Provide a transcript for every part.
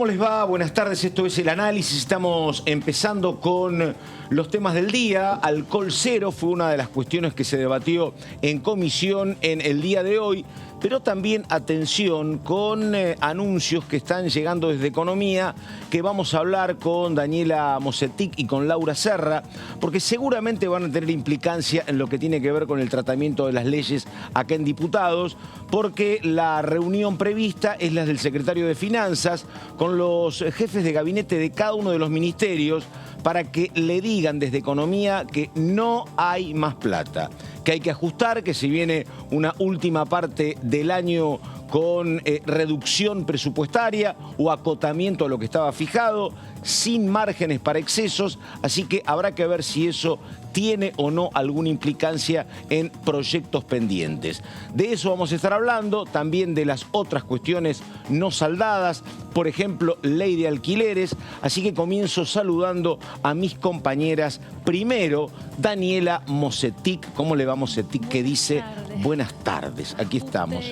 ¿Cómo les va? Buenas tardes, esto es El Análisis. Estamos empezando con los temas del día. Alcohol cero fue una de las cuestiones que se debatió en comisión en el día de hoy. Pero también atención con anuncios que están llegando desde Economía, que vamos a hablar con Daniela Mosetic y con Laura Serra, porque seguramente van a tener implicancia en lo que tiene que ver con el tratamiento de las leyes acá en Diputados, porque la reunión prevista es la del secretario de Finanzas con los jefes de gabinete de cada uno de los ministerios para que le digan desde Economía que no hay más plata, que hay que ajustar, que se viene una última parte del año con reducción presupuestaria o acotamiento a lo que estaba fijado, sin márgenes para excesos, así que habrá que ver si eso tiene o no alguna implicancia en proyectos pendientes. De eso vamos a estar hablando, también de las otras cuestiones no saldadas, por ejemplo, ley de alquileres, así que comienzo saludando a mis compañeras. Primero, Daniela Mosetic. ¿Cómo le va, Mosetic? Que dice, buenas tardes, aquí estamos.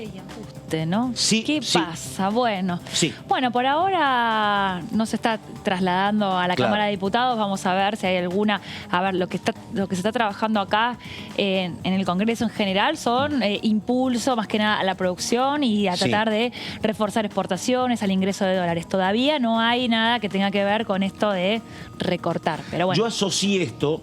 ¿No? Sí, ¿Qué pasa? Bueno, sí. Bueno, por ahora no se está trasladando a la Cámara de Diputados. Vamos a ver si hay alguna... A ver, lo que se está trabajando acá en el Congreso en general son impulso más que nada a la producción y a tratar de reforzar exportaciones, al ingreso de dólares. Todavía no hay nada que tenga que ver con esto de recortar, pero bueno. Yo asocié esto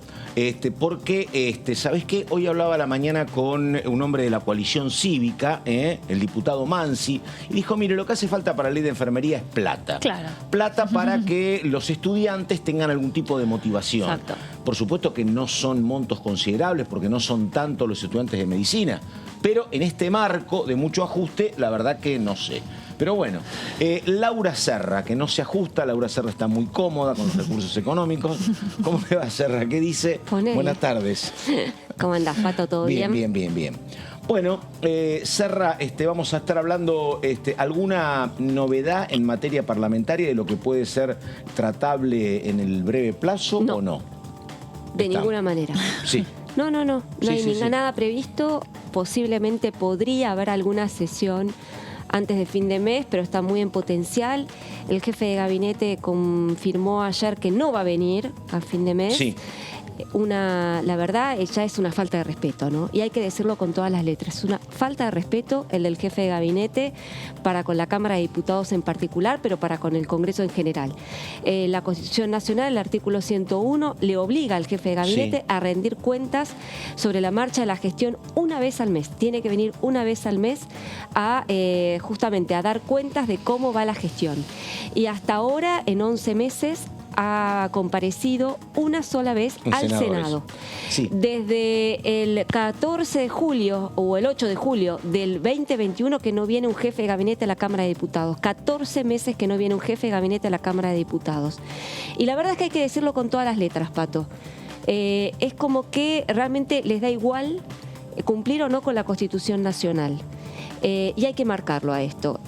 porque, ¿sabés qué? Hoy hablaba a la mañana con un hombre de la coalición cívica, el diputado Mansi, y dijo, mire, lo que hace falta para la ley de enfermería es plata. Claro. Plata para que los estudiantes tengan algún tipo de motivación. Exacto. Por supuesto que no son montos considerables porque no son tantos los estudiantes de medicina, pero en este marco de mucho ajuste, la verdad que no sé. Pero bueno, Laura Serra, que no se ajusta, Laura Serra está muy cómoda con los recursos económicos. ¿Cómo le va, Serra? ¿Qué dice? Ponele. Buenas tardes. ¿Cómo andás, Pato? ¿Todo bien? Bien. Bueno, Serra, vamos a estar hablando alguna novedad en materia parlamentaria de lo que puede ser tratable en el breve plazo o no. De ninguna manera. Sí. No hay nada previsto. Posiblemente podría haber alguna sesión antes de fin de mes, pero está muy en potencial. El jefe de gabinete confirmó ayer que no va a venir a fin de mes. Sí. La verdad, ya es una falta de respeto, ¿no? Y hay que decirlo con todas las letras. Es una falta de respeto el del jefe de gabinete para con la Cámara de Diputados en particular, pero para con el Congreso en general. La Constitución Nacional, el artículo 101, le obliga al jefe de gabinete a rendir cuentas sobre la marcha de la gestión una vez al mes. Tiene que venir una vez al mes a justamente a dar cuentas de cómo va la gestión. Y hasta ahora, en 11 meses, ha comparecido una sola vez al Senado. Sí. Desde el 14 de julio o el 8 de julio del 2021 que no viene un jefe de gabinete a la Cámara de Diputados. 14 meses que no viene un jefe de gabinete a la Cámara de Diputados. Y la verdad es que hay que decirlo con todas las letras, Pato. Es como que realmente les da igual cumplir o no con la Constitución Nacional. Y hay que marcarlo a esto.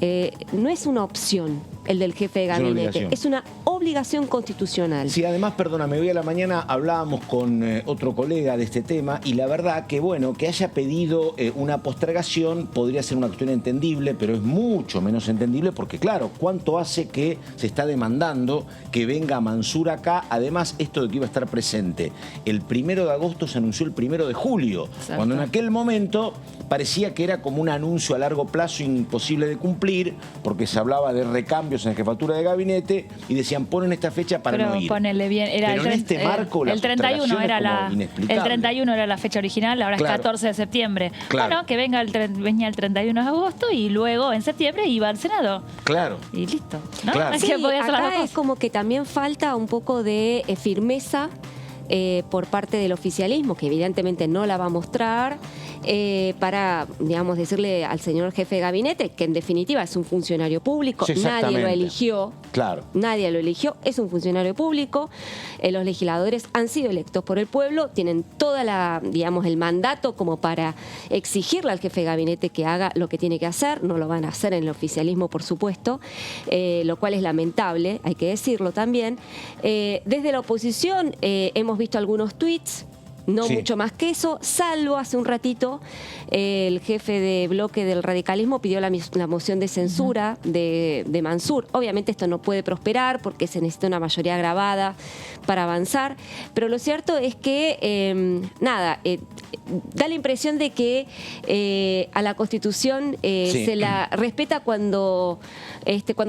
No es una opción el del jefe de gabinete, es una obligación constitucional. Sí, además, perdóname, hoy a la mañana hablábamos con otro colega de este tema y la verdad que, bueno, que haya pedido una postergación podría ser una cuestión entendible, pero es mucho menos entendible porque, claro, ¿cuánto hace que se está demandando que venga Mansur acá? Además, esto de que iba a estar presente el 1 de agosto se anunció el 1 de julio, Exacto. Cuando en aquel momento parecía que era como un anuncio a largo plazo imposible de cumplir porque se hablaba de recambios en la jefatura de gabinete y decían ponen esta fecha para no ir. Ponerle bien, era pero en este marco la el 31 era inexplicable. El 31 era la fecha original, ahora Claro. es 14 de septiembre. Claro. Bueno, que venga venía el 31 de agosto y luego en septiembre iba al Senado. Claro. Y listo, ¿no? Claro. Así Sí, que podía hacer las dos acá es cosas. como que también falta un poco de firmeza por parte del oficialismo, que evidentemente no la va a mostrar, para, digamos, decirle al señor jefe de gabinete, que en definitiva es un funcionario público, Sí, nadie lo exactamente. eligió. Claro. Nadie lo eligió, es un funcionario público. Los legisladores han sido electos por el pueblo, tienen toda la, digamos, el mandato como para exigirle al jefe de gabinete que haga lo que tiene que hacer. No lo van a hacer en el oficialismo, por supuesto, lo cual es lamentable, hay que decirlo también. Desde la oposición hemos visto algunos tweets No Sí. mucho más que eso, salvo hace un ratito el jefe de bloque del radicalismo pidió la moción de censura de Mansur. Obviamente esto no puede prosperar porque se necesita una mayoría agravada para avanzar, pero lo cierto es que, da la impresión de que a la Constitución Sí. se la respeta cuando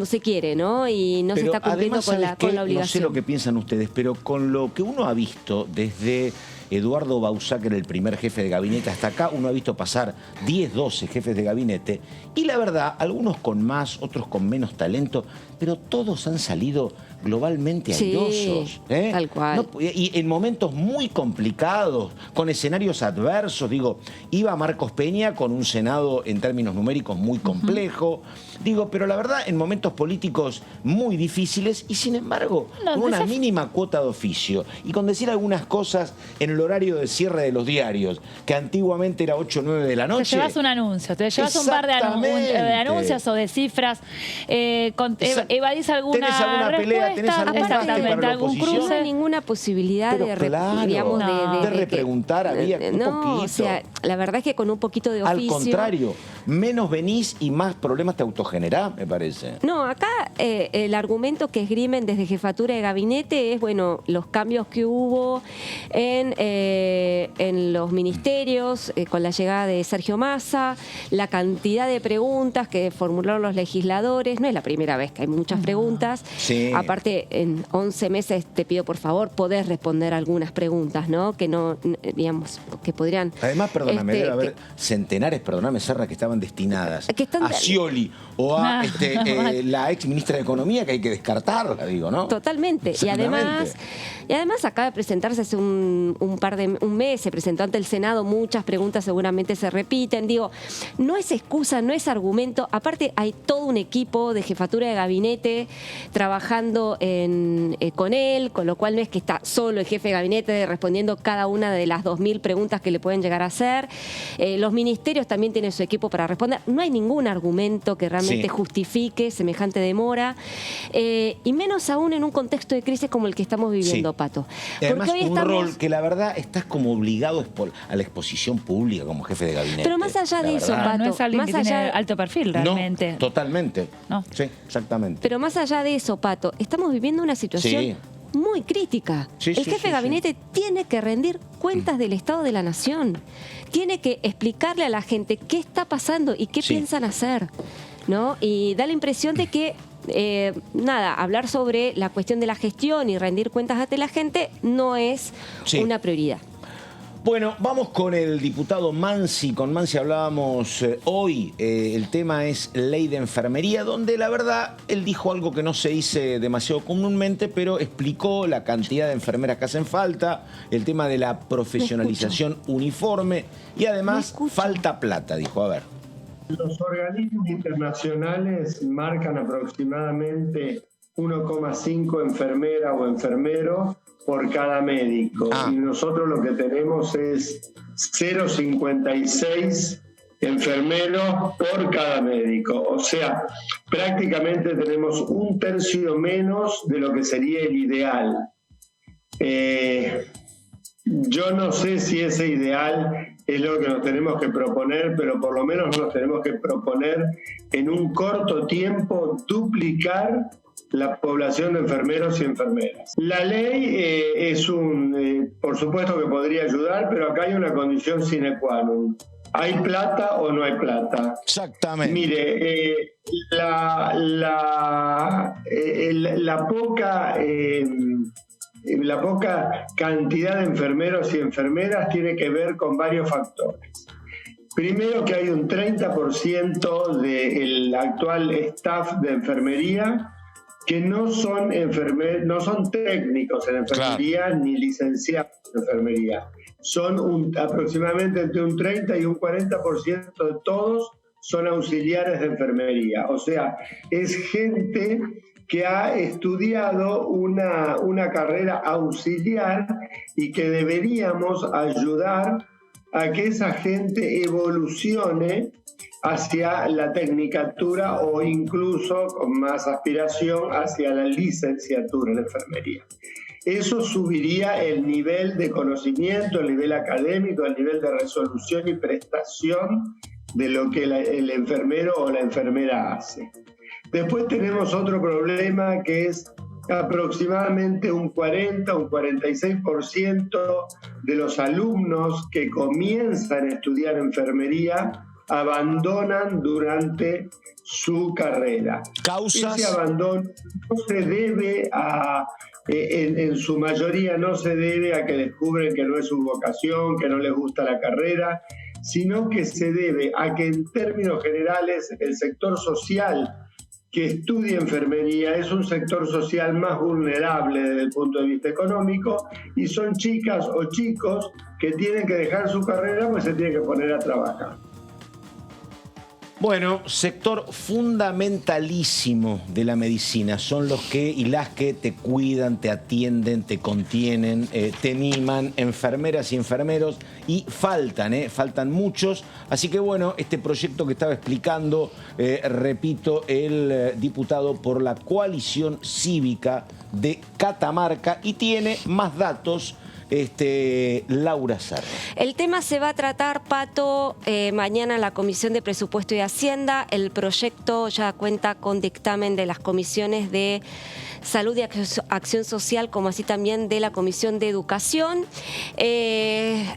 se quiere, ¿no? Y no se Pero está cumpliendo además, con ¿sabes la qué? obligación. No sé lo que piensan ustedes, pero con lo que uno ha visto desde Eduardo Bauzá, que era el primer jefe de gabinete, hasta acá uno ha visto pasar 10, 12 jefes de gabinete, y la verdad, algunos con más, otros con menos talento, pero todos han salido globalmente Sí, airosos. ¿eh? tal cual. Y en momentos muy complicados, con escenarios adversos. Digo, iba Marcos Peña con un Senado en términos numéricos muy complejo. Digo, pero la verdad, en momentos políticos muy difíciles y sin embargo, con una mínima cuota de oficio y con decir algunas cosas en el horario de cierre de los diarios, que antiguamente era 8 o 9 de la noche. Te llevas un anuncio, te llevas un par de anuncios o de cifras, evadís alguna ¿Tenés alguna pelea? ¿Tenés algún exactamente, para la algún oposición? No cruce. hay ninguna posibilidad Pero de, claro, digamos, de repreguntar había un poquito. O sea, la verdad es que con un poquito de oficio. Al contrario, menos venís y más problemas te autogenerás, me parece. No, acá el argumento que esgrimen desde jefatura de gabinete es, bueno, los cambios que hubo en los ministerios con la llegada de Sergio Massa, la cantidad de preguntas que formularon los legisladores. No es la primera vez que hay muchas preguntas. Sí. Aparte, en 11 meses te pido, por favor, podés responder algunas preguntas, ¿no? Que no, digamos, que podrían... Además, perdóname, debe haber centenares, perdóname, Serra, que estaban destinadas Que están- a Scioli o a la ex ministra de Economía, que hay que descartarla, digo, ¿no? Totalmente. Y además acaba de presentarse hace un mes, se presentó ante el Senado, muchas preguntas seguramente se repiten. Digo, no es excusa, no es argumento. Aparte, hay todo un equipo de jefatura de gabinete trabajando con él, con lo cual no es que está solo el jefe de gabinete respondiendo cada una de las 2000 preguntas que le pueden llegar a hacer. Los ministerios también tienen su equipo para responder. No hay ningún argumento que realmente justifique semejante demora, y menos aún en un contexto de crisis como el que estamos viviendo, Pato. Y además, Porque hoy un rol que la verdad estás como obligado a la exposición pública como jefe de gabinete. Pero más allá de eso, Pato, No es alguien que más tiene allá- alto perfil realmente. No, totalmente. No. Sí, exactamente. Pero más allá de eso, Pato, estamos viviendo una situación Sí. muy crítica. Sí, el sí, jefe sí, de gabinete tiene que rendir cuentas del Estado de la Nación. Tiene que explicarle a la gente qué está pasando y qué piensan hacer, ¿no? Y da la impresión de que hablar sobre la cuestión de la gestión y rendir cuentas ante la gente no es una prioridad. Bueno, vamos con el diputado Mansi. Con Mansi hablábamos hoy. El tema es ley de enfermería, donde la verdad él dijo algo que no se dice demasiado comúnmente, pero explicó la cantidad de enfermeras que hacen falta, el tema de la profesionalización uniforme y además falta plata, dijo. A ver. Los organismos internacionales marcan aproximadamente 1,5 enfermera o enfermero por cada médico. Y nosotros lo que tenemos es 0,56 enfermeros por cada médico. O sea, prácticamente tenemos un tercio menos de lo que sería el ideal. Yo no sé si ese ideal es lo que nos tenemos que proponer, pero por lo menos nos tenemos que proponer en un corto tiempo duplicar la población de enfermeros y enfermeras. La ley por supuesto que podría ayudar, pero acá hay una condición sine qua non. ¿Hay plata o no hay plata? Exactamente. Mire, la poca cantidad de enfermeros y enfermeras tiene que ver con varios factores. Primero, que hay un 30% del actual staff de enfermería que no son técnicos en enfermería ni licenciados en enfermería. Son aproximadamente entre un 30 y un 40% de todos son auxiliares de enfermería. O sea, es gente que ha estudiado una carrera auxiliar y que deberíamos ayudar a que esa gente evolucione hacia la tecnicatura o incluso con más aspiración hacia la licenciatura en enfermería. eso subiría el nivel de conocimiento, el nivel académico, el nivel de resolución y prestación de lo que el enfermero o la enfermera hace. Después tenemos otro problema que es aproximadamente un 40 o un 46% de los alumnos que comienzan a estudiar enfermería abandonan durante su carrera. ¿Causas? Ese abandono no se debe en su mayoría no se debe a que descubren que no es su vocación, que no les gusta la carrera, sino que se debe a que en términos generales el sector social que estudia enfermería es un sector social más vulnerable desde el punto de vista económico y son chicas o chicos que tienen que dejar su carrera pues se tienen que poner a trabajar. Bueno, sector fundamentalísimo de la medicina. Son los que y las que te cuidan, te atienden, te contienen, te miman, enfermeras y enfermeros. Y faltan muchos. Así que bueno, este proyecto que estaba explicando, repito, el diputado por la Coalición Cívica de Catamarca y tiene más datos. Laura Sarra. El tema se va a tratar, Pato, mañana en la Comisión de Presupuesto y Hacienda. El proyecto ya cuenta con dictamen de las comisiones de Salud y Acción Social, como así también de la Comisión de Educación.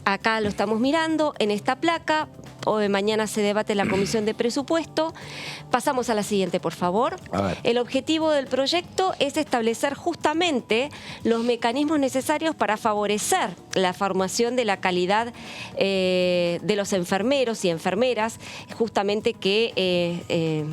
Acá lo estamos mirando en esta placa. Hoy, mañana se debate en la Comisión de Presupuesto. Pasamos a la siguiente, por favor. El objetivo del proyecto es establecer justamente los mecanismos necesarios para favorecer la formación de la calidad de los enfermeros y enfermeras, justamente que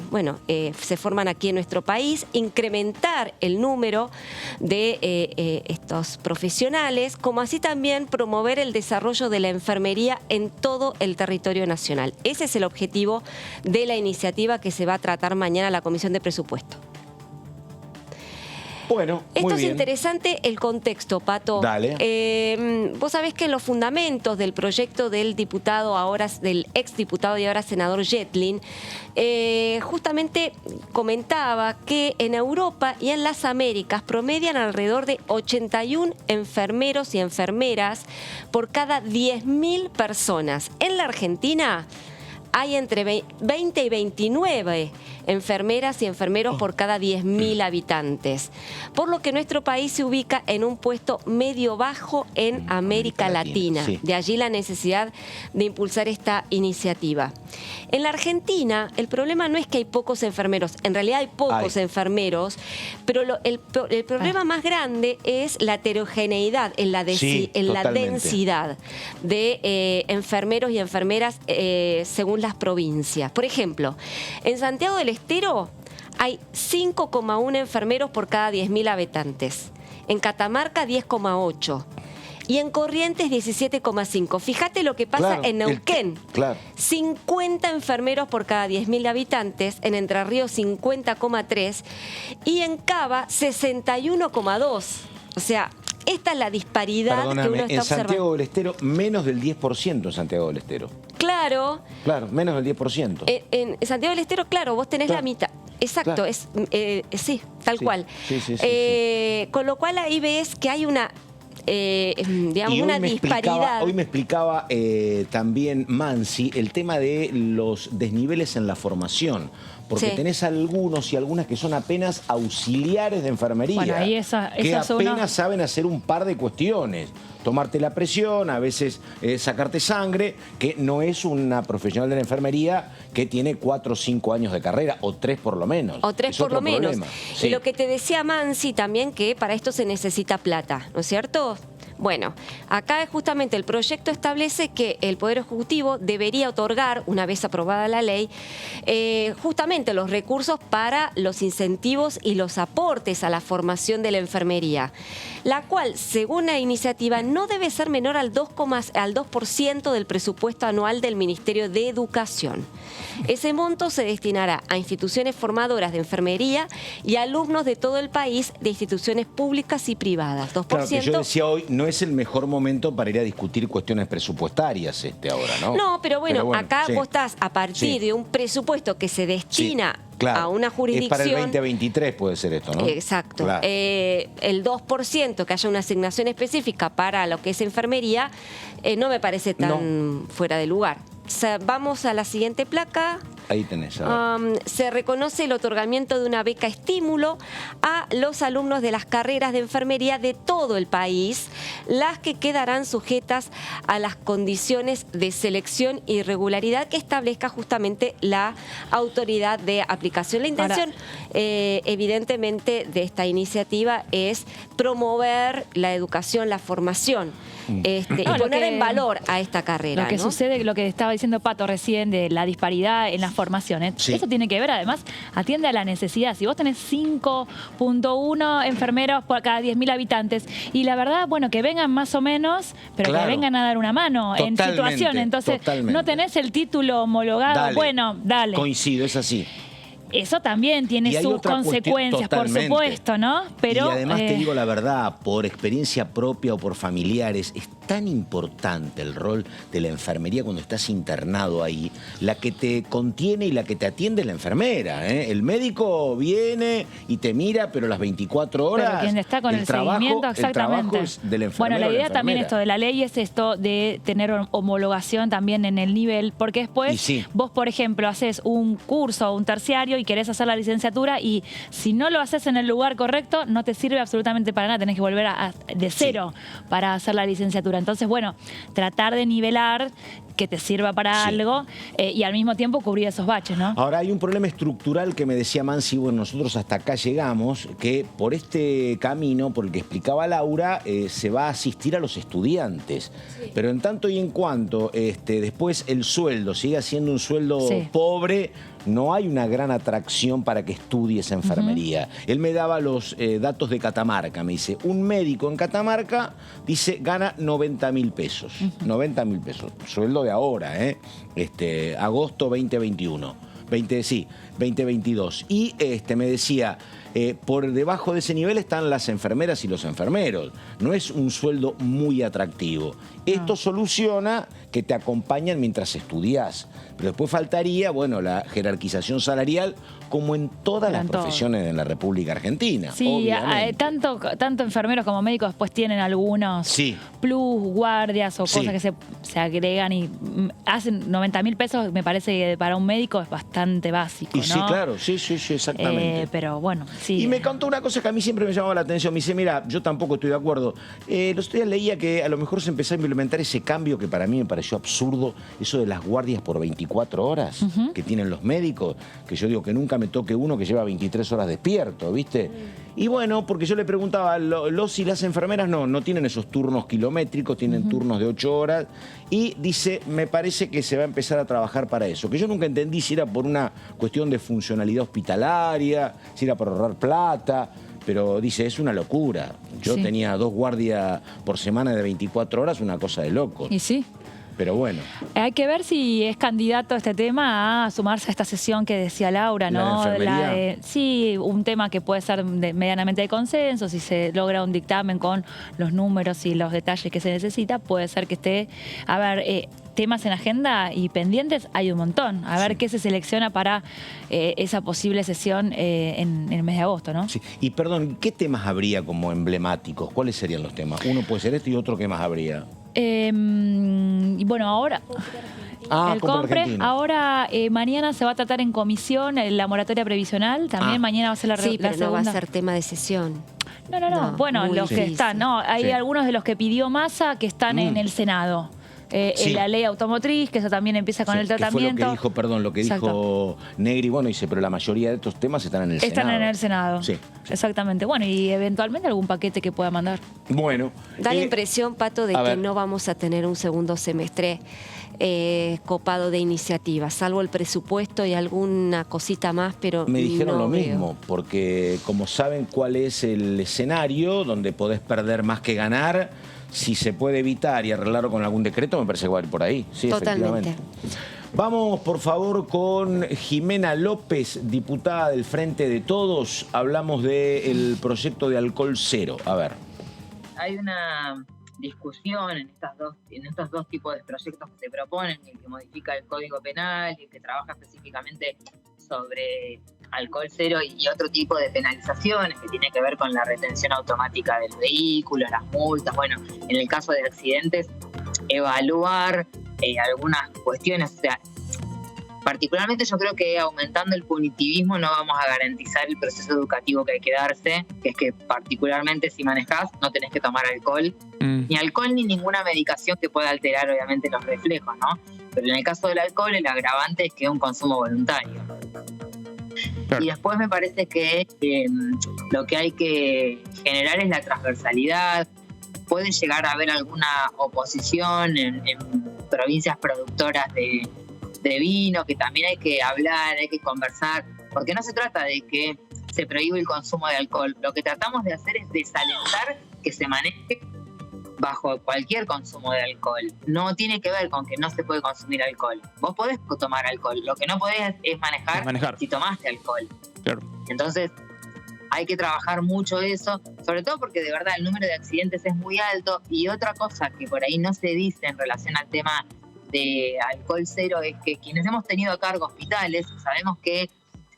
se forman aquí en nuestro país, incrementar el número de estos profesionales, como así también promover el desarrollo de la enfermería en todo el territorio nacional. Ese es el objetivo de la iniciativa que se va a tratar mañana en la Comisión de Presupuesto. Bueno, esto muy es bien. Interesante el contexto, Pato. Dale. Vos sabés que los fundamentos del proyecto del exdiputado y ahora senador Jetlin, justamente comentaba que en Europa y en las Américas promedian alrededor de 81 enfermeros y enfermeras por cada 10.000 personas. En la Argentina hay entre 20 y 29 enfermeras y enfermeros por cada 10.000 habitantes, por lo que nuestro país se ubica en un puesto medio-bajo en América Latina. Sí. De allí la necesidad de impulsar esta iniciativa. En la Argentina, el problema no es que hay pocos enfermeros, en realidad hay pocos enfermeros, pero el problema más grande es la heterogeneidad en la densidad de enfermeros y enfermeras según las provincias. Por ejemplo, en Santiago del Estero hay 5,1 enfermeros por cada 10.000 habitantes. En Catamarca, 10,8. Y en Corrientes, 17,5. Fíjate lo que pasa en Neuquén. 50 enfermeros por cada 10.000 habitantes. En Entre Ríos, 50,3. Y en Cava, 61,2. O sea, esta es la disparidad que uno está observando. En Santiago del Estero, menos del 10% en Santiago del Estero. Claro. Claro, menos del 10%. En Santiago del Estero, claro, vos tenés la mitad. Exacto, sí, tal cual. Con lo cual ahí ves que hay una, una disparidad. Hoy me explicaba también Mansi el tema de los desniveles en la formación. Porque tenés algunos y algunas que son apenas auxiliares de enfermería, bueno, ahí que apenas saben hacer un par de cuestiones. Tomarte la presión, a veces sacarte sangre, que no es una profesional de la enfermería que tiene 4 o 5 años de carrera, o 3 por lo menos. O 3 por lo menos. Sí. Y lo que te decía Mansi también, que para esto se necesita plata, ¿no es cierto? Bueno, acá justamente el proyecto establece que el Poder Ejecutivo debería otorgar, una vez aprobada la ley, justamente los recursos para los incentivos y los aportes a la formación de la enfermería, la cual, según la iniciativa, no debe ser menor al 2% del presupuesto anual del Ministerio de Educación. Ese monto se destinará a instituciones formadoras de enfermería y alumnos de todo el país de instituciones públicas y privadas. 2%. Claro, que yo decía hoy, no es el mejor momento para ir a discutir cuestiones presupuestarias ahora, ¿no? No, pero bueno, acá sí. vos estás a partir de un presupuesto que se destina claro. a una jurisdicción. Es para el 2023 puede ser esto, ¿no? Exacto. Claro. El 2%, que haya una asignación específica para lo que es enfermería, no me parece tan fuera de lugar. Vamos a la siguiente placa. Ahí tenés. Se reconoce el otorgamiento de una beca estímulo a los alumnos de las carreras de enfermería de todo el país, las que quedarán sujetas a las condiciones de selección y regularidad que establezca justamente la autoridad de aplicación. La intención, evidentemente, de esta iniciativa es promover la educación, la formación. Y poner en valor a esta carrera. Lo que sucede, lo que estaba diciendo Pato recién de la disparidad en las formaciones, eso tiene que ver, además, atiende a la necesidad. Si vos tenés 5.1 enfermeros por cada 10.000 habitantes, y la verdad, bueno, que vengan más o menos, pero que vengan a dar una mano en situaciones. Entonces, no tenés el título homologado, bueno, dale. Coincido, es así. Eso también tiene sus consecuencias, por supuesto, ¿no? Pero, y además te digo la verdad, por experiencia propia o por familiares, es tan importante el rol de la enfermería cuando estás internado ahí. La que te contiene y la que te atiende es la enfermera, ¿eh? El médico viene y te mira, pero las 24 horas... Pero quien está con el seguimiento, exactamente. El trabajo es del enfermero. Bueno, la idea también esto de la ley es esto de tener homologación también en el nivel, porque después vos, por ejemplo, haces un curso o un terciario y querés hacer la licenciatura y si no lo haces en el lugar correcto, no te sirve absolutamente para nada. Tenés que volver de cero para hacer la licenciatura. Entonces, bueno, tratar de nivelar que te sirva para algo y al mismo tiempo cubrir esos baches, ¿no? Ahora, hay un problema estructural que me decía Mansi, bueno, nosotros hasta acá llegamos, que por este camino, por el que explicaba Laura, se va a asistir a los estudiantes. Pero en tanto y en cuanto después el sueldo siga siendo un sueldo pobre, no hay una gran atracción para que estudies enfermería. Él me daba los datos de Catamarca, me dice, un médico en Catamarca, dice, gana 90.000 pesos. 90.000 pesos, sueldo de ahora, agosto 2021. 2022. Y me decía, por debajo de ese nivel están las enfermeras y los enfermeros. No es un sueldo muy atractivo. Esto soluciona que te acompañan mientras estudias. Pero después faltaría, bueno, la jerarquización salarial como en todas las profesiones en la República Argentina. Sí, tanto enfermeros como médicos después tienen algunos plus, guardias o cosas que se agregan y hacen 90.000 pesos, me parece que para un médico es bastante básico, ¿no? Sí, claro, sí, exactamente. Pero bueno, sí. Y me contó una cosa que a mí siempre me llamaba la atención. Me dice, mira, yo tampoco estoy de acuerdo. Los otros días leía que a lo mejor se empezó a implementar ese cambio que para mí me pareció absurdo, eso de las guardias por 24 horas que tienen los médicos, que yo digo que nunca me toque uno que lleva 23 horas despierto, ¿viste? Y bueno, porque yo le preguntaba, los y las enfermeras no tienen esos turnos kilométricos, tienen turnos de 8 horas. Y dice, me parece que se va a empezar a trabajar para eso. Que yo nunca entendí si era por una cuestión de funcionalidad hospitalaria, si era por ahorrar plata. Pero dice, es una locura. Yo tenía 2 guardias por semana de 24 horas, una cosa de loco. Y sí. Pero bueno. Hay que ver si es candidato este tema a sumarse a esta sesión que decía Laura, ¿no? Sí, un tema que puede ser medianamente de consenso, si se logra un dictamen con los números y los detalles que se necesita, puede ser que esté, a ver, temas en agenda y pendientes hay un montón. A ver qué se selecciona para esa posible sesión en el mes de agosto, ¿no? Sí. Y perdón, ¿qué temas habría como emblemáticos? ¿Cuáles serían los temas? Uno puede ser este y otro, ¿qué más habría? Bueno, ahora... el compre, ahora mañana se va a tratar en comisión la moratoria previsional, también mañana va a ser la segunda. No va a ser tema de sesión. No. Bueno, los que están, hay algunos de los que pidió Massa que están en el Senado. La ley automotriz, que eso también empieza con el tratamiento. Que fue lo que dijo, perdón, lo que dijo Negri, bueno, dice, pero la mayoría de estos temas están en el Senado. Están en el Senado. Sí. Exactamente. Bueno, y eventualmente algún paquete que pueda mandar. Bueno. Da la impresión, Pato, de que no vamos a tener un segundo semestre copado de iniciativas, salvo el presupuesto y alguna cosita más, pero me dijeron lo mismo, porque como saben cuál es el escenario donde podés perder más que ganar, si se puede evitar y arreglarlo con algún decreto, me parece que va a ir por ahí. Sí, totalmente. Vamos, por favor, con Jimena López, diputada del Frente de Todos. Hablamos del proyecto de alcohol cero. A ver. Hay una discusión en estos dos tipos de proyectos que se proponen, el que modifica el Código Penal y el que trabaja específicamente sobre alcohol cero y otro tipo de penalizaciones que tiene que ver con la retención automática del vehículo, las multas, bueno, en el caso de accidentes, evaluar algunas cuestiones, o sea, particularmente yo creo que aumentando el punitivismo no vamos a garantizar el proceso educativo que hay que darse, que es que particularmente si manejás no tenés que tomar alcohol, ni alcohol ni ninguna medicación que pueda alterar obviamente los reflejos, ¿no? Pero en el caso del alcohol el agravante es que es un consumo voluntario. Claro. Y después me parece que lo que hay que generar es la transversalidad. Puede llegar a haber alguna oposición en provincias productoras de vino, que también hay que hablar, hay que conversar, porque no se trata de que se prohíbe el consumo de alcohol. Lo que tratamos de hacer es desalentar que se maneje bajo cualquier consumo de alcohol. No tiene que ver con que no se puede consumir alcohol. Vos podés tomar alcohol, lo que no podés es manejar si tomaste alcohol. Claro. Entonces hay que trabajar mucho eso, sobre todo porque de verdad el número de accidentes es muy alto. Y otra cosa que por ahí no se dice en relación al tema de alcohol cero es que quienes hemos tenido a cargo hospitales sabemos que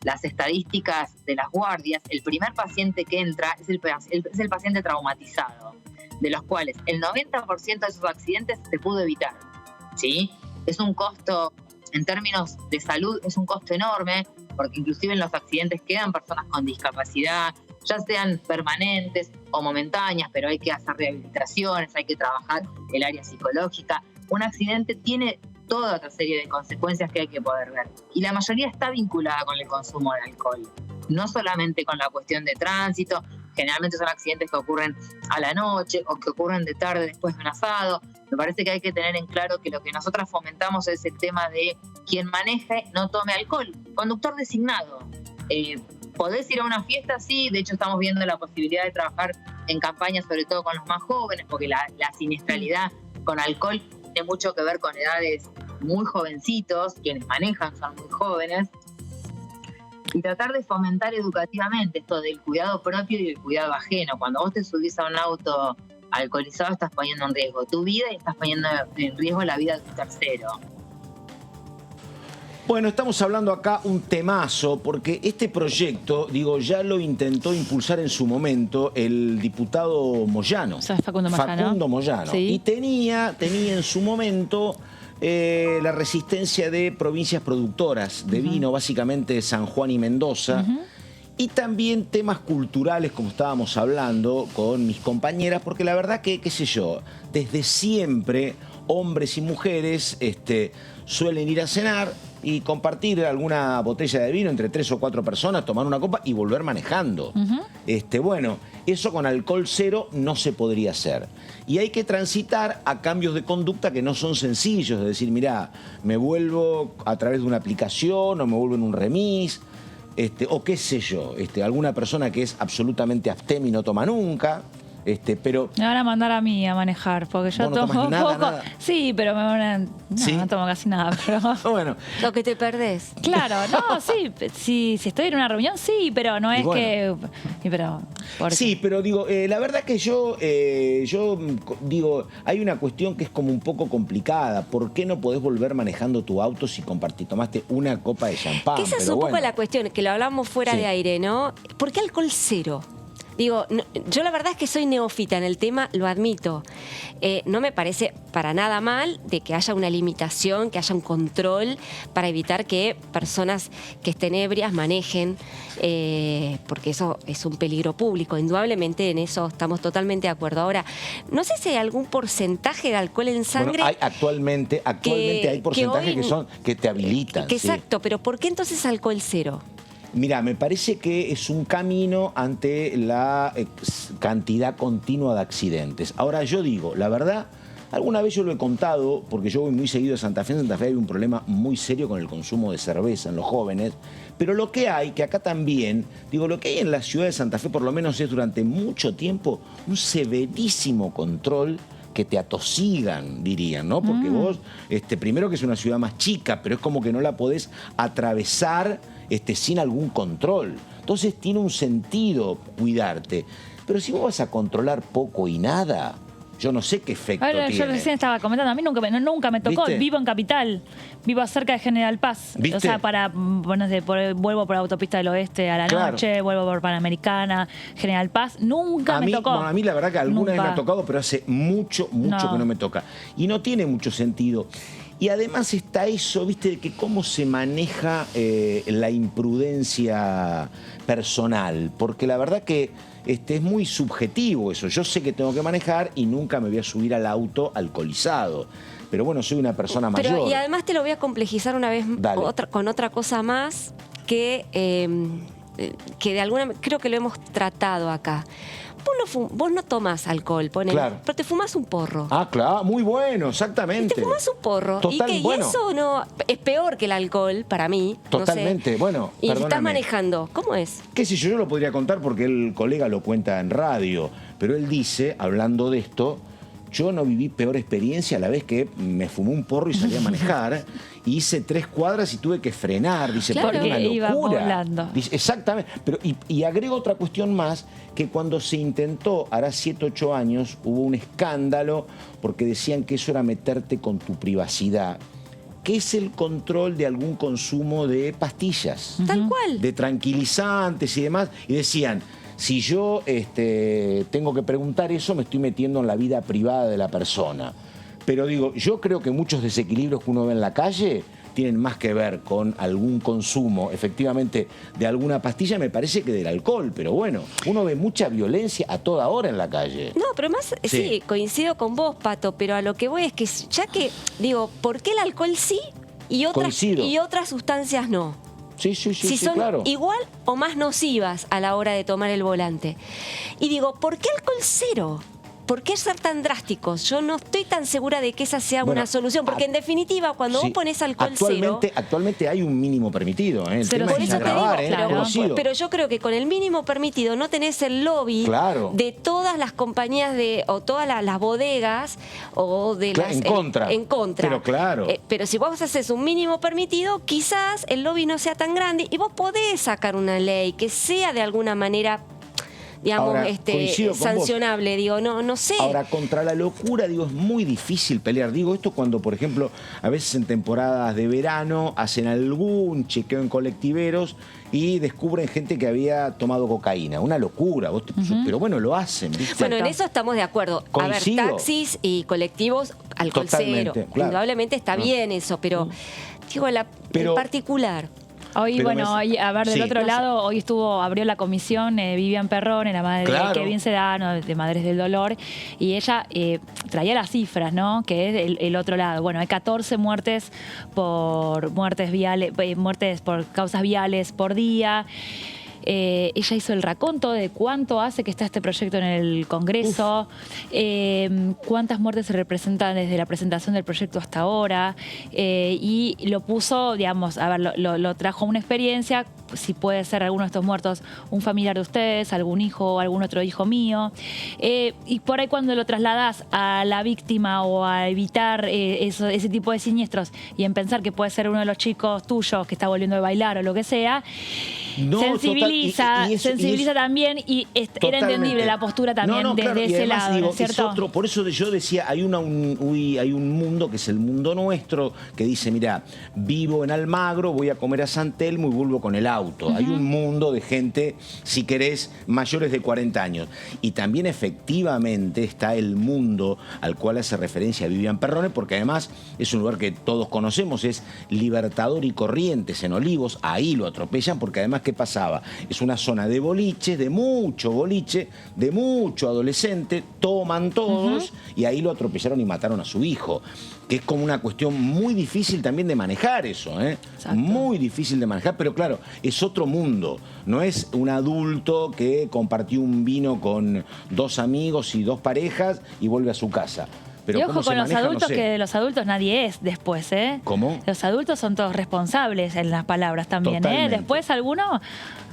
las estadísticas de las guardias, el primer paciente que entra es el paciente traumatizado, de los cuales el 90% de esos accidentes se pudo evitar, ¿sí? Es un costo, en términos de salud, es un costo enorme, porque inclusive en los accidentes quedan personas con discapacidad, ya sean permanentes o momentáneas, pero hay que hacer rehabilitaciones, hay que trabajar el área psicológica. Un accidente tiene toda otra serie de consecuencias que hay que poder ver. Y la mayoría está vinculada con el consumo de alcohol. No solamente con la cuestión de tránsito, generalmente son accidentes que ocurren a la noche o que ocurren de tarde después de un asado. Me parece que hay que tener en claro que lo que nosotras fomentamos es el tema de quien maneje no tome alcohol. Conductor designado. ¿Podés ir a una fiesta? Sí, de hecho estamos viendo la posibilidad de trabajar en campañas sobre todo con los más jóvenes, porque la siniestralidad con alcohol tiene mucho que ver con edades muy jovencitos, quienes manejan son muy jóvenes, y tratar de fomentar educativamente esto del cuidado propio y del cuidado ajeno. Cuando vos te subís a un auto alcoholizado estás poniendo en riesgo tu vida y estás poniendo en riesgo la vida de un tercero. Bueno, estamos hablando acá un temazo, porque este proyecto, digo, ya lo intentó impulsar en su momento el diputado Moyano. O sea, Facundo Moyano. Sí. Y tenía en su momento la resistencia de provincias productoras de vino, básicamente San Juan y Mendoza, y también temas culturales, como estábamos hablando con mis compañeras, porque la verdad que, qué sé yo, desde siempre hombres y mujeres suelen ir a cenar y compartir alguna botella de vino entre 3 o 4 personas, tomar una copa y volver manejando. Bueno, eso con alcohol cero no se podría hacer. Y hay que transitar a cambios de conducta que no son sencillos, de decir, mirá, me vuelvo a través de una aplicación o me vuelvo en un remis, o qué sé yo, alguna persona que es absolutamente abstemia y no toma nunca. Pero me van a mandar a mí a manejar, porque yo no tomo nada, poco. Nada. Sí, pero me van a... No, ¿sí? No tomo casi nada, pero... Bueno. Lo que te perdés. Claro, no, sí, si estoy en una reunión, sí, pero no es que... Sí, pero digo, la verdad que yo digo, hay una cuestión que es como un poco complicada. ¿Por qué no podés volver manejando tu auto si tomaste una copa de champán? Que esa es un poco la cuestión, que lo hablamos fuera de aire, ¿no? ¿Por qué alcohol cero? Digo, no, yo la verdad es que soy neófita en el tema, lo admito. No me parece para nada mal de que haya una limitación, que haya un control para evitar que personas que estén ebrias manejen, porque eso es un peligro público. Indudablemente en eso estamos totalmente de acuerdo. Ahora, no sé si hay algún porcentaje de alcohol en sangre. Bueno, actualmente hay porcentajes que te habilitan. Exacto, pero ¿por qué entonces alcohol cero? Mira, me parece que es un camino ante la cantidad continua de accidentes. Ahora, yo digo, la verdad, alguna vez yo lo he contado, porque yo voy muy seguido a Santa Fe. En Santa Fe hay un problema muy serio con el consumo de cerveza en los jóvenes. Pero lo que hay, que acá también, digo, lo que hay en la ciudad de Santa Fe, por lo menos es durante mucho tiempo, un severísimo control que te atosigan, dirían, ¿no? Porque vos, primero que es una ciudad más chica, pero es como que no la podés atravesar sin algún control. Entonces tiene un sentido cuidarte. Pero si vos vas a controlar poco y nada, Yo no sé qué efecto Ahora, yo tiene. recién estaba comentando, a mí nunca me tocó. ¿Viste? Vivo en Capital, vivo cerca de General Paz. ¿Viste? O sea, vuelvo por Autopista del Oeste a la Claro. noche, vuelvo por Panamericana, General Paz. Nunca me tocó. Bueno, a mí la verdad que alguna vez me ha tocado, pero hace mucho No. que no me toca. Y no tiene mucho sentido. Y además está eso, viste, de que cómo se maneja la imprudencia personal. Porque la verdad que es muy subjetivo eso. Yo sé que tengo que manejar y nunca me voy a subir al auto alcoholizado. Pero bueno, soy una persona mayor. Y además te lo voy a complejizar una vez Dale. con otra cosa más que de alguna creo que lo hemos tratado acá. Vos no tomás alcohol, ponele, Claro. pero te fumás un porro. Ah, claro, muy bueno, exactamente. Te fumas un porro. Total, y bueno. eso no es peor que el alcohol para mí. Totalmente, no sé. bueno, Y estás perdóname. manejando. ¿Cómo es? Qué sé yo, yo lo podría contar porque el colega lo cuenta en radio, pero él dice, hablando de esto, yo no viví peor experiencia a la vez que me fumé un porro y salí a manejar, y hice 3 cuadras y tuve que frenar, dice, Claro. porque era una Porque iba locura. volando. Dice, exactamente, pero y agrego otra cuestión más, que cuando se intentó, hará 7, 8 años, hubo un escándalo porque decían que eso era meterte con tu privacidad, que es el control de algún consumo de pastillas, Tal cual. de tranquilizantes y demás, y decían, si yo tengo que preguntar eso, me estoy metiendo en la vida privada de la persona. Pero digo, yo creo que muchos desequilibrios que uno ve en la calle tienen más que ver con algún consumo, efectivamente, de alguna pastilla, me parece que del alcohol. Pero bueno, uno ve mucha violencia a toda hora en la calle. No, pero más, sí, coincido con vos, Pato, pero a lo que voy es que ya que, digo, ¿por qué el alcohol sí y Coincido. otras sustancias no? Sí, Si son claro. igual o más nocivas a la hora de tomar el volante. Y digo, ¿por qué alcohol cero? ¿Por qué ser tan drásticos? Yo no estoy tan segura de que esa sea Bueno, una solución, porque en definitiva, cuando Sí. vos pones alcohol cero... Actualmente hay un mínimo permitido, ¿eh? El Cero, tema Por es eso te digo, grabar, claro. conocido. pero yo creo que con el mínimo permitido no tenés el lobby Claro. de todas las compañías o todas las bodegas o de Claro, las... en contra. En contra. Pero claro. Pero si vos haces un mínimo permitido, quizás el lobby no sea tan grande y vos podés sacar una ley que sea de alguna manera, digamos, Ahora, coincido con vos. sancionable. Digo, no sé. Ahora, contra la locura, digo, es muy difícil pelear. Digo, esto cuando, por ejemplo, a veces en temporadas de verano hacen algún chequeo en colectiveros y descubren gente que había tomado cocaína. Una locura. Pero bueno, lo hacen, ¿viste? Bueno, en eso estamos de acuerdo. Coincido. A ver, taxis y colectivos, alcohol Totalmente, cero. claro. Indudablemente está bien eso, pero digo, Pero- en particular. Hoy, Pero bueno, me- hoy, a ver, del sí. otro lado, hoy abrió la comisión Vivian Perrone, la madre Claro. de Kevin Sedano, de Madres del Dolor, y ella traía las cifras, ¿no? Que es el otro lado. Bueno, hay 14 muertes por muertes por causas viales por día. Ella hizo el raconto de cuánto hace que está este proyecto en el Congreso, cuántas muertes se representan desde la presentación del proyecto hasta ahora, y lo puso, digamos, a ver, lo trajo una experiencia, si puede ser alguno de estos muertos un familiar de ustedes, algún hijo o algún otro hijo mío, y por ahí cuando lo trasladas a la víctima o a evitar ese tipo de siniestros y en pensar que puede ser uno de los chicos tuyos que está volviendo de bailar o lo que sea, No, sensibiliza, total, y eso- sensibiliza también y era Totalmente. entendible la postura también No, desde claro, y ese además, lado, digo, ¿no es es cierto? por eso yo decía, hay un mundo que es el mundo nuestro, que dice, mira, vivo en Almagro, voy a comer a San Telmo y vuelvo con el auto. Hay un mundo de gente, si querés, mayores de 40 años. Y también efectivamente está el mundo al cual hace referencia Vivian Perrone, porque además es un lugar que todos conocemos, es Libertador y Corrientes en Olivos, ahí lo atropellan, porque además, ¿qué pasaba? Es una zona de boliches, de mucho boliche, de mucho adolescente, toman todos y ahí lo atropellaron y mataron a su hijo. Que es como una cuestión muy difícil también de manejar eso, ¿eh? Exacto. Muy difícil de manejar, pero claro, es otro mundo. No es un adulto que compartió un vino con 2 amigos y 2 parejas y vuelve a su casa. Pero y cómo ojo se con los maneja, no adultos, sé. que de los adultos nadie es después, ¿eh? ¿Cómo? Los adultos son todos responsables en las palabras también, ¿eh? Totalmente. Después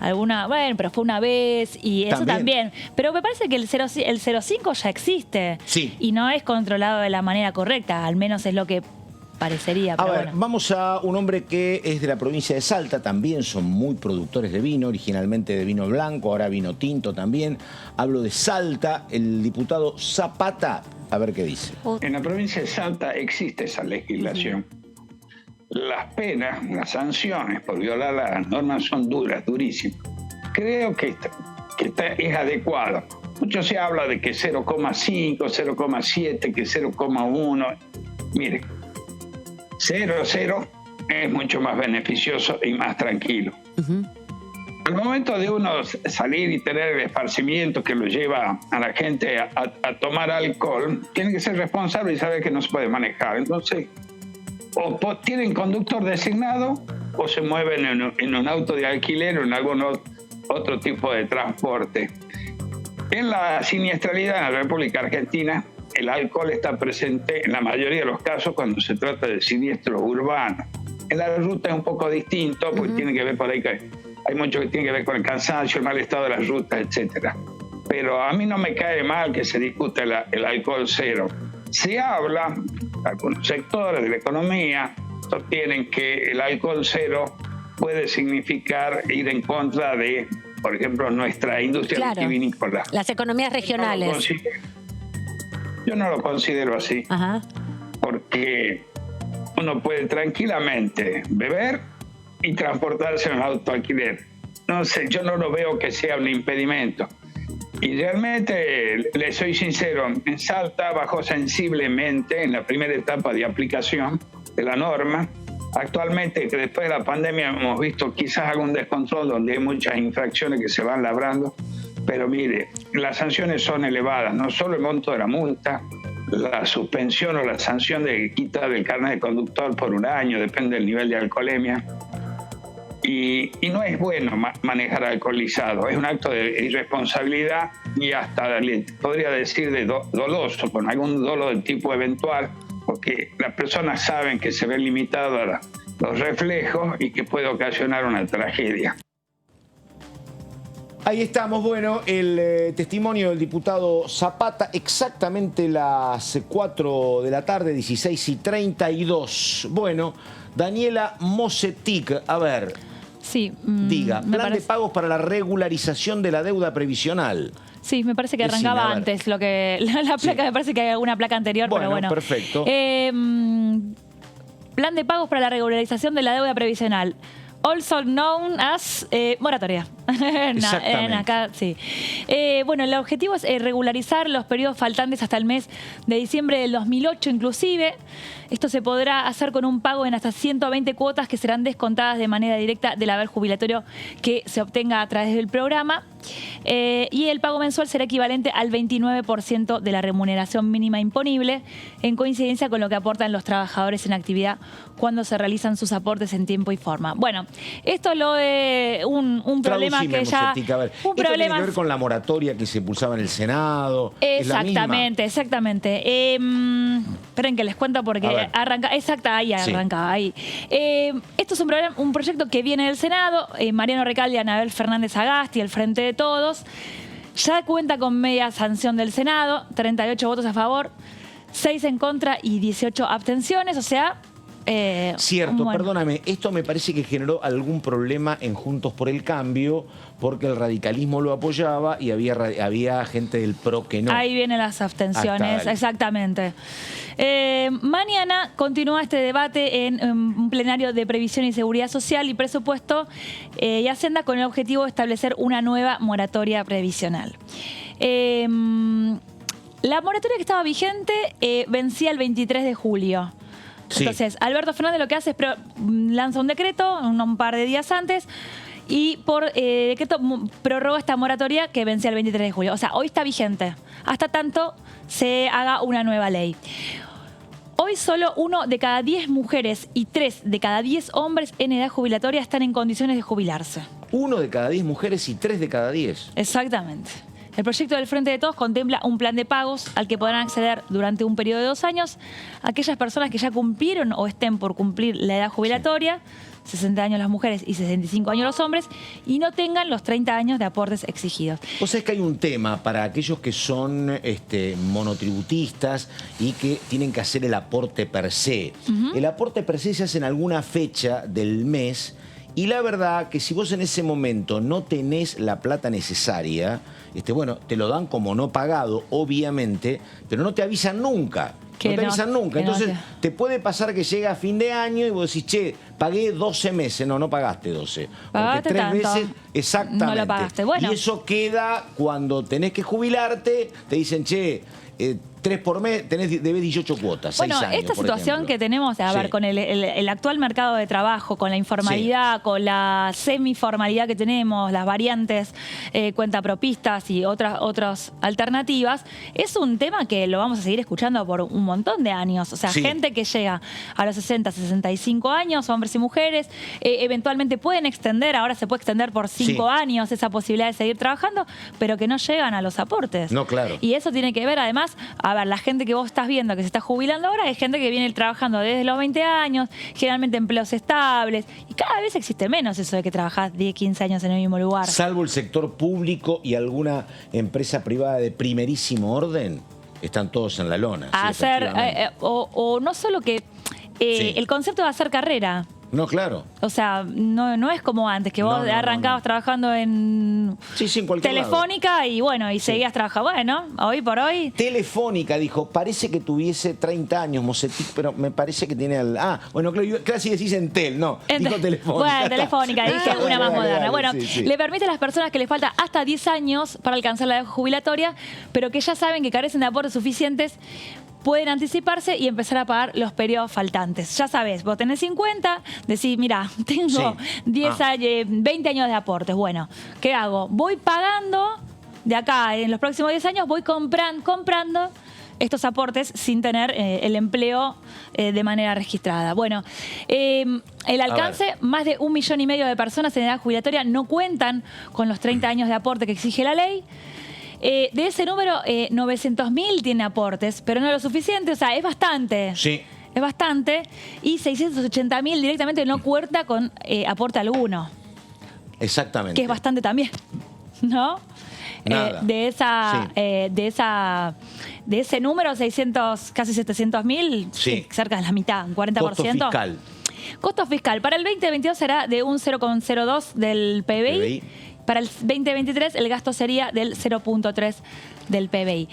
bueno, pero fue una vez y eso también. Pero me parece que el 05 ya existe. Sí. Y no es controlado de la manera correcta, al menos es lo que parecería. A Pero ver, bueno. vamos a un hombre que es de la provincia de Salta, también son muy productores de vino, originalmente de vino blanco, ahora vino tinto también. Hablo de Salta, el diputado Zapata A ver qué dice. En la provincia de Salta existe esa legislación. Las penas, las sanciones por violar las normas son duras, durísimas. Creo que es adecuado. Mucho se habla de que 0,5, 0,7, que 0,1. Mire, 0,0 es mucho más beneficioso y más tranquilo. Al momento de uno salir y tener el esparcimiento que lo lleva a la gente a tomar alcohol, tiene que ser responsable y saber que no se puede manejar. Entonces, o tienen conductor designado o se mueven en un auto de alquiler o en algún otro tipo de transporte. En la siniestralidad en la República Argentina, el alcohol está presente en la mayoría de los casos cuando se trata de siniestros urbanos. En la ruta es un poco distinto, porque tiene que ver por ahí que hay mucho que tiene que ver con el cansancio, el mal estado de las rutas, etc. Pero a mí no me cae mal que se discute el alcohol cero. Se habla, algunos sectores de la economía sostienen que el alcohol cero puede significar ir en contra de, por ejemplo, nuestra industria vitivinícola. Las economías regionales. Yo no lo considero así. Ajá. Porque uno puede tranquilamente beber y transportarse en el auto alquiler. No sé, yo no lo veo que sea un impedimento. Y realmente, le soy sincero, en Salta bajó sensiblemente en la primera etapa de aplicación de la norma. Actualmente, que después de la pandemia hemos visto quizás algún descontrol donde hay muchas infracciones que se van labrando, pero mire, las sanciones son elevadas, no solo el monto de la multa, la suspensión o la sanción de quita del carnet de conductor por 1 año, depende del nivel de alcoholemia. Y no es bueno manejar alcoholizado, es un acto de irresponsabilidad y hasta podría decir de doloso, con algún dolo del tipo eventual, porque las personas saben que se ven limitados los reflejos y que puede ocasionar una tragedia. Ahí estamos, bueno, el testimonio del diputado Zapata, exactamente las 4 de la tarde, 16:32. Bueno, Daniela Mosetic, a ver, sí, diga, plan de pagos para la regularización de la deuda previsional. Sí, me parece que arrancaba antes lo que la placa, me parece que hay alguna placa anterior, pero bueno. Perfecto. Plan de pagos para la regularización de la deuda previsional. Also known as moratoria. Exactamente. Acá, sí. Bueno, el objetivo es regularizar los periodos faltantes hasta el mes de diciembre del 2008 inclusive. Esto se podrá hacer con un pago en hasta 120 cuotas que serán descontadas de manera directa del haber jubilatorio que se obtenga a través del programa. Y el pago mensual será equivalente al 29% de la remuneración mínima imponible, en coincidencia con lo que aportan los trabajadores en actividad cuando se realizan sus aportes en tiempo y forma. Bueno, esto lo de un problema que ya... Mosetic, a ver, ¿esto tiene que ver con la moratoria que se impulsaba en el Senado? Exactamente, exactamente. Esperen que les cuento porque arranca... arrancaba ahí. Esto es un proyecto que viene del Senado. Mariano Recalde, Anabel Fernández Agasti, el Frente de Todos. Ya cuenta con media sanción del Senado, 38 votos a favor, 6 en contra y 18 abstenciones, o sea... Cierto, perdóname, esto me parece que generó algún problema en Juntos por el Cambio, porque el radicalismo lo apoyaba y había gente del PRO que no. Ahí vienen las abstenciones, exactamente. Mañana continúa este debate en un plenario de Previsión y Seguridad Social y Presupuesto y Hacienda con el objetivo de establecer una nueva moratoria previsional. La moratoria que estaba vigente vencía el 23 de julio. Sí. Entonces, Alberto Fernández lo que hace es lanza un decreto un par de días antes y por decreto prorroga esta moratoria que vencía el 23 de julio. O sea, hoy está vigente, hasta tanto se haga una nueva ley. Hoy solo 1 de cada 10 mujeres y 3 de cada 10 hombres en edad jubilatoria están en condiciones de jubilarse. 1 de cada 10 mujeres y 3 de cada 10. Exactamente. El proyecto del Frente de Todos contempla un plan de pagos al que podrán acceder durante un periodo de 2 años aquellas personas que ya cumplieron o estén por cumplir la edad jubilatoria, 60 años las mujeres y 65 años los hombres, y no tengan los 30 años de aportes exigidos. O sea, es que hay un tema para aquellos que son monotributistas y que tienen que hacer el aporte per se. El aporte per se se hace en alguna fecha del mes Y la verdad que si vos en ese momento no tenés la plata necesaria, bueno, te lo dan como no pagado, obviamente, pero no te avisan nunca. No te avisan nunca. Entonces, te puede pasar que llega a fin de año y vos decís, che, pagué 12 meses. No pagaste 12. Pagaste porque 3 tanto. veces, exactamente. No lo pagaste. Bueno. Y eso queda cuando tenés que jubilarte, te dicen, che, 3 por mes, debes 18 cuotas, 6 bueno, años, esta por situación ejemplo. que tenemos, a ver, Sí. con el actual mercado de trabajo, con la informalidad, con la semiformalidad que tenemos, las variantes cuentapropistas y otras alternativas, es un tema que lo vamos a seguir escuchando por un montón de años. O sea, Sí. gente que llega a los 60, 65 años, hombres y mujeres, eventualmente pueden extender, ahora se puede extender por 5 años esa posibilidad de seguir trabajando, pero que no llegan a los aportes. No, claro. Y eso tiene que ver, además, a ver, la gente que vos estás viendo que se está jubilando ahora es gente que viene trabajando desde los 20 años, generalmente empleos estables, y cada vez existe menos eso de que trabajás 10, 15 años en el mismo lugar. Salvo el sector público y alguna empresa privada de primerísimo orden, están todos en la lona. A sí, hacer, efectivamente. o no solo que el concepto de hacer carrera. No, claro. O sea, no es como antes, que vos arrancabas trabajando en en cualquier Telefónica lado. y bueno, y seguías trabajando. Bueno, hoy por hoy. Telefónica dijo, parece que tuviese 30 años, Mosetic, pero me parece que tiene bueno, claro, si decís Entel, no, dijo Telefónica. Bueno, Telefónica, dije una más moderna. Dale, Bueno, sí. le permite a las personas que les falta hasta 10 años para alcanzar la edad jubilatoria, pero que ya saben que carecen de aportes suficientes, pueden anticiparse y empezar a pagar los periodos faltantes. Ya sabes, vos tenés 50, decís, mira, tengo 20 años de aportes. Bueno, ¿qué hago? Voy pagando de acá, en los próximos 10 años, voy comprando estos aportes sin tener el empleo de manera registrada. Bueno, el alcance, más de 1,5 millones de personas en edad jubilatoria no cuentan con los 30 años de aporte que exige la ley. De ese número, 900.000 tiene aportes, pero no lo suficiente, o sea, es bastante. Sí. Es bastante. Y 680.000 directamente no cuenta con aporte alguno. Exactamente. Que es bastante también, ¿no? Nada. De ese número, 600, casi 700.000, cerca de la mitad, un 40%. Costo fiscal. Costo fiscal. Para el 2022 será de un 0,02 del PBI. Para el 2023 el gasto sería del 0,3 del PBI.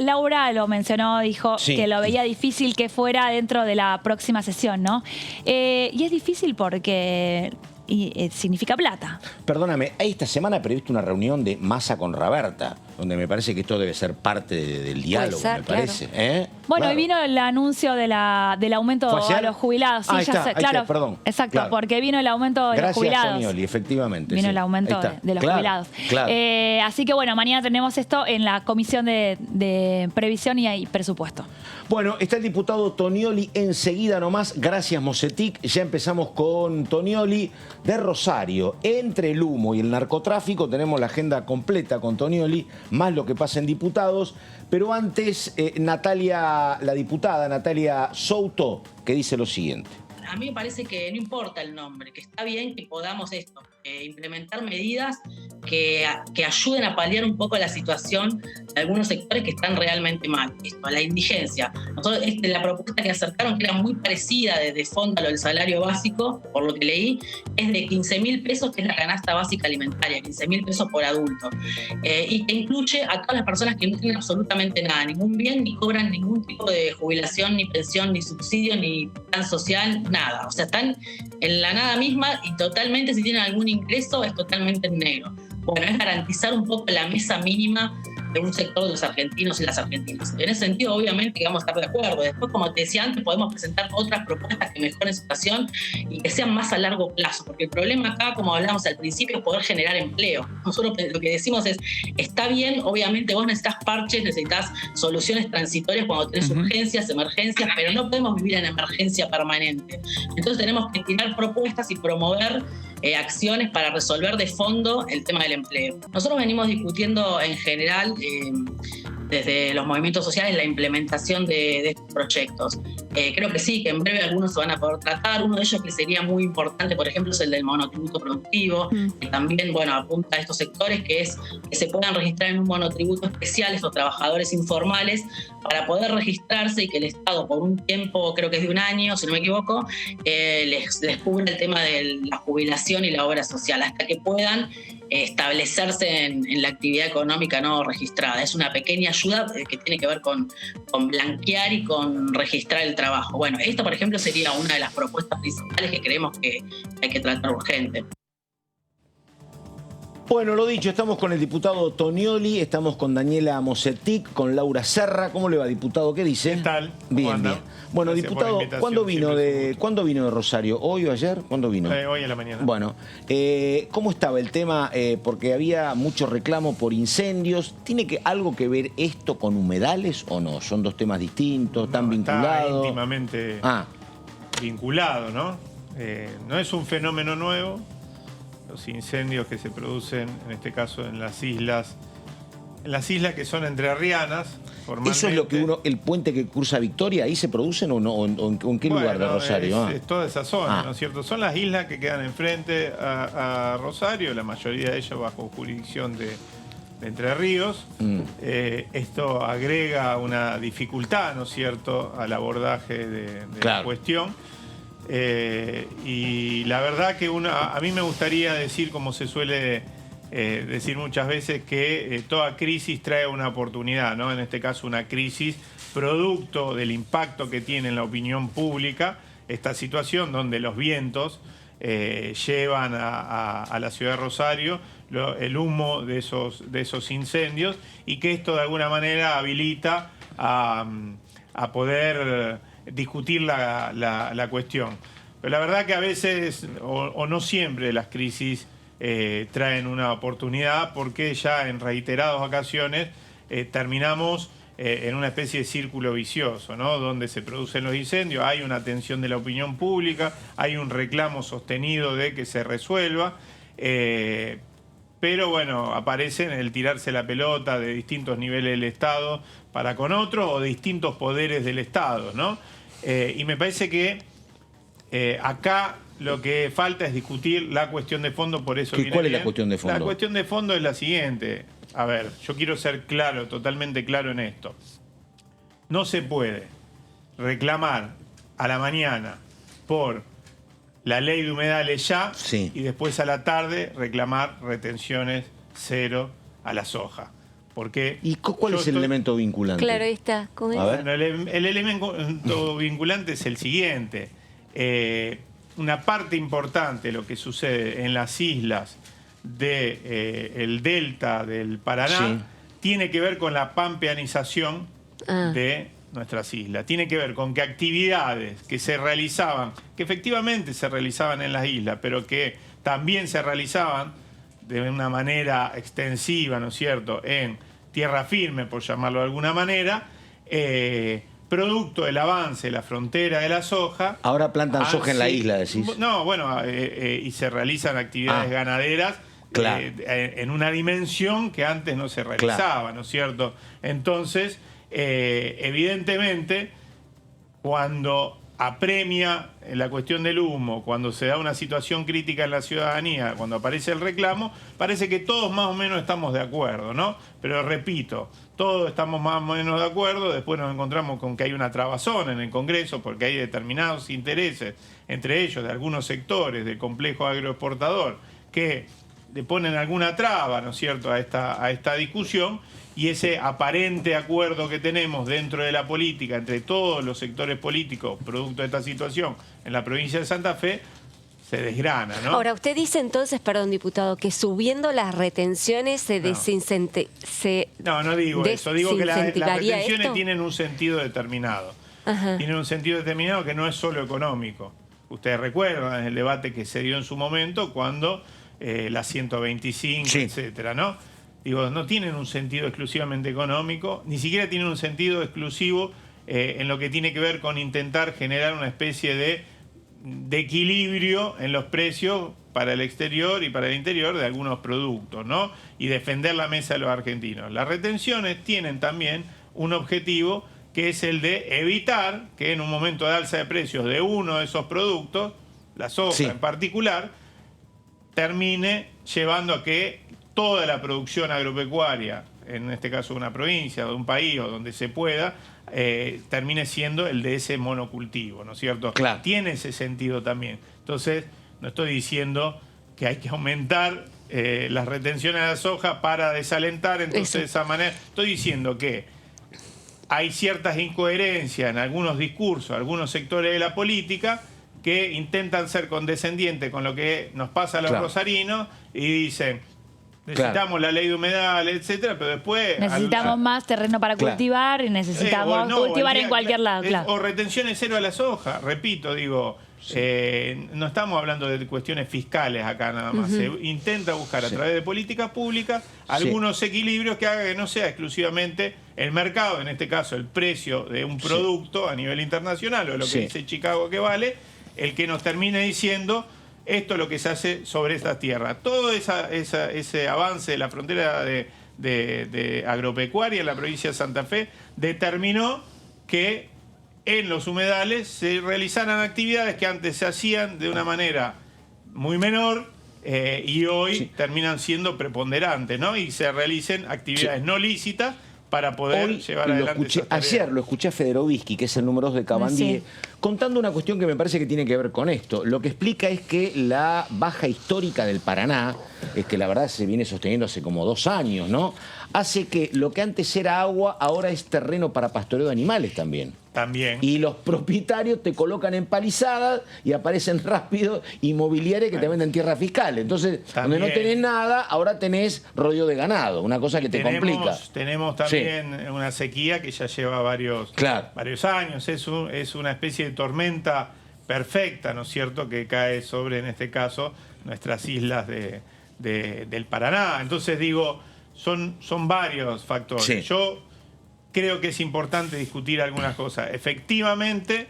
Laura lo mencionó, dijo que lo veía difícil que fuera dentro de la próxima sesión, ¿no? Y es difícil porque significa plata. Perdóname, esta semana previsto una reunión de Massa con Raberta, donde me parece que esto debe ser parte del diálogo, me parece. Bueno, y vino el anuncio del aumento a los jubilados. Sí, claro. Perdón. Exacto, Claro. porque vino el aumento de los jubilados. Gracias, Tonioli, efectivamente. Vino el aumento de los jubilados. Claro. Así que bueno, mañana tenemos esto en la Comisión de Previsión y Presupuesto. Bueno, está el diputado Tonioli enseguida nomás. Gracias, Mosetic. Ya empezamos con Tonioli de Rosario. Entre el humo y el narcotráfico tenemos la agenda completa con Tonioli, más lo que pasa en diputados. Pero antes, la diputada Natalia Souto, que dice lo siguiente. A mí me parece que no importa el nombre, que está bien que podamos implementar medidas que ayuden a paliar un poco la situación de algunos sectores que están realmente mal. La indigencia. Nosotros, la propuesta que acercaron, que era muy parecida de fondo a lo del salario básico, por lo que leí, es de 15.000 pesos, que es la canasta básica alimentaria, 15.000 pesos por adulto. Y que incluye a todas las personas que no tienen absolutamente nada, ningún bien, ni cobran ningún tipo de jubilación, ni pensión, ni subsidio, ni plan social, nada. O sea, están en la nada misma y totalmente, si tienen algún ingreso, es totalmente en negro. Bueno, es garantizar un poco la mesa mínima de un sector de los argentinos y las argentinas. En ese sentido, obviamente, que vamos a estar de acuerdo. Después, como te decía antes, podemos presentar otras propuestas que mejoren la situación y que sean más a largo plazo, porque el problema acá, como hablamos al principio, es poder generar empleo. Nosotros lo que decimos es, está bien, obviamente vos necesitas parches, necesitas soluciones transitorias cuando tenés urgencias, emergencias, pero no podemos vivir en emergencia permanente. Entonces tenemos que tirar propuestas y promover acciones para resolver de fondo el tema del empleo. Nosotros venimos discutiendo en general desde los movimientos sociales la implementación de estos proyectos. Creo que sí, que en breve algunos se van a poder tratar. Uno de ellos que sería muy importante, por ejemplo, es el del monotributo productivo, que también, bueno, apunta a estos sectores, que es que se puedan registrar en un monotributo especial estos trabajadores informales para poder registrarse y que el Estado, por un tiempo, creo que es de 1 año, si no me equivoco, les cubra el tema de la jubilación y la obra social, hasta que puedan establecerse en la actividad económica no registrada. Es una pequeña ayuda que tiene que ver con blanquear y con registrar el trabajo. Bueno, esto, por ejemplo, sería una de las propuestas principales que creemos que hay que tratar urgente. Bueno, lo dicho, estamos con el diputado Tonioli, estamos con Daniela Mosetic, con Laura Serra. ¿Cómo le va, diputado? ¿Qué dice? ¿Qué tal? Bien, bien. Bueno, gracias, diputado, ¿cuándo vino de Rosario? ¿Hoy o ayer? ¿Cuándo vino? Hoy en la mañana. Bueno, ¿cómo estaba el tema? Porque había mucho reclamo por incendios. ¿Tiene algo que ver esto con humedales o no? ¿Son dos temas distintos, tan vinculados? Está íntimamente vinculado, ¿no? No es un fenómeno nuevo. Los incendios que se producen, en este caso en las islas que son entrerrianas, formalmente. ¿Eso es lo que el puente que cruza Victoria, ahí se producen o no? ¿O en qué lugar de Rosario? Es toda esa zona, ¿no es cierto? Son las islas que quedan enfrente a Rosario, la mayoría de ellas bajo jurisdicción de Entre Ríos. Esto agrega una dificultad, ¿no es cierto?, al abordaje de la cuestión. Y la verdad que a mí me gustaría decir, como se suele decir muchas veces, que toda crisis trae una oportunidad, ¿no? En este caso una crisis producto del impacto que tiene en la opinión pública esta situación donde los vientos llevan a la ciudad de Rosario el humo de esos incendios, y que esto de alguna manera habilita a poder discutir la cuestión. Pero la verdad que a veces, o no siempre, las crisis traen una oportunidad, porque ya en reiteradas ocasiones terminamos en una especie de círculo vicioso, ¿no? Donde se producen los incendios, hay una atención de la opinión pública, hay un reclamo sostenido de que se resuelva, pero bueno, aparecen el tirarse la pelota de distintos niveles del Estado para con otros, o distintos poderes del Estado, ¿no? Y me parece que acá lo que falta es discutir la cuestión de fondo, por eso viene ¿Cuál es bien. la cuestión de fondo? La cuestión de fondo es la siguiente. A ver, yo quiero ser claro, totalmente claro en esto. No se puede reclamar a la mañana por la ley de humedales ya, y después a la tarde reclamar retenciones cero a la soja. Porque ¿y cuál es el elemento vinculante? Claro, ahí está. ¿Cómo es? Bueno, el elemento vinculante es el siguiente. Una parte importante de lo que sucede en las islas del delta del Paraná tiene que ver con la pampeanización de nuestras islas. Tiene que ver con que actividades que se realizaban, que efectivamente se realizaban en las islas, pero que también se realizaban de una manera extensiva, ¿no es cierto?, en tierra firme, por llamarlo de alguna manera, producto del avance de la frontera de la soja. Ahora plantan soja en la isla, decís. No, bueno, y se realizan actividades ganaderas en una dimensión que antes no se realizaba, ¿no es cierto? Entonces, evidentemente, cuando apremia la cuestión del humo, cuando se da una situación crítica en la ciudadanía, cuando aparece el reclamo, parece que todos más o menos estamos de acuerdo, ¿no? Pero repito, todos estamos más o menos de acuerdo, después nos encontramos con que hay una trabazón en el Congreso porque hay determinados intereses, entre ellos de algunos sectores del complejo agroexportador, que le ponen alguna traba, ¿no es cierto?, a esta discusión, y ese aparente acuerdo que tenemos dentro de la política entre todos los sectores políticos producto de esta situación en la provincia de Santa Fe se desgrana, ¿no? Ahora, usted dice entonces, perdón, diputado, que subiendo las retenciones se No digo eso, digo que las retenciones esto tienen un sentido determinado. Tienen un sentido determinado que no es solo económico. Ustedes recuerdan el debate que se dio en su momento cuando la 125, etcétera, ¿no? Digo, no tienen un sentido exclusivamente económico, ni siquiera tienen un sentido exclusivo en lo que tiene que ver con intentar generar una especie de de equilibrio en los precios para el exterior y para el interior de algunos productos, ¿no? Y defender la mesa de los argentinos. Las retenciones tienen también un objetivo que es el de evitar que en un momento de alza de precios de uno de esos productos, la soja en particular, termine llevando a que toda la producción agropecuaria, en este caso de una provincia, de un país o donde se pueda, termine siendo el de ese monocultivo, ¿no es cierto? Claro. Tiene ese sentido también. Entonces, no estoy diciendo que hay que aumentar las retenciones de la soja para desalentar, entonces de esa manera. Estoy diciendo que hay ciertas incoherencias en algunos discursos, algunos sectores de la política que intentan ser condescendientes con lo que nos pasa a los rosarinos y dicen, necesitamos la ley de humedales, etcétera, pero después... Necesitamos más terreno para cultivar y necesitamos cultivar en cualquier lado. O retenciones cero a la soja, repito, digo... no estamos hablando de cuestiones fiscales acá nada más. Se intenta buscar a través de políticas públicas algunos equilibrios que hagan que no sea exclusivamente el mercado, en este caso el precio de un producto a nivel internacional o lo que dice Chicago que vale, el que nos termine diciendo esto es lo que se hace sobre esta tierra. Todo ese avance de la frontera de agropecuaria en la provincia de Santa Fe determinó que en los humedales se realizaran actividades que antes se hacían de una manera muy menor y hoy terminan siendo preponderantes, ¿no? Y se realicen actividades no lícitas para poder llevar adelante. Ayer lo escuché a Federovisky, que es el número 2 de Cabandier, contando una cuestión que me parece que tiene que ver con esto. Lo que explica es que la baja histórica del Paraná, es que la verdad se viene sosteniendo hace como 2 años, ¿no? Hace que lo que antes era agua, ahora es terreno para pastoreo de animales también. También. Y los propietarios te colocan empalizadas y aparecen rápido inmobiliarias que te venden tierra fiscal. Entonces, donde no tenés nada, ahora tenés rodeo de ganado, una cosa que te complica. Tenemos también una sequía que ya lleva varios años. Es una especie de tormenta perfecta, ¿no es cierto?, que cae sobre, en este caso, nuestras islas del Paraná. Entonces, digo, son varios factores. Yo creo que es importante discutir algunas cosas. Efectivamente,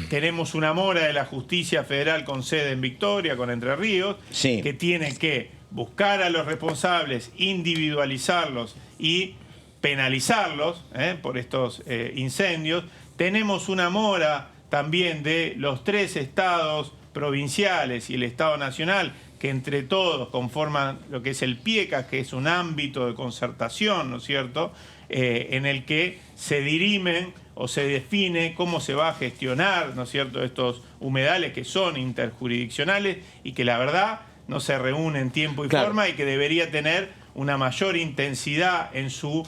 tenemos una mora de la justicia federal con sede en Victoria, con Entre Ríos, que tiene que buscar a los responsables, individualizarlos y penalizarlos por estos incendios. Tenemos una mora también de los 3 estados provinciales y el Estado Nacional, que entre todos conforman lo que es el PIECAS, que es un ámbito de concertación, ¿no es cierto?, en el que se dirimen o se define cómo se va a gestionar, ¿no es cierto?, estos humedales que son interjurisdiccionales y que la verdad no se reúnen en tiempo y forma y que debería tener una mayor intensidad en su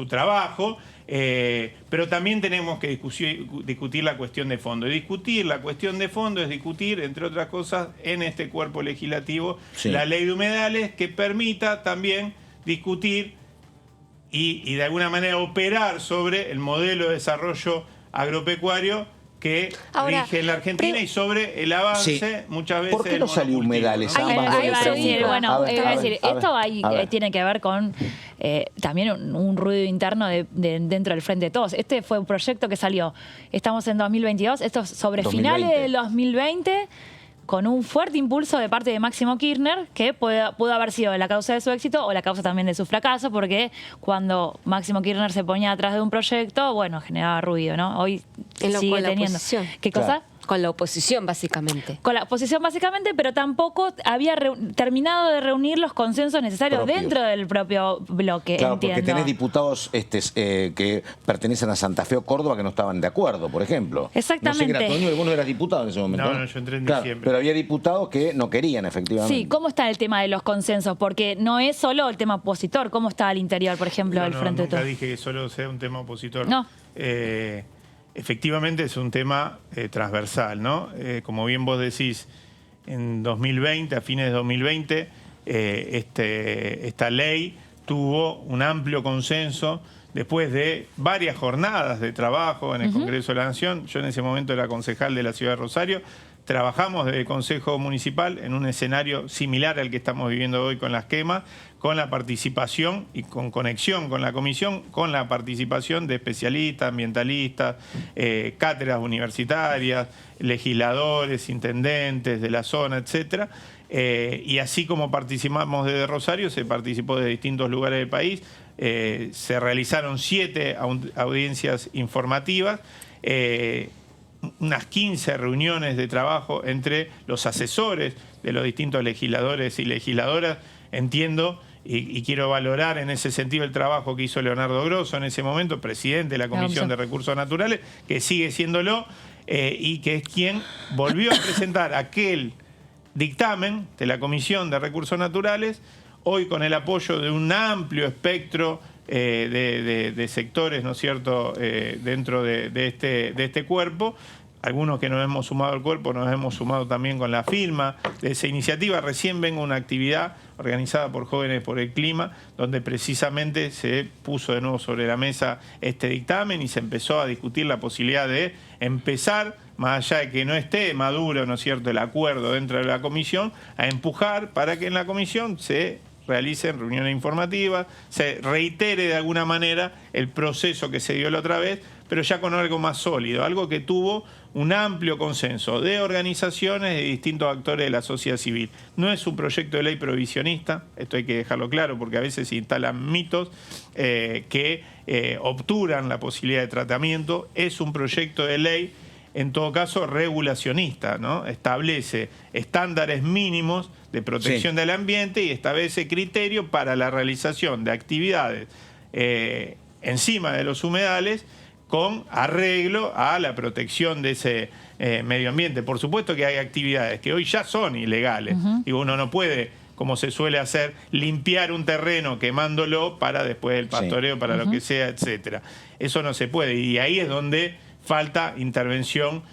trabajo. Pero también tenemos que discutir la cuestión de fondo. Y discutir la cuestión de fondo es discutir, entre otras cosas, en este cuerpo legislativo, la ley de humedales que permita también discutir y de alguna manera operar sobre el modelo de desarrollo agropecuario que rige en la Argentina y sobre el avance muchas veces. ¿Por qué no salió humedales? Esto tiene que ver con también un ruido interno dentro del Frente de Todos. Este fue un proyecto que salió, estamos en 2022, esto es sobre 2020. Finales del 2020, con un fuerte impulso de parte de Máximo Kirchner, que pudo haber sido la causa de su éxito o la causa también de su fracaso, porque cuando Máximo Kirchner se ponía atrás de un proyecto, bueno, generaba ruido, ¿no? Hoy sigue teniendo. ¿Qué cosa? Con la oposición, básicamente. Con la oposición, básicamente, pero tampoco había terminado de reunir los consensos necesarios dentro del propio bloque, Claro, porque tenés diputados que pertenecen a Santa Fe o Córdoba que no estaban de acuerdo, por ejemplo. Exactamente. No sé qué era, Toño, vos no eras diputado en ese momento. No, yo entré en diciembre. Pero había diputados que no querían, efectivamente. Sí, ¿cómo está el tema de los consensos? Porque no es solo el tema opositor. ¿Cómo está al interior, por ejemplo, del Frente de Todos? Nunca dije que solo sea un tema opositor. No. Efectivamente es un tema transversal, ¿no? Como bien vos decís, en 2020, a fines de 2020, esta ley tuvo un amplio consenso después de varias jornadas de trabajo en el Congreso de la Nación. Yo en ese momento era concejal de la ciudad de Rosario. trabajamos desde el Consejo Municipal en un escenario similar al que estamos viviendo hoy con las quemas, con la participación y con conexión con la comisión, con la participación de especialistas, ambientalistas, cátedras universitarias, legisladores, intendentes de la zona, etcétera. Y así como participamos desde Rosario, se participó de distintos lugares del país. Se realizaron 7 audiencias informativas, unas 15 reuniones de trabajo entre los asesores de los distintos legisladores y legisladoras. Entiendo y quiero valorar en ese sentido el trabajo que hizo Leonardo Grosso en ese momento, presidente de la Comisión de Recursos Naturales, que sigue siéndolo, y que es quien volvió a presentar aquel dictamen de la Comisión de Recursos Naturales, hoy con el apoyo de un amplio espectro de sectores, ¿no es cierto?, dentro de este cuerpo. Algunos que nos hemos sumado al cuerpo, nos hemos sumado también con la firma de esa iniciativa. Recién vengo una actividad organizada por Jóvenes por el Clima, donde precisamente se puso de nuevo sobre la mesa este dictamen y se empezó a discutir la posibilidad de empezar, más allá de que no esté maduro, ¿no es cierto?, el acuerdo dentro de la comisión, a empujar para que en la comisión se realicen reuniones informativas, se reitere de alguna manera el proceso que se dio la otra vez, pero ya con algo más sólido, algo que tuvo un amplio consenso de organizaciones y de distintos actores de la sociedad civil. No es un proyecto de ley provisionista, esto hay que dejarlo claro, porque a veces se instalan mitos que obturan la posibilidad de tratamiento. Es un proyecto de ley, en todo caso, regulacionista, ¿no? Establece estándares mínimos de protección del ambiente y establece criterios para la realización de actividades encima de los humedales con arreglo a la protección de ese medio ambiente. Por supuesto que hay actividades que hoy ya son ilegales y uno no puede, como se suele hacer, limpiar un terreno quemándolo para después el pastoreo, para lo que sea, etcétera. Eso no se puede y ahí es donde falta intervención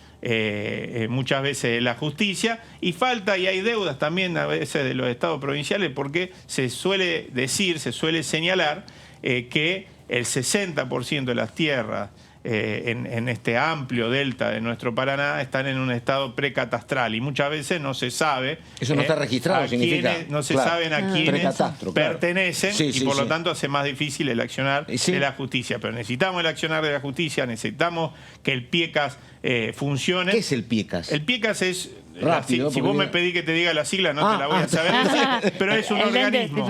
muchas veces de la justicia y falta, y hay deudas también a veces de los estados provinciales, porque se suele decir, se suele señalar que el 60% de las tierras en este amplio delta de nuestro Paraná están en un estado precatastral y muchas veces no se sabe. Eso no está registrado, significa. No se saben a quiénes pertenecen y por lo tanto hace más difícil el accionar de la justicia. Pero necesitamos el accionar de la justicia, necesitamos que el PIECAS funcione. ¿Qué es el PIECAS? El PIECAS es... Rápido, si vos me pedís que te diga la sigla, no te la voy a saber decir, pero es un organismo.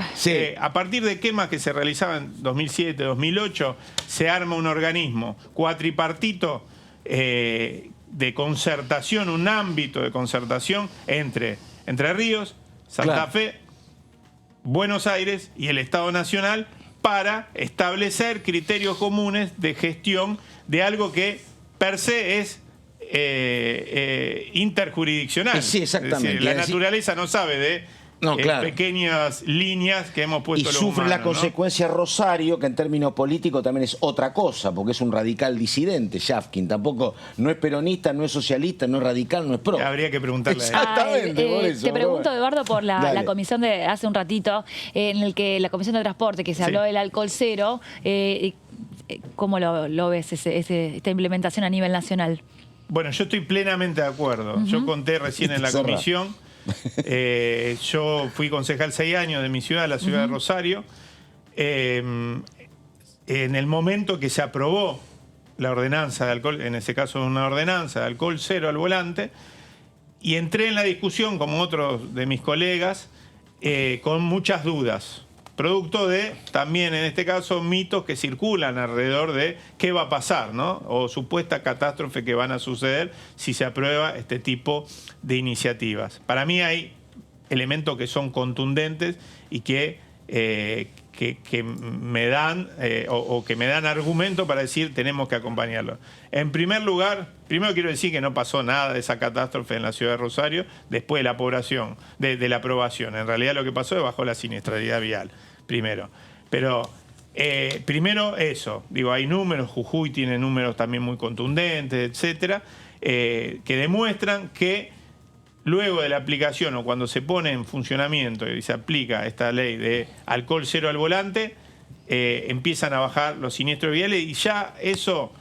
A partir de quemas que se realizaban en 2007, 2008, se arma un organismo cuatripartito de concertación, un ámbito de concertación entre Entre Ríos, Santa Fe, Buenos Aires y el Estado Nacional para establecer criterios comunes de gestión de algo que per se es interjurisdiccional. Sí, exactamente. Es decir, la naturaleza no sabe de pequeñas líneas que hemos puesto y los sufre humanos, la consecuencia Rosario, que en términos políticos también es otra cosa, porque es un radical disidente, Yafkin. Tampoco no es peronista, no es socialista, no es radical, no es pro. Habría que preguntarle. Exactamente, por eso. Te pregunto, Eduardo, por la comisión de hace un ratito, en el que la comisión de transporte, que se habló del alcohol cero, ¿cómo lo ves esta implementación a nivel nacional? Bueno, yo estoy plenamente de acuerdo. Yo conté recién en la comisión. Yo fui concejal 6 años de mi ciudad, la ciudad de Rosario. En el momento que se aprobó la ordenanza de alcohol, en ese caso una ordenanza de alcohol cero al volante, y entré en la discusión, como otros de mis colegas, con muchas dudas. Producto de, también en este caso, mitos que circulan alrededor de qué va a pasar, ¿no? O supuesta catástrofe que van a suceder si se aprueba este tipo de iniciativas. Para mí hay elementos que son contundentes y que me dan o que me dan argumento para decir tenemos que acompañarlo. En primer lugar, primero quiero decir que no pasó nada de esa catástrofe en la ciudad de Rosario después de la aprobación. En realidad lo que pasó es bajó la siniestralidad vial, primero. Pero primero eso, digo, hay números, Jujuy tiene números también muy contundentes, etcétera, que demuestran que luego de la aplicación o cuando se pone en funcionamiento y se aplica esta ley de alcohol cero al volante, empiezan a bajar los siniestros viales y ya eso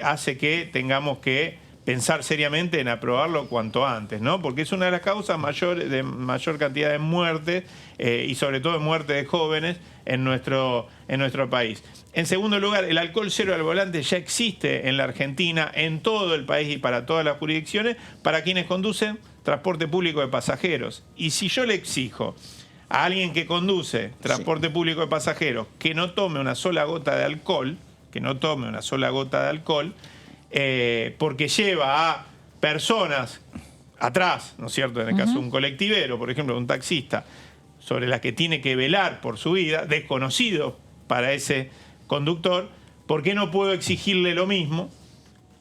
hace que tengamos que pensar seriamente en aprobarlo cuanto antes, ¿no? Porque es una de las causas de mayor cantidad de muertes y sobre todo de muertes de jóvenes en nuestro país. En segundo lugar, el alcohol cero al volante ya existe en la Argentina, en todo el país y para todas las jurisdicciones, para quienes conducen transporte público de pasajeros. Y si yo le exijo a alguien que conduce transporte público de pasajeros que no tome una sola gota de alcohol, porque lleva a personas atrás, ¿no es cierto?, en el caso de un colectivero, por ejemplo, de un taxista, sobre las que tiene que velar por su vida, desconocido para ese conductor, ¿por qué no puedo exigirle lo mismo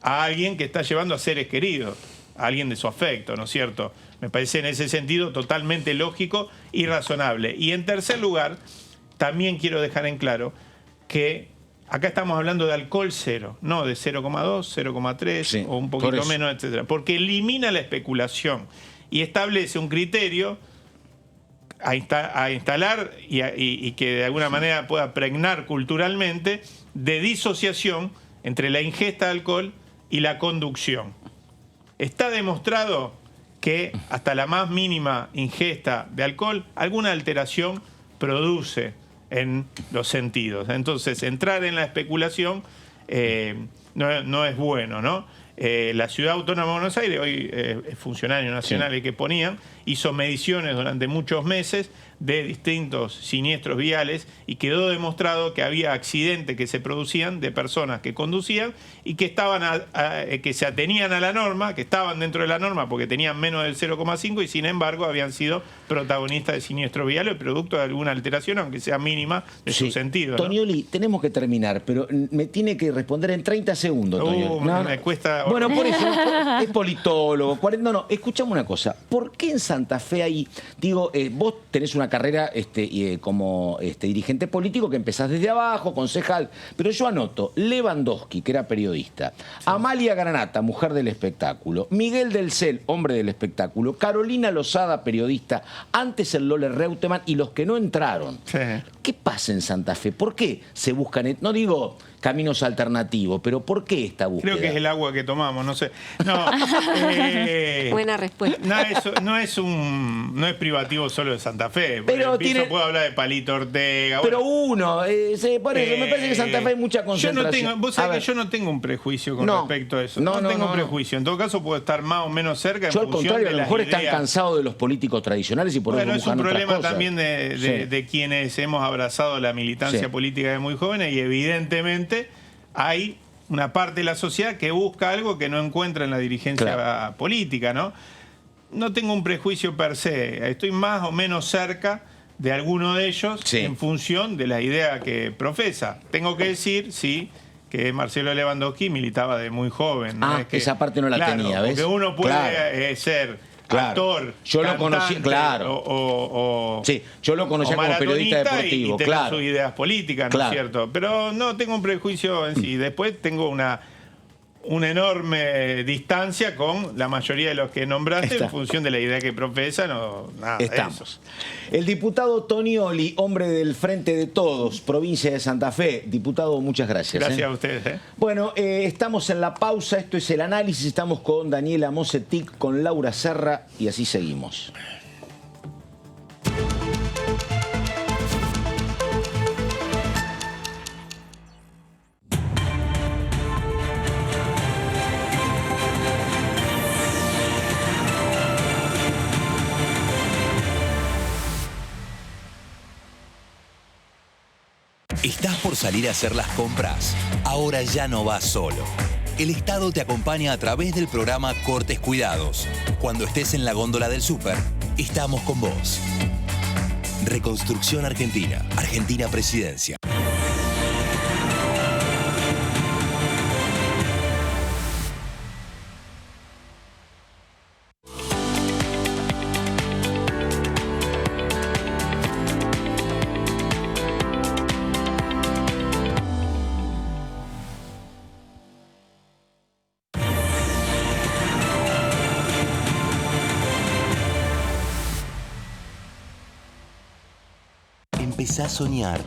a alguien que está llevando a seres queridos, a alguien de su afecto, ¿no es cierto? Me parece en ese sentido totalmente lógico y razonable. Y en tercer lugar, también quiero dejar en claro que acá estamos hablando de alcohol cero, no de 0,2, 0,3 o un poquito menos, etcétera, porque elimina la especulación y establece un criterio a instalar y que de alguna manera pueda pregnar culturalmente de disociación entre la ingesta de alcohol y la conducción. Está demostrado que hasta la más mínima ingesta de alcohol, alguna alteración produce en los sentidos. Entonces, entrar en la especulación no es bueno, ¿no? La Ciudad Autónoma de Buenos Aires, hoy funcionarios nacionales que ponían, hizo mediciones durante muchos meses de distintos siniestros viales y quedó demostrado que había accidentes que se producían de personas que conducían y que que se atenían a la norma, que estaban dentro de la norma porque tenían menos del 0,5 y sin embargo habían sido protagonistas de siniestros viales producto de alguna alteración, aunque sea mínima, de su sentido, ¿no? Tonioli, tenemos que terminar, pero me tiene que responder en 30 segundos, Tonioli. Me cuesta... Bueno, por eso, es politólogo. No, escuchame una cosa. ¿Por qué en Santa Fe hay, vos tenés una carrera como dirigente político que empezás desde abajo, concejal, pero yo anoto Lewandowski, que era periodista, Amalia Granata, mujer del espectáculo, Miguel del Cel, hombre del espectáculo, Carolina Lozada, periodista, antes el Lole Reutemann y los que no entraron. Sí. ¿Qué pasa en Santa Fe? ¿Por qué se buscan, no digo caminos alternativos, pero por qué esta búsqueda? Creo que es el agua que tomamos, no sé. No, buena respuesta. No es privativo solo de Santa Fe. Pero puedo hablar de Palito Ortega. Pero por eso me parece que en Santa Fe hay mucha concentración. Vos sabés que yo no tengo un prejuicio con respecto a eso. No tengo prejuicio. En todo caso puedo estar más o menos cerca. Yo al contrario, a lo mejor están cansados de los políticos tradicionales y por eso buscan otras cosas. Es un problema también de quienes hemos abrazado la militancia política de muy jóvenes y evidentemente hay una parte de la sociedad que busca algo que no encuentra en la dirigencia política, ¿no? No tengo un prejuicio per se, estoy más o menos cerca de alguno de ellos en función de la idea que profesa. Tengo que decir, que Marcelo Lewandowski militaba de muy joven. ¿No? Es que, esa parte no la tenía, ¿ves? Porque uno puede ser actor, yo lo conocí, yo lo conocía como periodista deportivo, y tener sus ideas políticas, ¿no es cierto? Pero no tengo un prejuicio en sí. Después tengo una enorme distancia con la mayoría de los que nombraste en función de la idea que profesan o nada. Estamos. El diputado Tonioli, hombre del Frente de Todos, provincia de Santa Fe. Diputado, muchas gracias. Gracias a ustedes. Bueno, estamos en la pausa. Esto es El Análisis. Estamos con Daniela Mosetic, con Laura Serra y así seguimos. ¿Estás por salir a hacer las compras? Ahora ya no vas solo. El Estado te acompaña a través del programa Cortes Cuidados. Cuando estés en la góndola del súper, estamos con vos. Reconstrucción Argentina. Argentina Presidencia. Empezá a soñar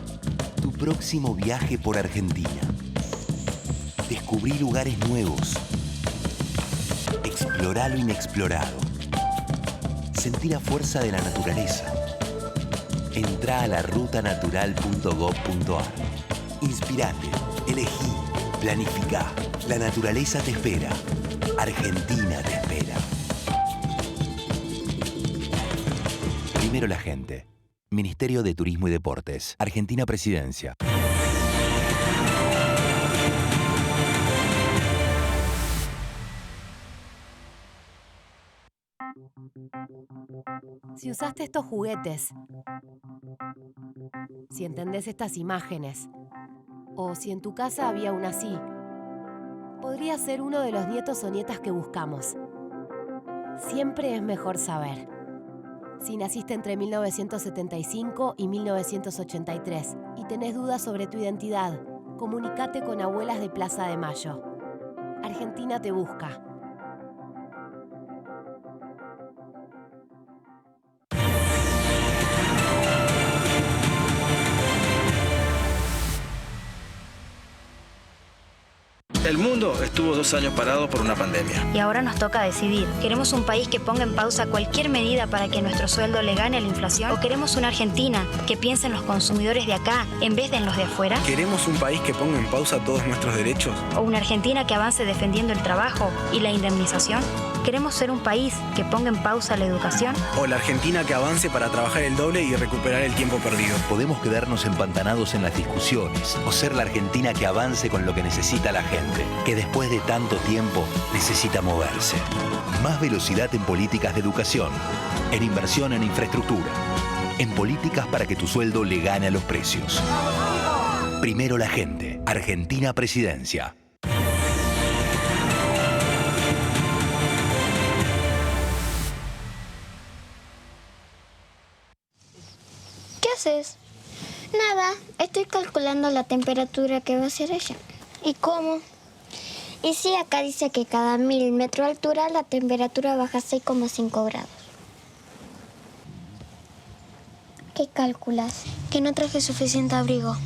tu próximo viaje por Argentina. Descubrí lugares nuevos. Explorá lo inexplorado. Sentí la fuerza de la naturaleza. Entrá a larutanatural.gov.ar. Inspirate, elegí, planificá. La naturaleza te espera. Argentina te espera. Primero la gente. Ministerio de Turismo y Deportes. Argentina Presidencia. Si usaste estos juguetes, si entendés estas imágenes, o si en tu casa había una así, podría ser uno de los nietos o nietas que buscamos. Siempre es mejor saber. Si naciste entre 1975 y 1983 y tenés dudas sobre tu identidad, comunícate con Abuelas de Plaza de Mayo. Argentina te busca. El mundo estuvo 2 años parado por una pandemia. Y ahora nos toca decidir. ¿Queremos un país que ponga en pausa cualquier medida para que nuestro sueldo le gane a la inflación? ¿O queremos una Argentina que piense en los consumidores de acá en vez de en los de afuera? ¿Queremos un país que ponga en pausa todos nuestros derechos? ¿O una Argentina que avance defendiendo el trabajo y la indemnización? ¿Queremos ser un país que ponga en pausa la educación? ¿O la Argentina que avance para trabajar el doble y recuperar el tiempo perdido? Podemos quedarnos empantanados en las discusiones o ser la Argentina que avance con lo que necesita la gente, que después de tanto tiempo necesita moverse. Más velocidad en políticas de educación, en inversión en infraestructura, en políticas para que tu sueldo le gane a los precios. Primero la gente. Argentina Presidencia. ¿Qué haces? Nada, estoy calculando la temperatura que va a ser allá. ¿Y cómo? Y sí, acá dice que cada 1000 metros de altura la temperatura baja 6,5 grados. ¿Qué calculas? Que no traje suficiente abrigo.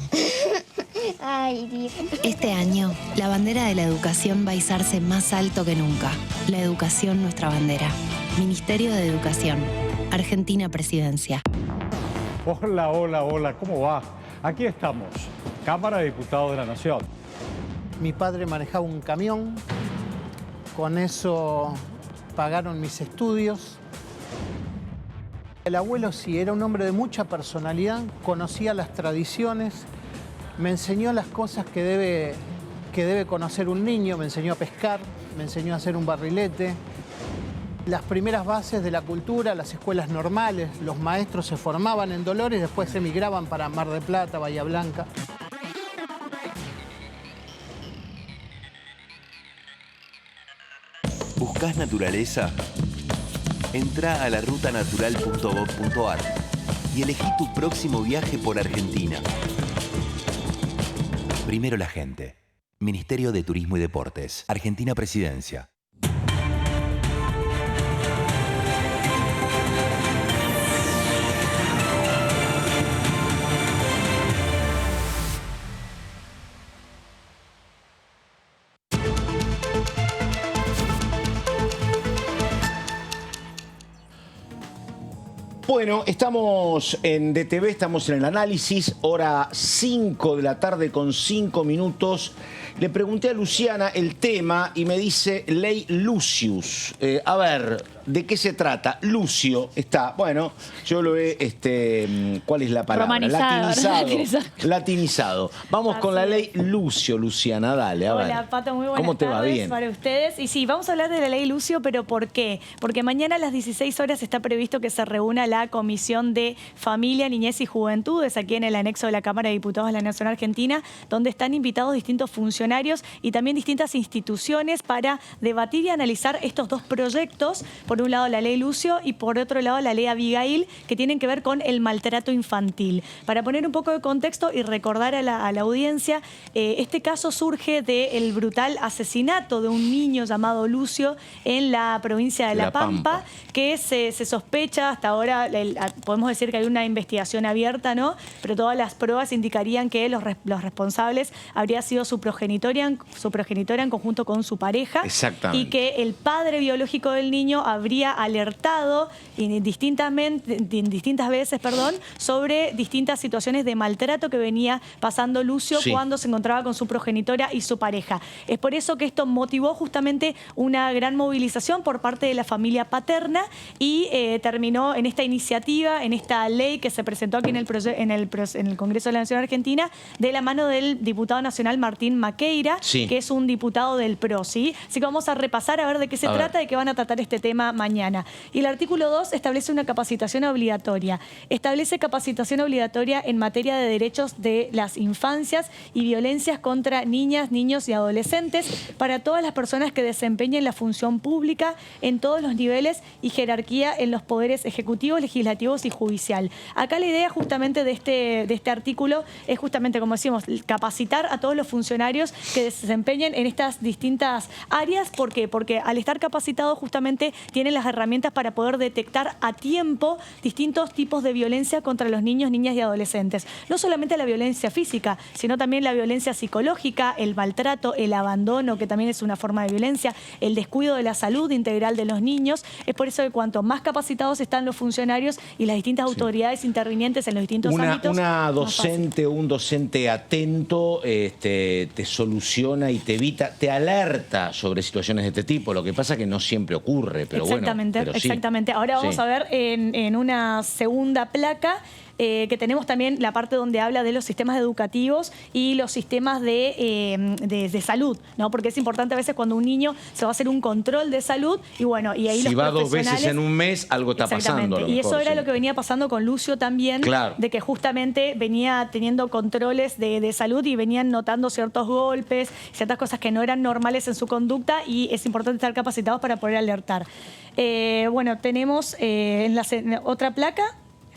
Ay, Dios. Este año, la bandera de la educación va a izarse más alto que nunca. La educación, nuestra bandera. Ministerio de Educación. Argentina Presidencia. Hola, hola, hola, ¿cómo va? Aquí estamos, Cámara de Diputados de la Nación. Mi padre manejaba un camión, con eso pagaron mis estudios. El abuelo sí, era un hombre de mucha personalidad, conocía las tradiciones, me enseñó las cosas que debe conocer un niño, me enseñó a pescar, me enseñó a hacer un barrilete. Las primeras bases de la cultura, las escuelas normales, los maestros se formaban en Dolores, después emigraban para Mar del Plata, Bahía Blanca. ¿Buscás naturaleza? Entrá a larutanatural.gov.ar y elegí tu próximo viaje por Argentina. Primero la gente. Ministerio de Turismo y Deportes. Argentina Presidencia. Bueno, estamos en DTV, estamos en el análisis, hora 5 de la tarde con 5 minutos. Le pregunté a Luciana el tema y me dice Ley Lucius. A ver, ¿de qué se trata? Lucio está, bueno, yo lo he, ¿cuál es la palabra? Romanizado. Latinizado. Vamos con la Ley Lucio, Luciana, dale, a ver. Hola, Pato, muy buenas ¿Cómo te va? tardes Bien. para ustedes. Y sí, vamos a hablar de la Ley Lucio, pero ¿por qué? Porque mañana a las 16 horas está previsto que se reúna la Comisión de Familia, Niñez y Juventudes, aquí en el anexo de la Cámara de Diputados de la Nación Argentina, donde están invitados distintos funcionarios y también distintas instituciones para debatir y analizar estos dos proyectos, por un lado la ley Lucio y por otro lado la ley Abigail, que tienen que ver con el maltrato infantil. Para poner un poco de contexto y recordar a la audiencia, este caso surge del brutal asesinato de un niño llamado Lucio en la provincia de La Pampa, que se sospecha, hasta ahora podemos decir que hay una investigación abierta, ¿no? Pero todas las pruebas indicarían que los responsables habría sido su progenitora en conjunto con su pareja. Exactamente. Y que el padre biológico del niño habría alertado distintas veces sobre distintas situaciones de maltrato que venía pasando Lucio cuando se encontraba con su progenitora y su pareja. Es por eso que esto motivó justamente una gran movilización por parte de la familia paterna y terminó en esta iniciativa, en esta ley que se presentó aquí en el Congreso de la Nación Argentina, de la mano del diputado nacional Martín Maqueira, que es un diputado del PRO, ¿sí? Así que vamos a repasar a ver de qué se trata y qué van a tratar este tema mañana. Y el artículo 2 establece una capacitación obligatoria. Establece capacitación obligatoria en materia de derechos de las infancias y violencias contra niñas, niños y adolescentes para todas las personas que desempeñen la función pública en todos los niveles y jerarquía en los poderes ejecutivos, legislativos y judicial. Acá la idea justamente de este artículo es justamente, como decimos, capacitar a todos los funcionarios que desempeñen en estas distintas áreas. ¿Por qué? Porque al estar capacitados justamente tienen las herramientas para poder detectar a tiempo distintos tipos de violencia contra los niños, niñas y adolescentes. No solamente la violencia física, sino también la violencia psicológica, el maltrato, el abandono, que también es una forma de violencia, el descuido de la salud integral de los niños. Es por eso que cuanto más capacitados están los funcionarios y las distintas autoridades intervinientes en los distintos ámbitos... Una docente o un docente atento te soluciona y te evita, te alerta sobre situaciones de este tipo. Lo que pasa es que no siempre ocurre, pero exactamente, bueno. Exactamente. Ahora vamos a ver en una segunda placa que tenemos también la parte donde habla de los sistemas educativos y los sistemas de salud, ¿no? Porque es importante a veces cuando un niño se va a hacer un control de salud y bueno, y ahí si los va 2 profesionales... veces en un mes, algo está pasando. Y eso era lo que venía pasando con Lucio también, de que justamente venía teniendo controles de salud y venían notando ciertos golpes, ciertas cosas que no eran normales en su conducta y es importante estar capacitados para poder alertar. Bueno, tenemos en otra placa...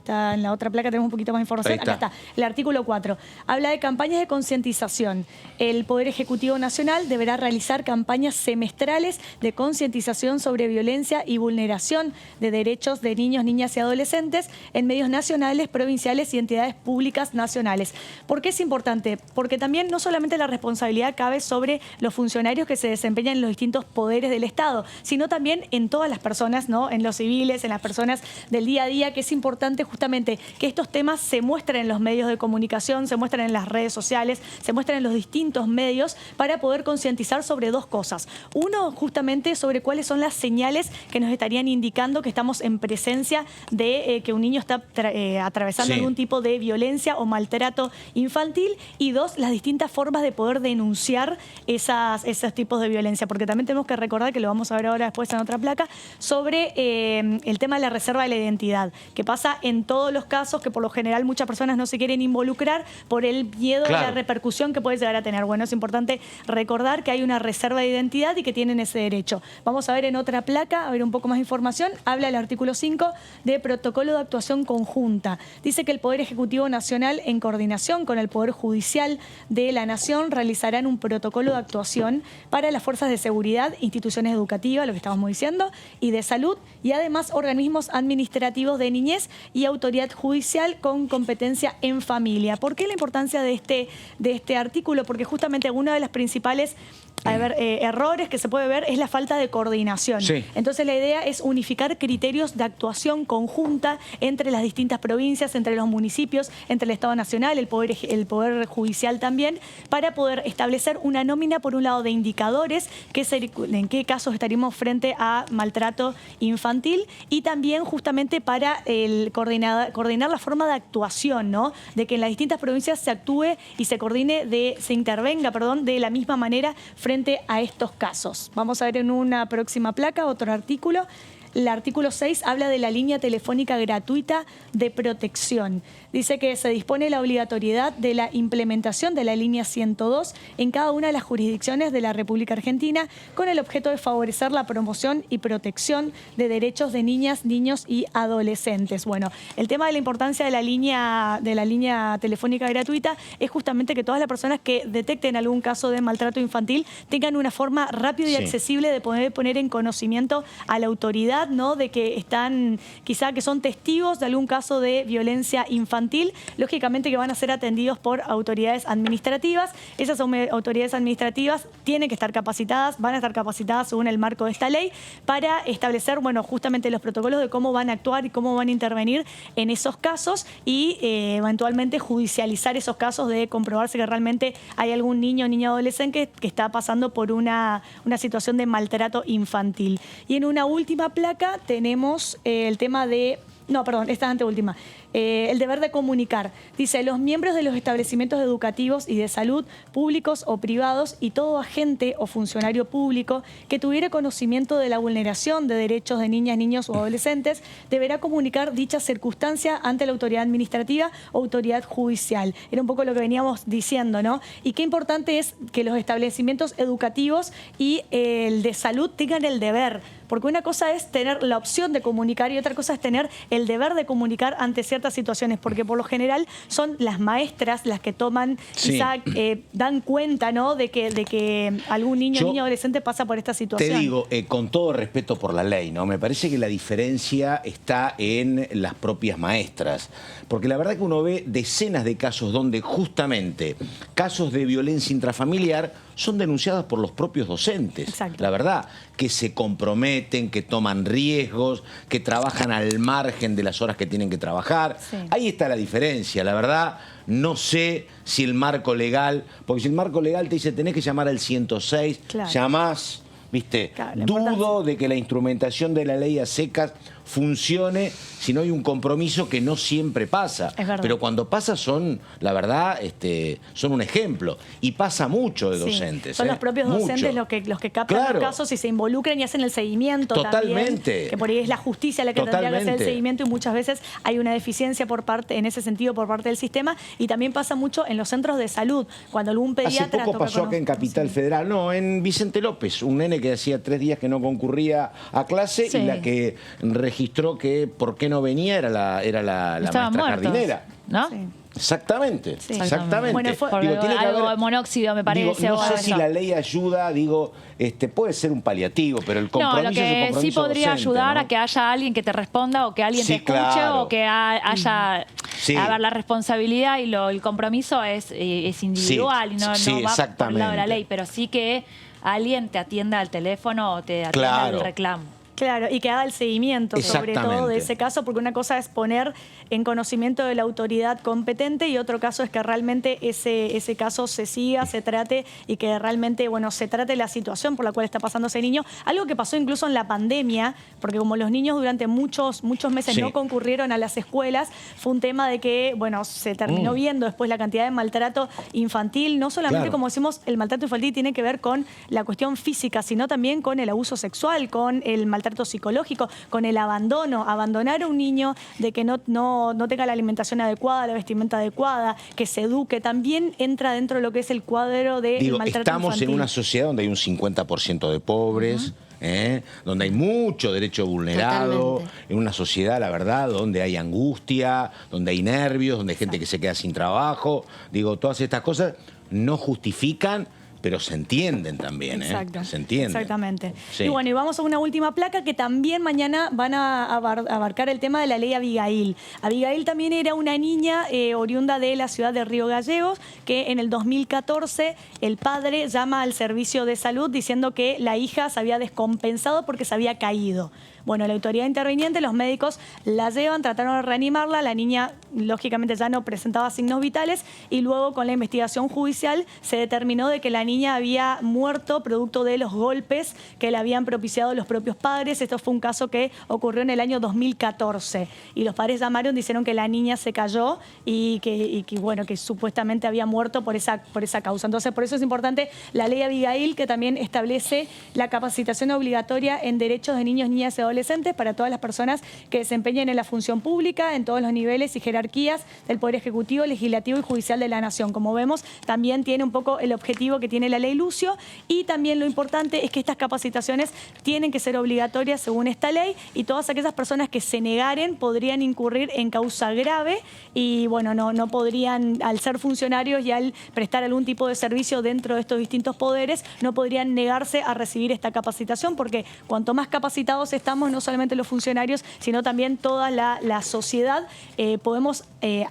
En la otra placa tenemos un poquito más de información. Acá está, el artículo 4. Habla de campañas de concientización. El Poder Ejecutivo Nacional deberá realizar campañas semestrales de concientización sobre violencia y vulneración de derechos de niños, niñas y adolescentes en medios nacionales, provinciales y entidades públicas nacionales. ¿Por qué es importante? Porque también no solamente la responsabilidad cabe sobre los funcionarios que se desempeñan en los distintos poderes del Estado, sino también en todas las personas, ¿no? En los civiles, en las personas del día a día, que es importante justamente que estos temas se muestren en los medios de comunicación, se muestren en las redes sociales, se muestren en los distintos medios para poder concientizar sobre dos cosas. Uno, justamente sobre cuáles son las señales que nos estarían indicando que estamos en presencia de que un niño está atravesando algún tipo de violencia o maltrato infantil. Y dos, las distintas formas de poder denunciar esos tipos de violencia. Porque también tenemos que recordar, que lo vamos a ver ahora después en otra placa, sobre el tema de la reserva de la identidad, que pasa en todos los casos, que por lo general muchas personas no se quieren involucrar por el miedo a la repercusión que puede llegar a tener. Bueno, es importante recordar que hay una reserva de identidad y que tienen ese derecho. Vamos a ver en otra placa, a ver un poco más de información. Habla el artículo 5 de protocolo de actuación conjunta. Dice que el Poder Ejecutivo Nacional, en coordinación con el Poder Judicial de la Nación, realizarán un protocolo de actuación para las fuerzas de seguridad, instituciones educativas, lo que estábamos diciendo, y de salud, y además organismos administrativos de niñez y autoridad judicial con competencia en familia. ¿Por qué la importancia de este artículo? Porque justamente uno de los principales errores que se puede ver es la falta de coordinación. Entonces la idea es unificar criterios de actuación conjunta entre las distintas provincias, entre los municipios, entre el Estado Nacional, el Poder Judicial también, para poder establecer una nómina, por un lado, de indicadores, en qué casos estaríamos frente a maltrato infantil, y también justamente para coordinar la forma de actuación, ¿no? De que en las distintas provincias se actúe y se intervenga de la misma manera frente a estos casos. Vamos a ver en una próxima placa otro artículo. el artículo 6 habla de la línea telefónica gratuita de protección. Dice que se dispone la obligatoriedad de la implementación de la línea 102 en cada una de las jurisdicciones de la República Argentina con el objeto de favorecer la promoción y protección de derechos de niñas, niños y adolescentes. Bueno, el tema de la importancia de la línea telefónica gratuita es justamente que todas las personas que detecten algún caso de maltrato infantil tengan una forma rápida y accesible de poder poner en conocimiento a la autoridad, ¿no? De que están, quizá que son testigos de algún caso de violencia infantil. Lógicamente que van a ser atendidos por autoridades administrativas. Esas autoridades administrativas tienen que estar capacitadas, van a estar capacitadas según el marco de esta ley para establecer, bueno, justamente los protocolos de cómo van a actuar y cómo van a intervenir en esos casos y eventualmente judicializar esos casos de comprobarse que realmente hay algún niño o niña adolescente que está pasando por una situación de maltrato infantil. Y en una última placa tenemos el tema de... No, perdón, esta es anteúltima. El deber de comunicar. Dice, los miembros de los establecimientos educativos y de salud, públicos o privados, y todo agente o funcionario público que tuviera conocimiento de la vulneración de derechos de niñas, niños o adolescentes, deberá comunicar dicha circunstancia ante la autoridad administrativa o autoridad judicial. Era un poco lo que veníamos diciendo, ¿no? Y qué importante es que los establecimientos educativos y el de salud tengan el deber. Porque una cosa es tener la opción de comunicar y otra cosa es tener el deber de comunicar ante ciertas situaciones, porque por lo general son las maestras las que toman, quizá dan cuenta, ¿no? de que algún niño o niña adolescente pasa por esta situación. Te digo, con todo respeto por la ley, ¿no? Me parece que la diferencia está en las propias maestras, porque la verdad que uno ve decenas de casos donde justamente casos de violencia intrafamiliar son denunciadas por los propios docentes. Exacto. La verdad, que se comprometen, que toman riesgos, que trabajan al margen de las horas que tienen que trabajar. Sí. Ahí está la diferencia. La verdad, no sé si el marco legal, porque si el marco legal te dice tenés que llamar al 106, claro, llamás, ¿viste? Claro, dudo de que la instrumentación de la ley a secas funcione si no hay un compromiso, que no siempre pasa. Pero cuando pasa son, la verdad, son un ejemplo. Y pasa mucho de docentes. Son los propios docentes los que captan los casos y se involucran y hacen el seguimiento. Totalmente. También, que por ahí es la justicia la que tendría que hacer el seguimiento y muchas veces hay una deficiencia en ese sentido por parte del sistema. Y también pasa mucho en los centros de salud. Cuando algún pediatra... Hace poco pasó acá en Capital Federal, no, en Vicente López, un nene que hacía 3 días que no concurría a clase y la que registró que por qué no venía era la maestra jardinera. ¿No? Sí. Exactamente, exactamente. Bueno, tiene que algo de monóxido, me parece. No sé si la ley ayuda, puede ser un paliativo, pero el compromiso lo que sí podría ayudar, ¿no? A que haya alguien que te responda o que alguien te escuche o que haya... A ver, la responsabilidad y el compromiso es individual y no va por el lado de la ley, pero sí que alguien te atienda al teléfono o te atienda al reclamo. Claro, y que haga el seguimiento sobre todo de ese caso, porque una cosa es poner en conocimiento de la autoridad competente y otro caso es que realmente ese caso se siga, se trate y que realmente, bueno, se trate la situación por la cual está pasando ese niño. Algo que pasó incluso en la pandemia, porque como los niños durante muchos meses no concurrieron a las escuelas, fue un tema de que, bueno, se terminó viendo después la cantidad de maltrato infantil, no solamente, como decimos, el maltrato infantil tiene que ver con la cuestión física, sino también con el abuso sexual, con el maltrato psicológico, con el abandono, abandonar a un niño de que no tenga la alimentación adecuada, la vestimenta adecuada, que se eduque, también entra dentro de lo que es el cuadro de maltrato estamos infantil. En una sociedad donde hay un 50% de pobres, donde hay mucho derecho vulnerado, en una sociedad, la verdad, donde hay angustia, donde hay nervios, donde hay gente que se queda sin trabajo. Todas estas cosas no justifican, pero se entienden también, Exacto. Se entienden. Exactamente. Sí. Y bueno, y vamos a una última placa que también mañana van a abarcar el tema de la ley Abigail. Abigail también era una niña oriunda de la ciudad de Río Gallegos, que en el 2014 el padre llama al servicio de salud diciendo que la hija se había descompensado porque se había caído. Bueno, la autoridad interviniente, los médicos la llevan, trataron de reanimarla, la niña lógicamente ya no presentaba signos vitales y luego con la investigación judicial se determinó de que la niña había muerto producto de los golpes que le habían propiciado los propios padres. Esto fue un caso que ocurrió en el año 2014 y los padres llamaron, dijeron que la niña se cayó y que supuestamente había muerto por esa causa. Entonces, por eso es importante la ley Abigail, que también establece la capacitación obligatoria en derechos de niños, niñas y adolescentes adolescentes, para todas las personas que desempeñen en la función pública, en todos los niveles y jerarquías del Poder Ejecutivo, Legislativo y Judicial de la Nación. Como vemos, también tiene un poco el objetivo que tiene la ley Lucio, y también lo importante es que estas capacitaciones tienen que ser obligatorias según esta ley, y todas aquellas personas que se negaren podrían incurrir en causa grave y bueno, no podrían, al ser funcionarios y al prestar algún tipo de servicio dentro de estos distintos poderes, no podrían negarse a recibir esta capacitación, porque cuanto más capacitados estamos, no solamente los funcionarios, sino también toda la sociedad, podemos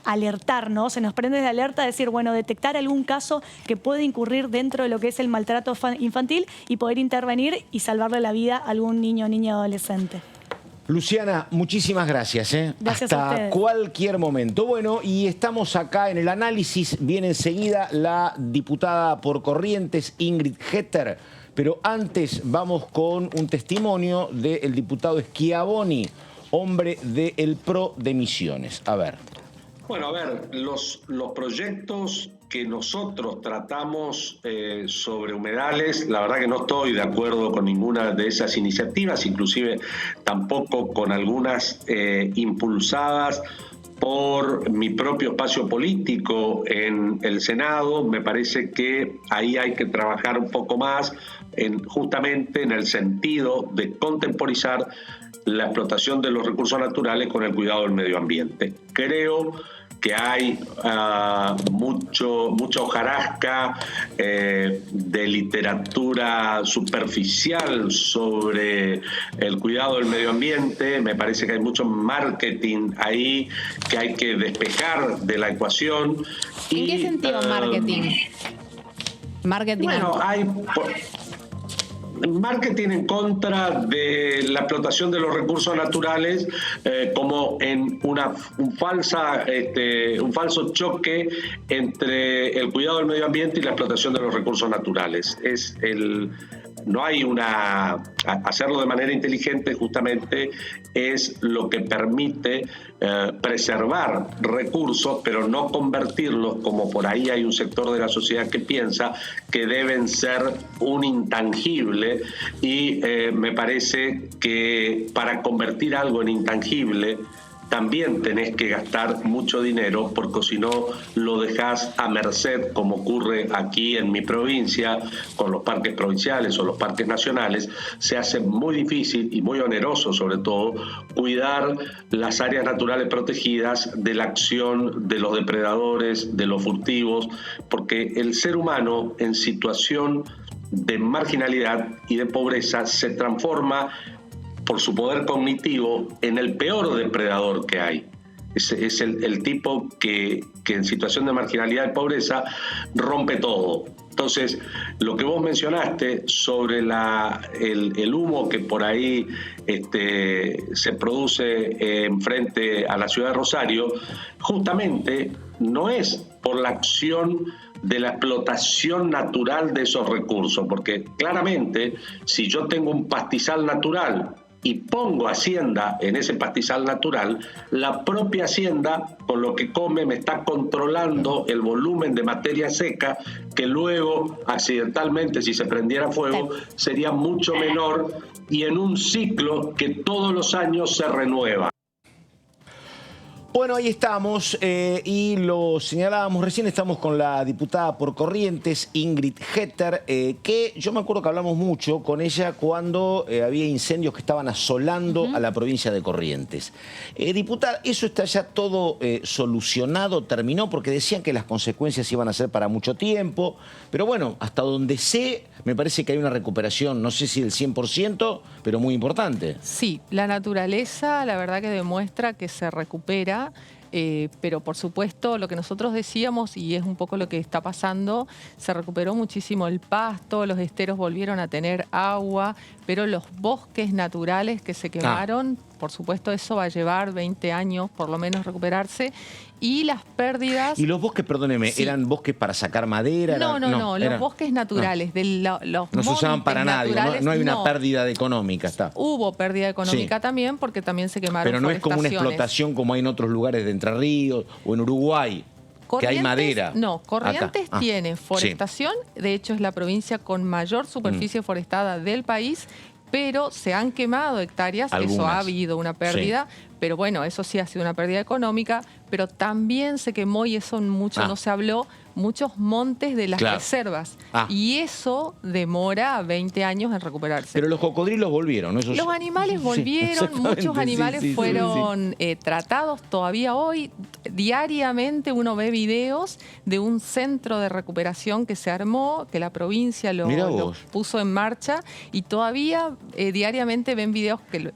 alertar, ¿no? Se nos prende la alerta de decir, bueno, detectar algún caso que puede incurrir dentro de lo que es el maltrato infantil y poder intervenir y salvarle la vida a algún niño o niña adolescente. Luciana, muchísimas gracias. Gracias a Hasta ustedes. cualquier momento. Bueno, y estamos acá en el análisis. Viene enseguida la diputada por Corrientes, Ingrid Hetter. Pero antes vamos con un testimonio del diputado Schiavoni, hombre del PRO de Misiones. A ver. Bueno, a ver, los proyectos que nosotros tratamos sobre humedales, la verdad que no estoy de acuerdo con ninguna de esas iniciativas, inclusive tampoco con algunas impulsadas por mi propio espacio político en el Senado. Me parece que ahí hay que trabajar un poco más justamente en el sentido de contemporizar la explotación de los recursos naturales con el cuidado del medio ambiente. Creo que hay mucha hojarasca de literatura superficial sobre el cuidado del medio ambiente. Me parece que hay mucho marketing ahí que hay que despejar de la ecuación. ¿En qué sentido marketing? Bueno, hay marketing en contra de la explotación de los recursos naturales, como en un falso choque entre el cuidado del medio ambiente y la explotación de los recursos naturales. No hay hacerlo de manera inteligente justamente es lo que permite preservar recursos, pero no convertirlos, como por ahí hay un sector de la sociedad que piensa, que deben ser un intangible, y me parece que para convertir algo en intangible también tenés que gastar mucho dinero, porque si no lo dejás a merced, como ocurre aquí en mi provincia con los parques provinciales o los parques nacionales. Se hace muy difícil y muy oneroso, sobre todo, cuidar las áreas naturales protegidas de la acción de los depredadores, de los furtivos, porque el ser humano en situación de marginalidad y de pobreza se transforma por su poder cognitivo en el peor depredador que hay. Es el tipo que en situación de marginalidad y pobreza rompe todo. Entonces, lo que vos mencionaste sobre el humo que por ahí se produce frente a la ciudad de Rosario, justamente no es por la acción de la explotación natural de esos recursos, porque claramente si yo tengo un pastizal natural y pongo hacienda en ese pastizal natural, la propia hacienda, con lo que come, me está controlando el volumen de materia seca, que luego, accidentalmente, si se prendiera fuego, sería mucho menor, y en un ciclo que todos los años se renueva. Bueno, ahí estamos, y lo señalábamos recién, estamos con la diputada por Corrientes, Ingrid Hetter, que yo me acuerdo que hablamos mucho con ella cuando había incendios que estaban asolando a la provincia de Corrientes. Diputada, ¿eso está ya todo solucionado, terminó? Porque decían que las consecuencias iban a ser para mucho tiempo, pero bueno, hasta donde sé, me parece que hay una recuperación, no sé si del 100%, pero muy importante. Sí, la naturaleza, la verdad que demuestra que se recupera. Pero por supuesto lo que nosotros decíamos, y es un poco lo que está pasando, se recuperó muchísimo el pasto, los esteros volvieron a tener agua, pero los bosques naturales que se quemaron, por supuesto eso va a llevar 20 años por lo menos recuperarse, y las pérdidas... ¿Y los bosques, perdóneme, eran bosques para sacar madera? No, los bosques naturales, los no se usaban para nada, no hay una pérdida económica. Hubo pérdida económica también, porque también se quemaron pero no es como una explotación como hay en otros lugares de Entre Ríos o en Uruguay, que hay madera. No, Corrientes tiene forestación, de hecho es la provincia con mayor superficie forestada del país, pero se han quemado hectáreas, eso ha habido una pérdida, pero bueno, eso sí ha sido una pérdida económica, pero también se quemó, y eso mucho no se habló, muchos montes de las reservas. Y eso demora 20 años en recuperarse. Pero los cocodrilos volvieron, ¿no? Los animales volvieron, muchos animales fueron tratados todavía hoy. Diariamente uno ve videos de un centro de recuperación que se armó, que la provincia lo puso en marcha, y todavía diariamente ven videos que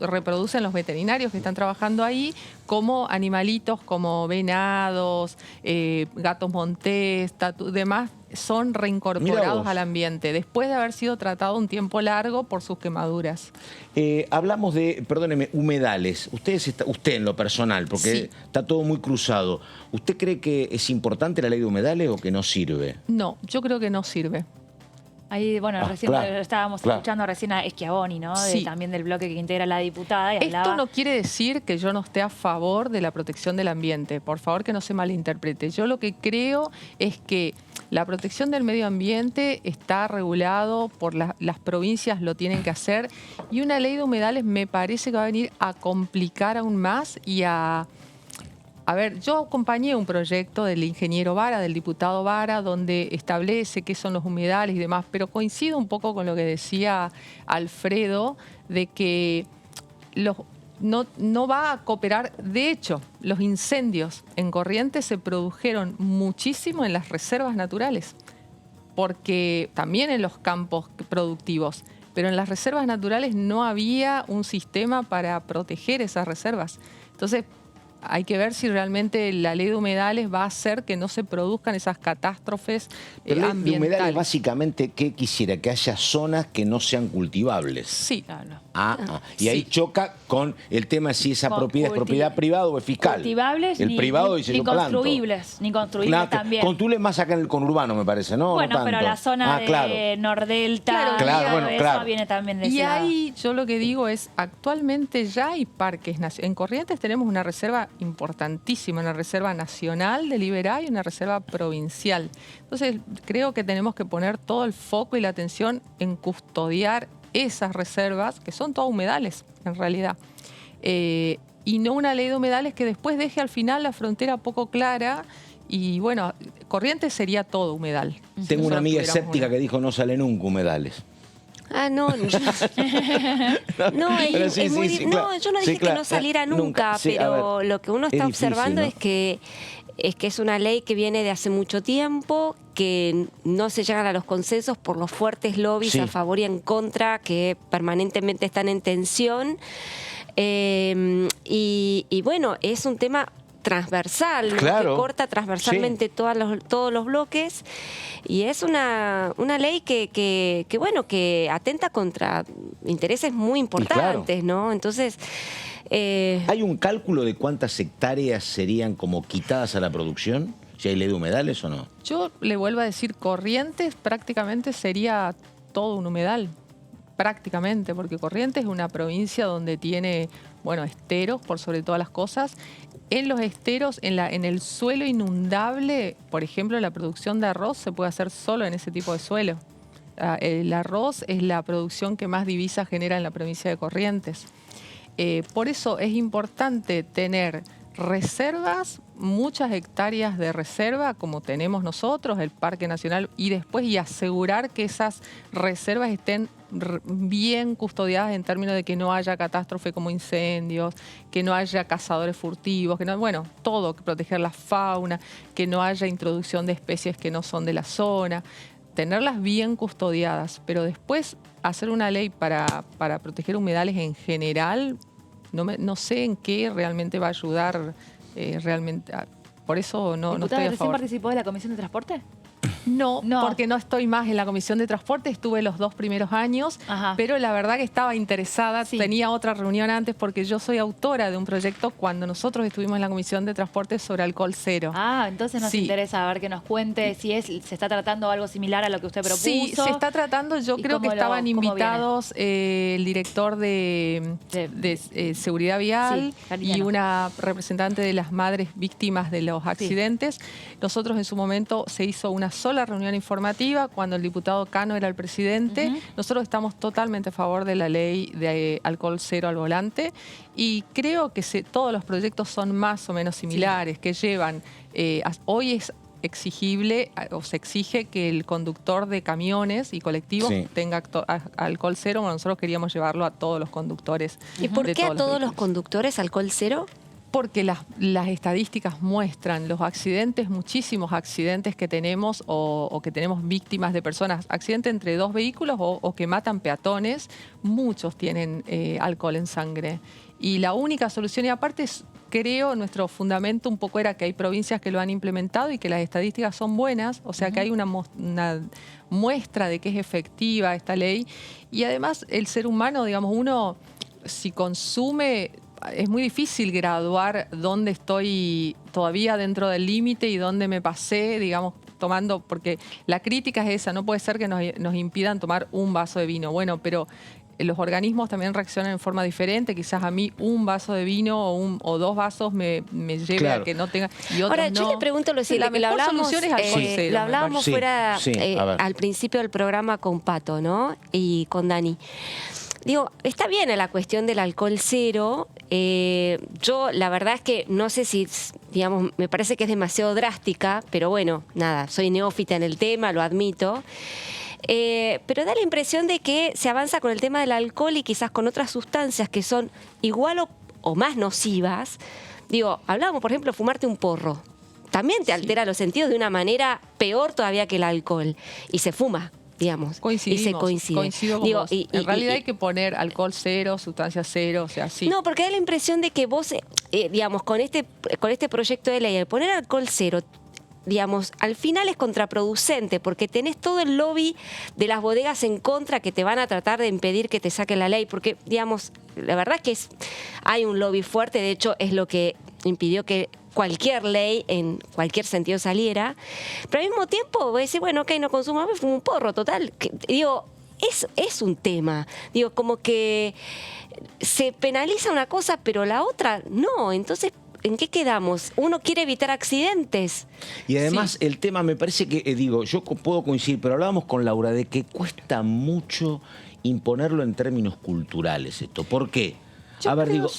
reproducen los veterinarios que están trabajando ahí, como animalitos como venados, gatos montés, demás, son reincorporados al ambiente después de haber sido tratado un tiempo largo por sus quemaduras. Hablamos de, perdóneme, humedales. Usted en lo personal, porque está todo muy cruzado. ¿Usted cree que es importante la ley de humedales o que no sirve? No, yo creo que no sirve. Ahí, bueno, recién estábamos escuchando recién a Schiavoni, ¿no? También del bloque que integra la diputada. Y Esto no quiere decir que yo no esté a favor de la protección del ambiente. Por favor, que no se malinterprete. Yo lo que creo es que la protección del medio ambiente está regulado por las provincias, lo tienen que hacer. Y una ley de humedales me parece que va a venir a complicar aún más y a... A ver, yo acompañé un proyecto del ingeniero Vara, del diputado Vara, donde establece qué son los humedales y demás, pero coincido un poco con lo que decía Alfredo, de que no va a cooperar. De hecho, los incendios en Corrientes se produjeron muchísimo en las reservas naturales, porque también en los campos productivos, pero en las reservas naturales no había un sistema para proteger esas reservas. Entonces, hay que ver si realmente la ley de humedales va a hacer que no se produzcan esas catástrofes ambientales. De humedales, básicamente, ¿qué quisiera? Que haya zonas que no sean cultivables. Sí. Y ahí choca con el tema de si esa propiedad es propiedad privada o es fiscal. Cultivables el privado dice yo planto. Ni construibles también. Construibles más acá en el conurbano, me parece, ¿no? Bueno, no pero la zona de Nordelta, eso viene también de ese lado. Ahí yo lo que digo es, actualmente ya hay parques nacionales. En Corrientes tenemos una reserva importantísima, una reserva nacional de Liberá y una reserva provincial. Entonces, creo que tenemos que poner todo el foco y la atención en custodiar esas reservas, que son todas humedales, en realidad. Y no una ley de humedales que después deje al final la frontera poco clara. Y bueno, Corrientes sería todo humedal. Tengo una amiga escéptica que dijo no sale nunca humedales. No, yo no dije que no saliera nunca, pero lo que uno está observando es que es una ley que viene de hace mucho tiempo, que no se llegan a los consensos por los fuertes lobbies a favor y en contra que permanentemente están en tensión. Y bueno, es un tema transversal, que corta transversalmente todos los bloques, y es una ley que atenta contra intereses muy importantes, ¿no? Entonces, ¿hay un cálculo de cuántas hectáreas serían como quitadas a la producción? ¿Si hay ley de humedales o no? Yo le vuelvo a decir, Corrientes prácticamente sería todo un humedal. Prácticamente, porque Corrientes es una provincia donde tiene, esteros por sobre todas las cosas. En los esteros, en el suelo inundable, por ejemplo, la producción de arroz se puede hacer solo en ese tipo de suelo. El arroz es la producción que más divisas genera en la provincia de Corrientes. Por eso es importante tener reservas, muchas hectáreas de reserva, como tenemos nosotros, el Parque Nacional, y asegurar que esas reservas estén bien custodiadas en términos de que no haya catástrofe como incendios, que no haya cazadores furtivos, todo, que proteger la fauna, que no haya introducción de especies que no son de la zona, tenerlas bien custodiadas, pero después hacer una ley para proteger humedales en general, no sé en qué realmente va a ayudar realmente. Por eso no estoy a favor. ¿Recién participó de la Comisión de Transporte? No, porque no estoy más en la Comisión de Transporte, estuve los 2 primeros años, pero la verdad que estaba interesada, tenía otra reunión antes porque yo soy autora de un proyecto cuando nosotros estuvimos en la Comisión de Transporte sobre alcohol cero. Entonces nos interesa ver que nos cuente si se está tratando algo similar a lo que usted propuso. Sí, se está tratando, yo creo que estaban invitados el director de Seguridad Vial y una representante de las madres víctimas de los accidentes. Nosotros en su momento se hizo una sola la reunión informativa cuando el diputado Cano era el presidente. Nosotros estamos totalmente a favor de la ley de alcohol cero al volante y creo que todos los proyectos son más o menos similares, que llevan, hoy es exigible o se exige que el conductor de camiones y colectivos tenga alcohol cero. Bueno, nosotros queríamos llevarlo a todos los conductores. ¿Y por qué a todos los conductores alcohol cero? Porque las estadísticas muestran los accidentes, muchísimos accidentes que tenemos o que tenemos víctimas de personas, accidentes entre dos vehículos o que matan peatones, muchos tienen alcohol en sangre. Y la única solución, y aparte creo, nuestro fundamento un poco era que hay provincias que lo han implementado y que las estadísticas son buenas, o sea que hay una muestra de que es efectiva esta ley. Y además el ser humano, digamos, uno si consume, es muy difícil graduar dónde estoy todavía dentro del límite y dónde me pasé, digamos, tomando, porque la crítica es esa, no puede ser que nos impidan tomar un vaso de vino. Bueno, pero los organismos también reaccionan en forma diferente. Quizás a mí un vaso de vino o dos vasos me lleve a que no tenga... Y ahora, yo le pregunto lo siguiente, la mejor solución es alcohol cero. Lo hablábamos fuera al principio del programa con Pato, ¿no? Y con Dani. Digo, está bien la cuestión del alcohol cero. Yo la verdad es que no sé si, digamos, me parece que es demasiado drástica, pero bueno, nada, soy neófita en el tema, lo admito. Pero da la impresión de que se avanza con el tema del alcohol y quizás con otras sustancias que son igual o más nocivas. Digo, hablábamos, por ejemplo, de fumarte un porro. También te altera los sentidos de una manera peor todavía que el alcohol. Y se fuma, digamos. Coincidimos, y se coincide. Coincido con vos. En realidad hay que poner alcohol cero, sustancia cero, o sea, sí. No, porque da la impresión de que vos, digamos, con este proyecto de ley, al poner alcohol cero, digamos, al final es contraproducente porque tenés todo el lobby de las bodegas en contra que te van a tratar de impedir que te saquen la ley, porque, digamos, la verdad es que hay un lobby fuerte, de hecho es lo que impidió que cualquier ley en cualquier sentido saliera, pero al mismo tiempo voy a decir, bueno, ok, no consumo, me fumo un porro, total, digo, es un tema, digo, como que se penaliza una cosa pero la otra no, entonces ¿en qué quedamos? Uno quiere evitar accidentes. Y además el tema me parece que, digo, yo puedo coincidir, pero hablábamos con Laura de que cuesta mucho imponerlo en términos culturales esto. ¿Por qué? Yo creo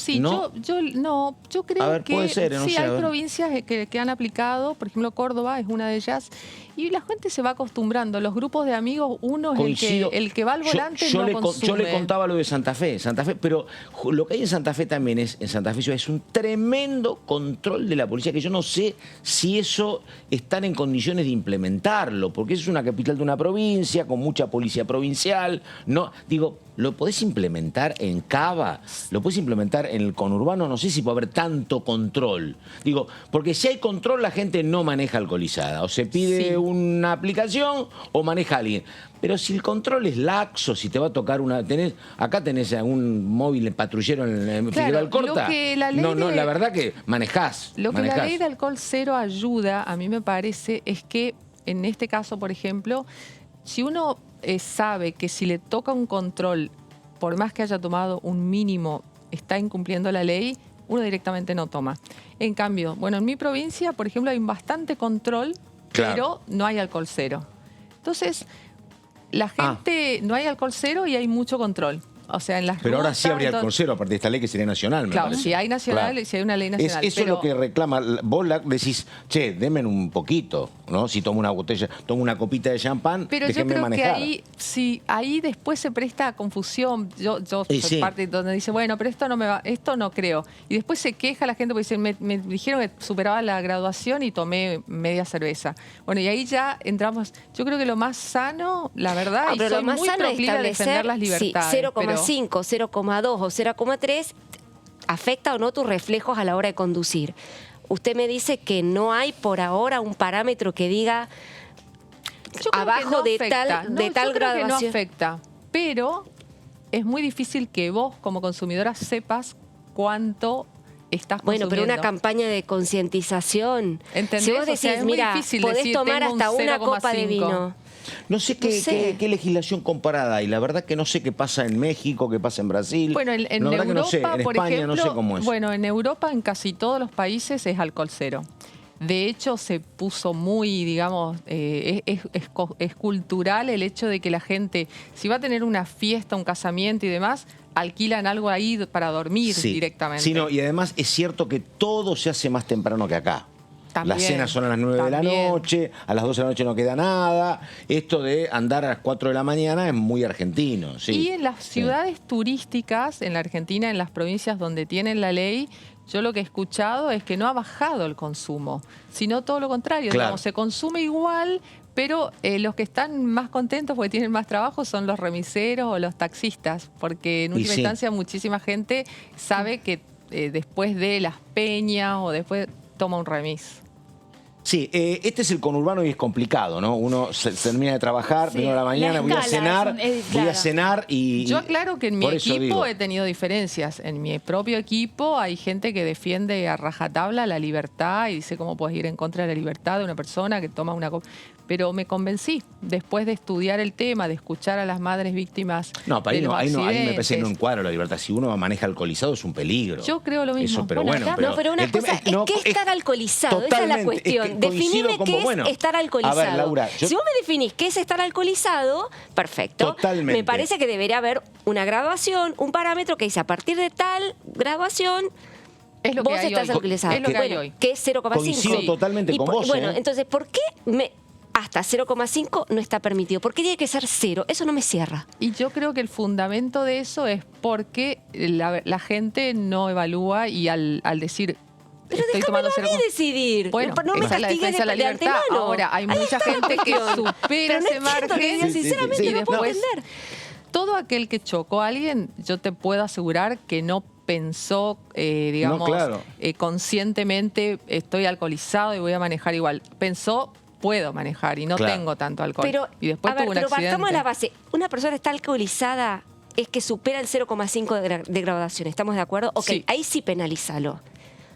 que puede ser, no sí, sé, hay provincias que han aplicado, por ejemplo Córdoba es una de ellas, y la gente se va acostumbrando. Los grupos de amigos, uno es el que va al volante no consume. Yo le contaba lo de Santa Fe, pero lo que hay en Santa Fe también en Santa Fe Ciudad, es un tremendo control de la policía, que yo no sé si eso están en condiciones de implementarlo, porque es una capital de una provincia, con mucha policía provincial, no, digo, ¿lo podés implementar en Cava? ¿Lo podés implementar en el conurbano? No sé si puede haber tanto control. Digo, porque si hay control, la gente no maneja alcoholizada. O se pide una aplicación o maneja a alguien. Pero si el control es laxo, si te va a tocar acá tenés algún móvil patrullero en Figueroa Alcorta. La verdad que manejás. Lo que la ley de alcohol cero ayuda, a mí me parece, es que en este caso, por ejemplo, si uno sabe que si le toca un control, por más que haya tomado un mínimo, está incumpliendo la ley, uno directamente no toma. En cambio, bueno, en mi provincia, por ejemplo, hay bastante control, pero no hay alcohol cero. Entonces, la gente, no hay alcohol cero y hay mucho control. O sea, en las Pero ahora sí habría alcohol cero a partir de esta ley que sería nacional. Claro, si hay nacional, si hay una ley nacional. Eso es lo que reclama. Vos decís, che, denme un poquito, ¿no? Si tomo una botella, tomo una copita de champán, pero déjenme yo creo manejar. Que ahí después se presta a confusión. Yo soy parte donde dice, bueno, pero esto no me va, esto no creo. Y después se queja la gente porque dice, me dijeron que superaba la graduación y tomé media cerveza. Bueno, y ahí ya entramos. Yo creo que lo más sano, la verdad, y soy muy proclive a defender las libertades. 0,5, 0,2 o 0,3 afecta o no tus reflejos a la hora de conducir. Usted me dice que no hay por ahora un parámetro que diga abajo de tal graduación. No afecta, pero es muy difícil que vos como consumidora sepas cuánto estás consumiendo. Bueno, pero una campaña de concientización. ¿Entendés? Si vos decís, mira, podés tomar hasta una copa de vino. No sé qué legislación comparada hay. La verdad que no sé qué pasa en México, qué pasa en Brasil. Bueno, en Europa, en por España ejemplo, no sé cómo es. Bueno, en Europa, en casi todos los países es alcohol cero. De hecho, se puso muy, digamos, es cultural el hecho de que la gente, si va a tener una fiesta, un casamiento y demás, alquilan algo ahí para dormir directamente. Sí, no, y además es cierto que todo se hace más temprano que acá. También, las cenas son a las 9 de la noche, a las 12 de la noche no queda nada. Esto de andar a las 4 de la mañana es muy argentino. Sí. Y en las ciudades turísticas, en la Argentina, en las provincias donde tienen la ley, yo lo que he escuchado es que no ha bajado el consumo, sino todo lo contrario. Claro. Digamos, se consume igual, pero los que están más contentos porque tienen más trabajo son los remiseros o los taxistas, porque en última instancia muchísima gente sabe que después de las peñas o después toma un remis. Sí, este es el conurbano y es complicado, ¿no? Uno se termina de trabajar, vengo a la mañana, voy a cenar y... Yo aclaro que en mi equipo he tenido diferencias. En mi propio equipo hay gente que defiende a rajatabla la libertad y dice cómo puedes ir en contra de la libertad de una persona que toma una... Pero me convencí, después de estudiar el tema, de escuchar a las madres víctimas. No, para ahí me parece que no accidentes. encuadra la libertad. Si uno maneja alcoholizado es un peligro. Yo creo lo mismo. Eso, pero bueno, pero una cosa es ¿qué es estar alcoholizado? Esa es la cuestión. Definime qué es estar alcoholizado. A ver, Laura, si vos me definís qué es estar alcoholizado, perfecto. Totalmente. Me parece que debería haber una graduación, un parámetro que dice a partir de tal graduación... Es lo vos que hay estás hoy. alcoholizado. Es lo que hay hoy. Que es 0,5. Coincido totalmente con vos. Bueno, entonces, ¿por qué hasta 0,5 no está permitido? ¿Por qué tiene que ser 0? Eso no me cierra. Y yo creo que el fundamento de eso es porque la gente no evalúa y al decir... Pero déjamelo a mí decidir. Bueno, no me esa es la castigues defensa de la de libertad. antemano. Ahora, hay mucha gente que supera ese margen. Sinceramente, no puedo entender. Todo aquel que chocó a alguien, yo te puedo asegurar que no pensó, digamos, conscientemente, estoy alcoholizado y voy a manejar igual. Pensó, puedo manejar y no tengo tanto alcohol. Pero, y después tuvo un accidente. partamos de la base. Una persona está alcoholizada es que supera el 0,5 de graduación. ¿Estamos de acuerdo? Ok, ahí sí penalízalo.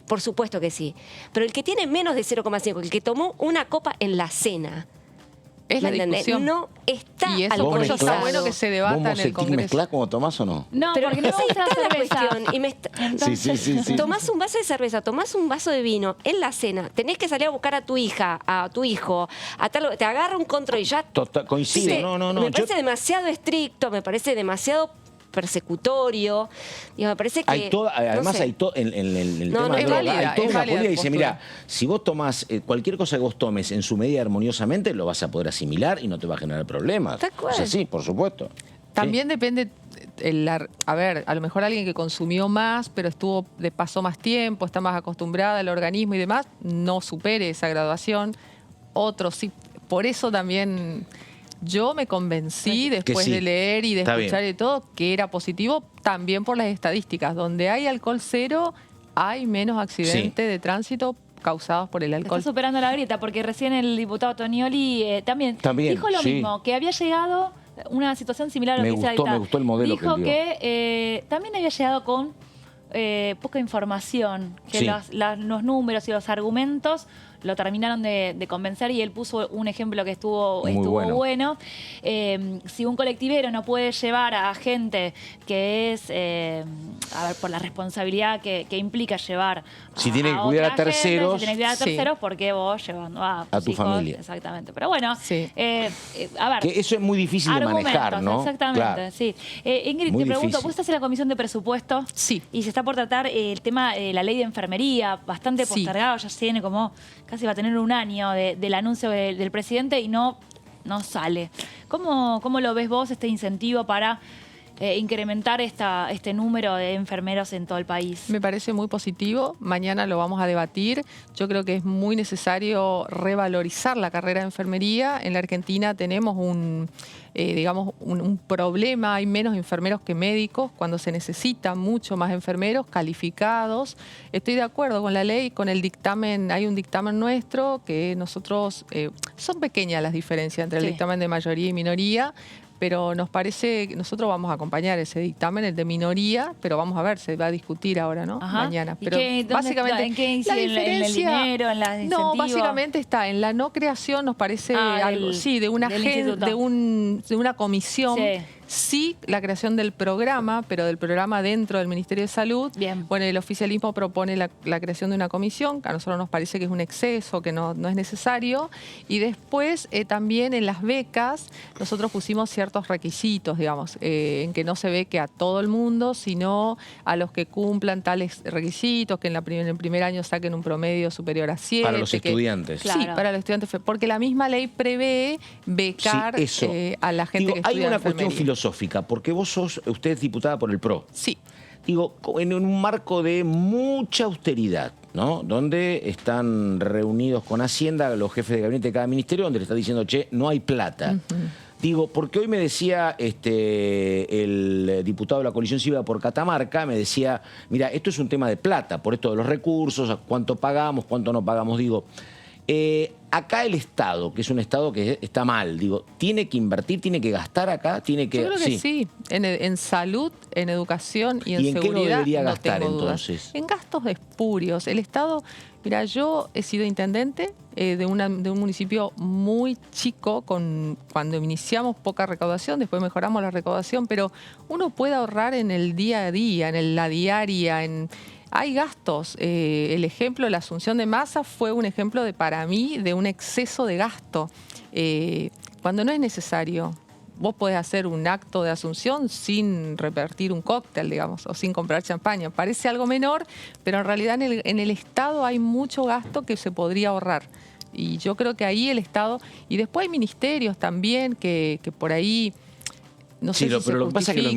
Por supuesto que sí. Pero el que tiene menos de 0,5, el que tomó una copa en la cena, es la discusión. No está y eso alcoholizado. por eso está bueno que se debata en el Congreso. ¿Mezclás como tomás o no? No, pero porque no ahí gusta está la la cerveza. cuestión. Y sí. Tomás un vaso de cerveza, tomás un vaso de vino en la cena, tenés que salir a buscar a tu hija, a tu hijo, te agarra un control y ya... Coincido, no. Me parece demasiado estricto, me parece demasiado persecutorio. Digo, me parece que... Hay todo, además hay todo en el tema de droga, hay toda una política que dice, mira, si vos tomás cualquier cosa que vos tomes en su medida armoniosamente, lo vas a poder asimilar y no te va a generar problemas. O sea, sí, por supuesto. También depende, a ver, a lo mejor alguien que consumió más, pero pasó más tiempo, está más acostumbrada al organismo y demás, no supere esa graduación. Otros sí. Por eso también... Yo me convencí después de leer y de escuchar y todo que era positivo también por las estadísticas. Donde hay alcohol cero, hay menos accidentes de tránsito causados por el alcohol. Está superando la grieta porque recién el diputado Tonioli también dijo lo mismo, que había llegado una situación similar a lo que dice la diputada. Me gustó el modelo dijo que que también había llegado con poca información, que los números y los argumentos lo terminaron de convencer y él puso un ejemplo que estuvo bueno. Si un colectivero no puede llevar a gente que es, a ver, por la responsabilidad que implica llevar si tiene que cuidar a terceros, si tiene que cuidar a terceros, ¿por qué vos llevando a tu hijos? familia? Exactamente. Pero bueno, a ver. Que eso es muy difícil de manejar, ¿no? Exactamente, claro. sí. Ingrid, Muy te pregunto, difícil. vos estás en la Comisión de Presupuesto. Sí. Y se está por tratar el tema de la ley de enfermería, bastante postergado, ya tiene como, casi va a tener un año del anuncio del presidente y no sale. ¿Cómo lo ves vos, este incentivo para incrementar este número de enfermeros en todo el país? Me parece muy positivo. Mañana lo vamos a debatir. Yo creo que es muy necesario revalorizar la carrera de enfermería. En la Argentina tenemos un problema. Hay menos enfermeros que médicos cuando se necesita mucho más enfermeros calificados. Estoy de acuerdo con la ley, con el dictamen. Hay un dictamen nuestro que nosotros... son pequeñas las diferencias entre el dictamen de mayoría y minoría, pero nos parece que nosotros vamos a acompañar ese dictamen, el de minoría, pero vamos a ver, se va a discutir ahora, ¿no? Mañana. Pero básicamente, ¿en qué incide? ¿En el dinero, en las incentivos? No, básicamente está en la no creación, nos parece algo, sí, de una de una comisión. Sí, la creación del programa, pero del programa dentro del Ministerio de Salud. Bien. Bueno, el oficialismo propone la creación de una comisión, que a nosotros nos parece que es un exceso, que no es necesario. Y después también en las becas nosotros pusimos ciertos requisitos, digamos, en que no se ve que a todo el mundo, sino a los que cumplan tales requisitos, que en el primer año saquen un promedio superior a 7. Para los estudiantes. Sí, para los estudiantes, porque la misma ley prevé becar a la gente que estudia hay una enfermería. cuestión filosófica, porque usted es diputada por el PRO. Sí. Digo, en un marco de mucha austeridad, ¿no? Donde están reunidos con Hacienda los jefes de gabinete de cada ministerio, donde le está diciendo, che, no hay plata. Digo, porque hoy me decía el diputado de la coalición cívica por Catamarca, me decía, mira, esto es un tema de plata, por esto de los recursos, cuánto pagamos, cuánto no pagamos. Digo, acá el Estado, que es un Estado que está mal, digo, ¿tiene que invertir, tiene que gastar acá? ¿Tiene que...? Yo creo que sí. En salud, en educación y en seguridad. ¿Y en qué no debería gastar entonces? En gastos espurios. El Estado, mira, yo he sido intendente de un municipio muy chico, cuando iniciamos poca recaudación, después mejoramos la recaudación, pero uno puede ahorrar en el día a día, en la diaria, hay gastos. El ejemplo de la asunción de Massa fue un ejemplo para mí de un exceso de gasto. Cuando no es necesario, vos podés hacer un acto de asunción sin repartir un cóctel, digamos, o sin comprar champaña. Parece algo menor, pero en realidad en el Estado hay mucho gasto que se podría ahorrar. Y yo creo que ahí el Estado... Y después hay ministerios también que por ahí... No sé pero lo que pasa es que los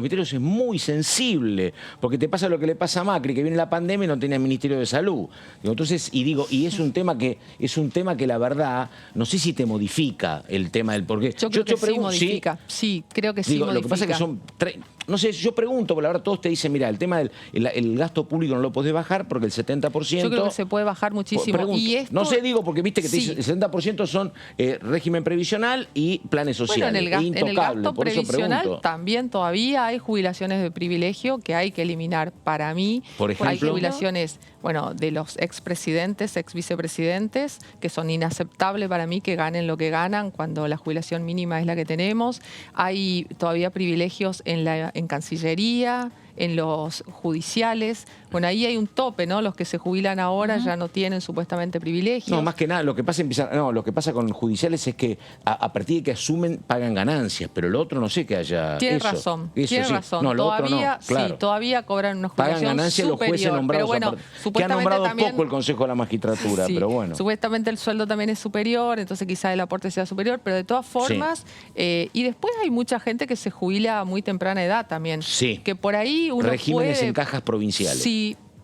ministerios es muy sensible, porque te pasa lo que le pasa a Macri, que viene la pandemia y no tenía Ministerio de Salud. Entonces, y es un tema que la verdad, no sé si te modifica el tema del porqué. Yo creo que sí modifica. Sí, creo que sí modifica. Lo que pasa es que son... No sé, yo pregunto, porque la verdad todos te dicen, mira, el tema del el gasto público no lo podés bajar porque el 70%... Yo creo que se puede bajar muchísimo. Y esto, no sé, digo, porque viste que te dicen, el 70% son régimen previsional y planes sociales. Bueno, en el gasto previsional también todavía hay jubilaciones de privilegio que hay que eliminar. Para mí, por ejemplo, hay jubilaciones de los expresidentes, exvicepresidentes, que son inaceptables para mí que ganen lo que ganan cuando la jubilación mínima es la que tenemos. Hay todavía privilegios en Cancillería, en los judiciales. Bueno, ahí hay un tope, ¿no? Los que se jubilan ahora ya no tienen supuestamente privilegios. No, más que nada, lo que pasa con judiciales es que a partir de que asumen pagan ganancias, pero el otro no sé que haya Tiene razón. No, lo todavía, otro no, claro. Sí, todavía cobran una jubilación pagan ganancias superior, los jueces nombrados, pero bueno, que ha nombrado poco el Consejo de la Magistratura, pero bueno. Supuestamente el sueldo también es superior, entonces quizá el aporte sea superior, pero de todas formas, y después hay mucha gente que se jubila a muy temprana edad también. Sí. Que por ahí uno regímenes en cajas provinciales.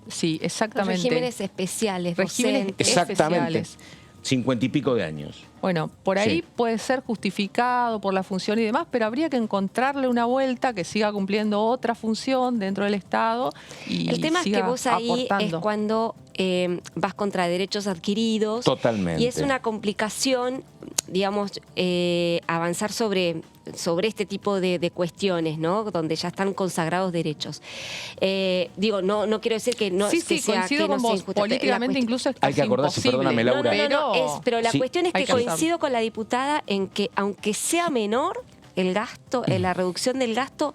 Sí, exactamente. Los regímenes especiales, regímenes exactamente. especiales. 50 y pico de años. Bueno, por ahí puede ser justificado por la función y demás, pero habría que encontrarle una vuelta que siga cumpliendo otra función dentro del Estado y el tema siga es que vos ahí aportando. es cuando vas contra derechos adquiridos. Totalmente. Y es una complicación, digamos, avanzar sobre este tipo de cuestiones, ¿no? Donde ya están consagrados derechos. Digo, no quiero decir que no, sí, que sea, coincido que no con vos. sea injusta. Políticamente incluso es casi hay que acordarse, imposible. perdóname, Laura. Pero la cuestión es que hay coincido con la diputada en que, aunque sea menor el gasto, la reducción del gasto,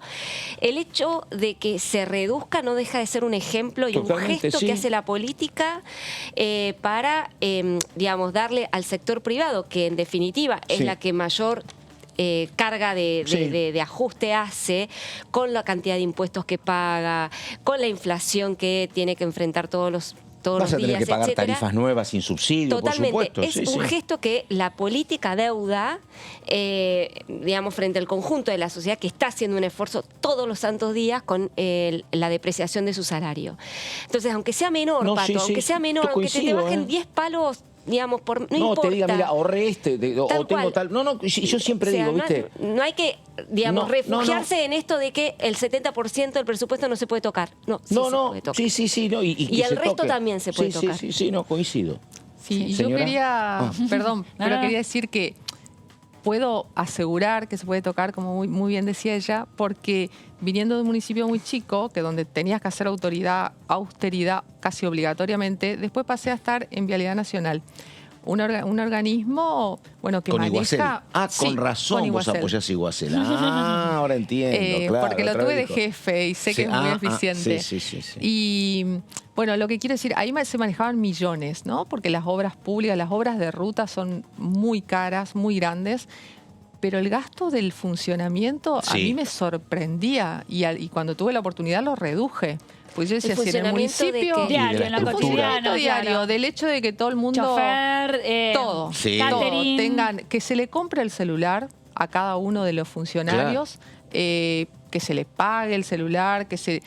el hecho de que se reduzca no deja de ser un ejemplo y totalmente, un gesto que hace la política para, digamos, darle al sector privado, que en definitiva es la que mayor carga de ajuste hace, con la cantidad de impuestos que paga, con la inflación que tiene que enfrentar todos los Vas a tener días, que pagar etcétera. Tarifas nuevas sin subsidio, Totalmente. por supuesto. Es un gesto que la política deuda, digamos, frente al conjunto de la sociedad que está haciendo un esfuerzo todos los santos días con la depreciación de su salario. Entonces, aunque sea menor, Pato, aunque sea menor, aunque te bajen 10 palos, digamos, no importa. Te diga, mira, ahorré o tengo tal. Yo siempre digo, ¿viste? No hay que, digamos, refugiarse en esto de que el 70% del presupuesto no se puede tocar. Se puede tocar. Sí. Y el resto también se puede tocar. Sí, coincido. Sí, y yo quería, perdón, pero quería decir que puedo asegurar que se puede tocar, como muy bien decía ella, porque viniendo de un municipio muy chico, que donde tenías que hacer austeridad casi obligatoriamente, después pasé a estar en Vialidad Nacional. Un organismo, bueno, que con maneja... Iguacel. Con razón con vos apoyás Iguacel. Ahora entiendo, claro. Porque lo tuve de jefe y sé que es muy eficiente. Sí. Y bueno, lo que quiero decir, ahí se manejaban millones, ¿no? Porque las obras públicas, las obras de ruta son muy caras, muy grandes, pero el gasto del funcionamiento a mí me sorprendía y cuando tuve la oportunidad lo reduje. Pues yo decía, si en el municipio diario, en la cotidiana, diario, del hecho de que todo el mundo, chofer, todo tengan, que se le compre el celular a cada uno de los funcionarios, que se le pague el celular, que se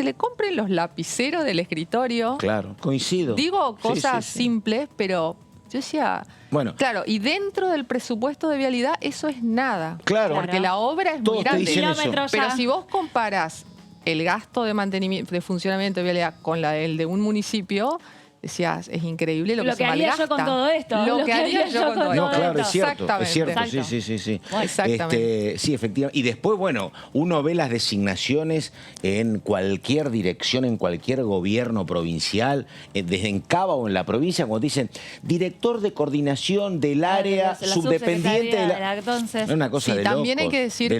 le compren los lapiceros del escritorio. Claro, coincido. Digo cosas simples, pero yo decía, bueno, claro, y dentro del presupuesto de vialidad eso es nada. Claro. Porque la obra es muy grande. Pero si vos comparás el gasto de mantenimiento, de funcionamiento de vialidad con el de un municipio, decías, es increíble lo que se malgasta. Lo que haría yo con todo esto. Lo que haría yo con todo esto. No, claro, es cierto. Exactamente. Sí. Bueno, exactamente. Sí, efectivamente. Y después, bueno, uno ve las designaciones en cualquier dirección, en cualquier gobierno provincial, desde en Cava o en la provincia, cuando dicen director de coordinación del área subdependiente de la... Entonces, es una cosa de también locos, hay que decir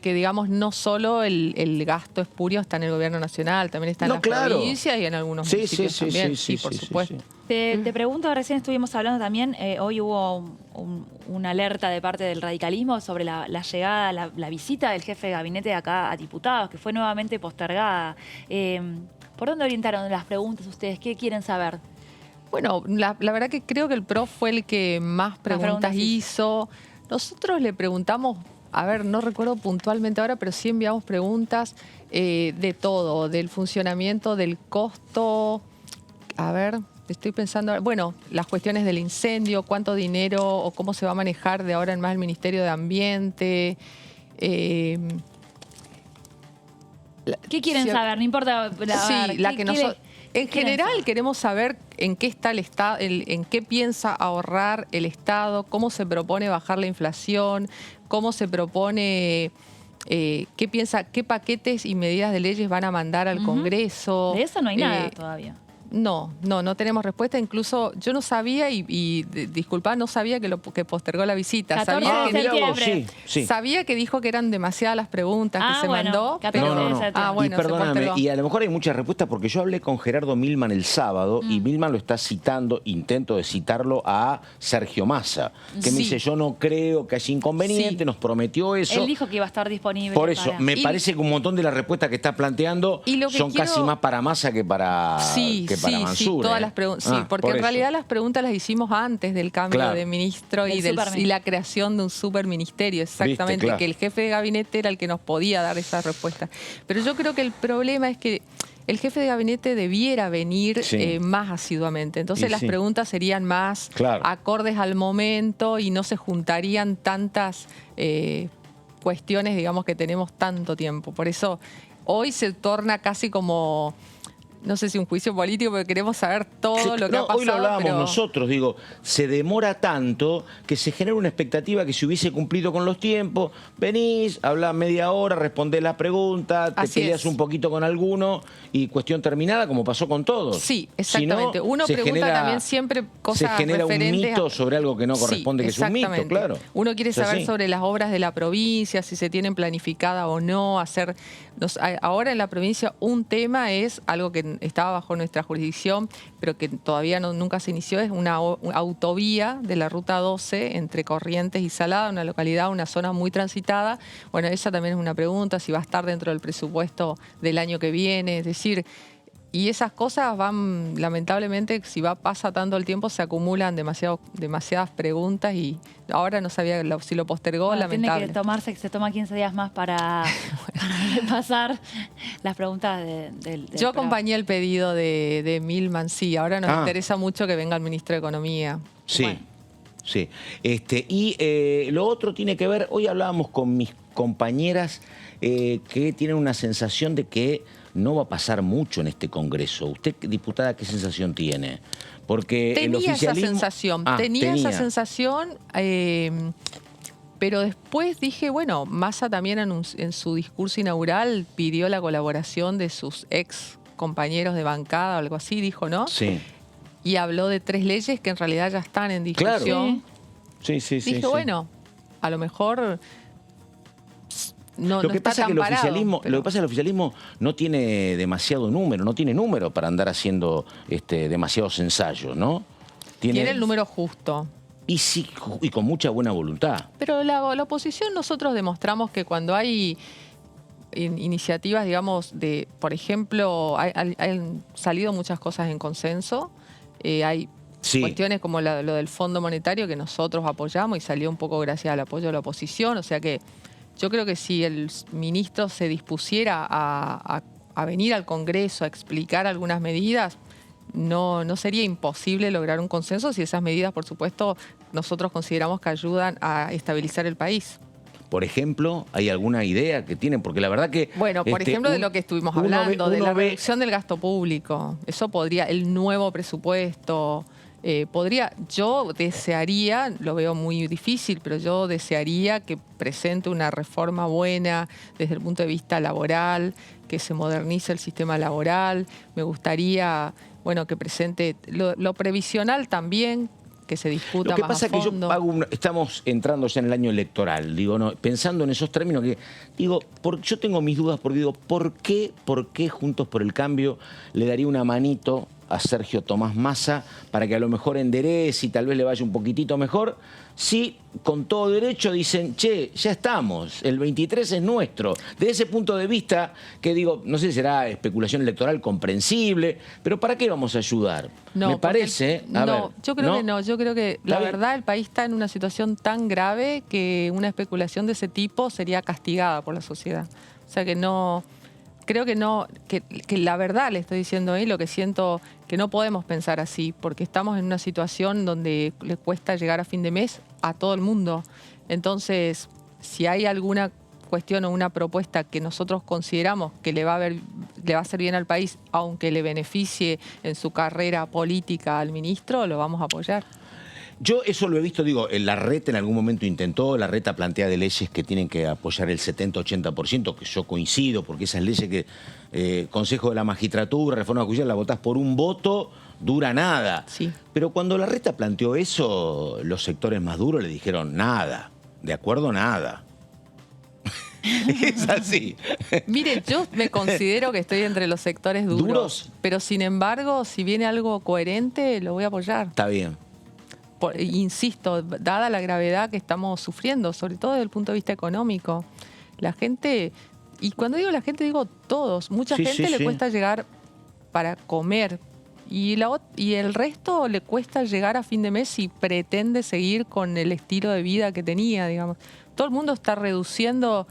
que digamos, no solo el gasto espurio está en el gobierno nacional, también está en las provincias y en algunos municipios también. Sí, por supuesto. Te pregunto, recién estuvimos hablando también, hoy hubo una alerta de parte del radicalismo sobre la llegada, la visita del jefe de gabinete de acá a diputados, que fue nuevamente postergada. ¿Por dónde orientaron las preguntas ustedes? ¿Qué quieren saber? Bueno, la verdad que creo que el PRO fue el que más preguntas hizo. Nosotros le preguntamos, a ver, no recuerdo puntualmente ahora, pero sí enviamos preguntas de todo, del funcionamiento, del costo. A ver, estoy pensando, bueno, las cuestiones del incendio, cuánto dinero o cómo se va a manejar de ahora en más el Ministerio de Ambiente. ¿Qué quieren saber? No importa. En general queremos saber en qué está el Estado, en qué piensa ahorrar el Estado, cómo se propone bajar la inflación, cómo se propone... ¿qué piensa? ¿Qué paquetes y medidas de leyes van a mandar al Congreso? De eso no hay nada todavía. No tenemos respuesta. Incluso yo no sabía, y disculpa, no sabía que postergó la visita. Sabía que dijo que eran demasiadas las preguntas que se mandó. Y perdóname, y a lo mejor hay muchas respuestas porque yo hablé con Gerardo Milman el sábado y Milman lo está citando, intento de citarlo a Sergio Massa, que me dice, yo no creo que haya inconveniente, nos prometió eso. Él dijo que iba a estar disponible. Por eso, me parece que un montón de las respuestas que está planteando son casi más para Massa que para... todas las preguntas. Porque en realidad las preguntas las hicimos antes del cambio de ministro y la creación de un superministerio, exactamente, que el jefe de gabinete era el que nos podía dar esas respuestas. Pero yo creo que el problema es que el jefe de gabinete debiera venir más asiduamente. Entonces las preguntas serían más acordes al momento y no se juntarían tantas cuestiones, digamos, que tenemos tanto tiempo. Por eso hoy se torna casi como... No sé si un juicio político, porque queremos saber todo lo que ha pasado. Hoy lo hablábamos nosotros, digo, se demora tanto que se genera una expectativa que si hubiese cumplido con los tiempos, venís, hablás media hora, respondés la pregunta, te peleas un poquito con alguno y cuestión terminada, como pasó con todos. Sí, exactamente. Si no, uno pregunta también siempre cosas referentes. Se genera un mito sobre algo que no corresponde, que es un mito, claro. Uno quiere saber sobre las obras de la provincia, si se tienen planificada o no, hacer... Ahora en la provincia un tema es algo que estaba bajo nuestra jurisdicción, pero que todavía nunca se inició, es una autovía de la Ruta 12 entre Corrientes y Salada, una localidad, una zona muy transitada. Bueno, esa también es una pregunta, si va a estar dentro del presupuesto del año que viene, es decir... Y esas cosas van, lamentablemente, si pasa tanto el tiempo, se acumulan demasiadas preguntas y ahora no sabía si lo postergó, lamentable. Tiene que se toma 15 días más para repasar las preguntas del Yo acompañé el pedido de Milman, ahora nos interesa mucho que venga el ministro de Economía. Sí, bueno. Sí. Y lo otro tiene que ver, hoy hablábamos con mis compañeras que tienen una sensación de que no va a pasar mucho en este Congreso. ¿Usted, diputada, qué sensación tiene? Porque tenía esa sensación. Pero después dije, bueno, Massa también en su discurso inaugural pidió la colaboración de sus ex compañeros de bancada o algo así, dijo, ¿no? Sí. Y habló de 3 leyes que en realidad ya están en discusión. Claro. Sí. Dije, bueno, a lo mejor no, lo que está pasa es tan que parado. Lo que pasa es que el oficialismo no tiene demasiado número, no tiene número para andar haciendo demasiados ensayos, ¿no? Tiene el número justo. Y con mucha buena voluntad. Pero la oposición nosotros demostramos que cuando hay iniciativas, digamos, por ejemplo, han salido muchas cosas en consenso. Hay cuestiones como lo del Fondo Monetario que nosotros apoyamos y salió un poco gracias al apoyo de la oposición. O sea que yo creo que si el ministro se dispusiera a venir al Congreso a explicar algunas medidas, no sería imposible lograr un consenso si esas medidas, por supuesto, nosotros consideramos que ayudan a estabilizar el país. Por ejemplo, ¿hay alguna idea que tienen? Porque la verdad que... Bueno, por ejemplo, de lo que estuvimos hablando, de la reducción del gasto público. Eso podría, el nuevo presupuesto, yo desearía, lo veo muy difícil, pero yo desearía que presente una reforma buena desde el punto de vista laboral, que se modernice el sistema laboral. Me gustaría, bueno, que presente lo previsional también, que se discuta más a fondo. Lo que pasa es que estamos entrando ya en el año electoral, pensando en esos términos que, yo tengo mis dudas porque digo, ¿por qué Juntos por el Cambio le daría una manito a Sergio Tomás Massa para que a lo mejor enderece y tal vez le vaya un poquitito mejor? Sí, con todo derecho dicen, che, ya estamos, el 23 es nuestro. Desde ese punto de vista, que digo, no sé si será especulación electoral comprensible, pero ¿para qué vamos a ayudar? No, me parece... yo creo que no. Yo creo que la verdad el país está en una situación tan grave que una especulación de ese tipo sería castigada por la sociedad. O sea que no... Creo que no, que la verdad le estoy diciendo ahí, lo que siento que no podemos pensar así, porque estamos en una situación donde le cuesta llegar a fin de mes a todo el mundo. Entonces, si hay alguna cuestión o una propuesta que nosotros consideramos que le va a hacer bien al país, aunque le beneficie en su carrera política al ministro, lo vamos a apoyar. Yo eso lo he visto, la Reta en algún momento intentó, la Reta plantea de leyes que tienen que apoyar el 70-80%, que yo coincido, porque esas leyes que Consejo de la Magistratura, Reforma Judicial, la votás por un voto, dura nada. Sí. Pero cuando la Reta planteó eso, los sectores más duros le dijeron nada, de acuerdo, nada. Es así. Mire, yo me considero que estoy entre los sectores duros, pero sin embargo, si viene algo coherente, lo voy a apoyar. Está bien. Insisto, dada la gravedad que estamos sufriendo, sobre todo desde el punto de vista económico, la gente, y cuando digo la gente digo todos, mucha gente le cuesta llegar para comer y el resto le cuesta llegar a fin de mes si pretende seguir con el estilo de vida que tenía, digamos. Todo el mundo está reduciendo.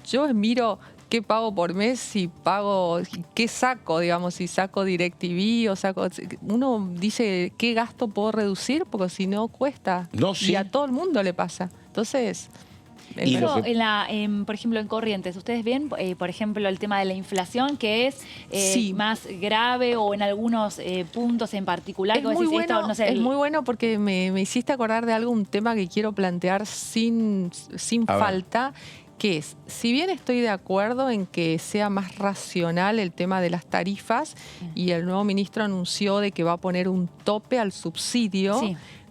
Yo miro qué pago por mes, si pago, qué saco, digamos, si saco DirecTV o saco... Uno dice, ¿qué gasto puedo reducir? Porque si no, cuesta. Y a todo el mundo le pasa. Entonces... Pero por ejemplo, en Corrientes, ¿ustedes ven, por ejemplo, el tema de la inflación, que es más grave o en algunos puntos en particular? Es muy bueno, es muy bueno porque me hiciste acordar de algo, un tema que quiero plantear sin falta, que es, si bien estoy de acuerdo en que sea más racional el tema de las tarifas y el nuevo ministro anunció de que va a poner un tope al subsidio,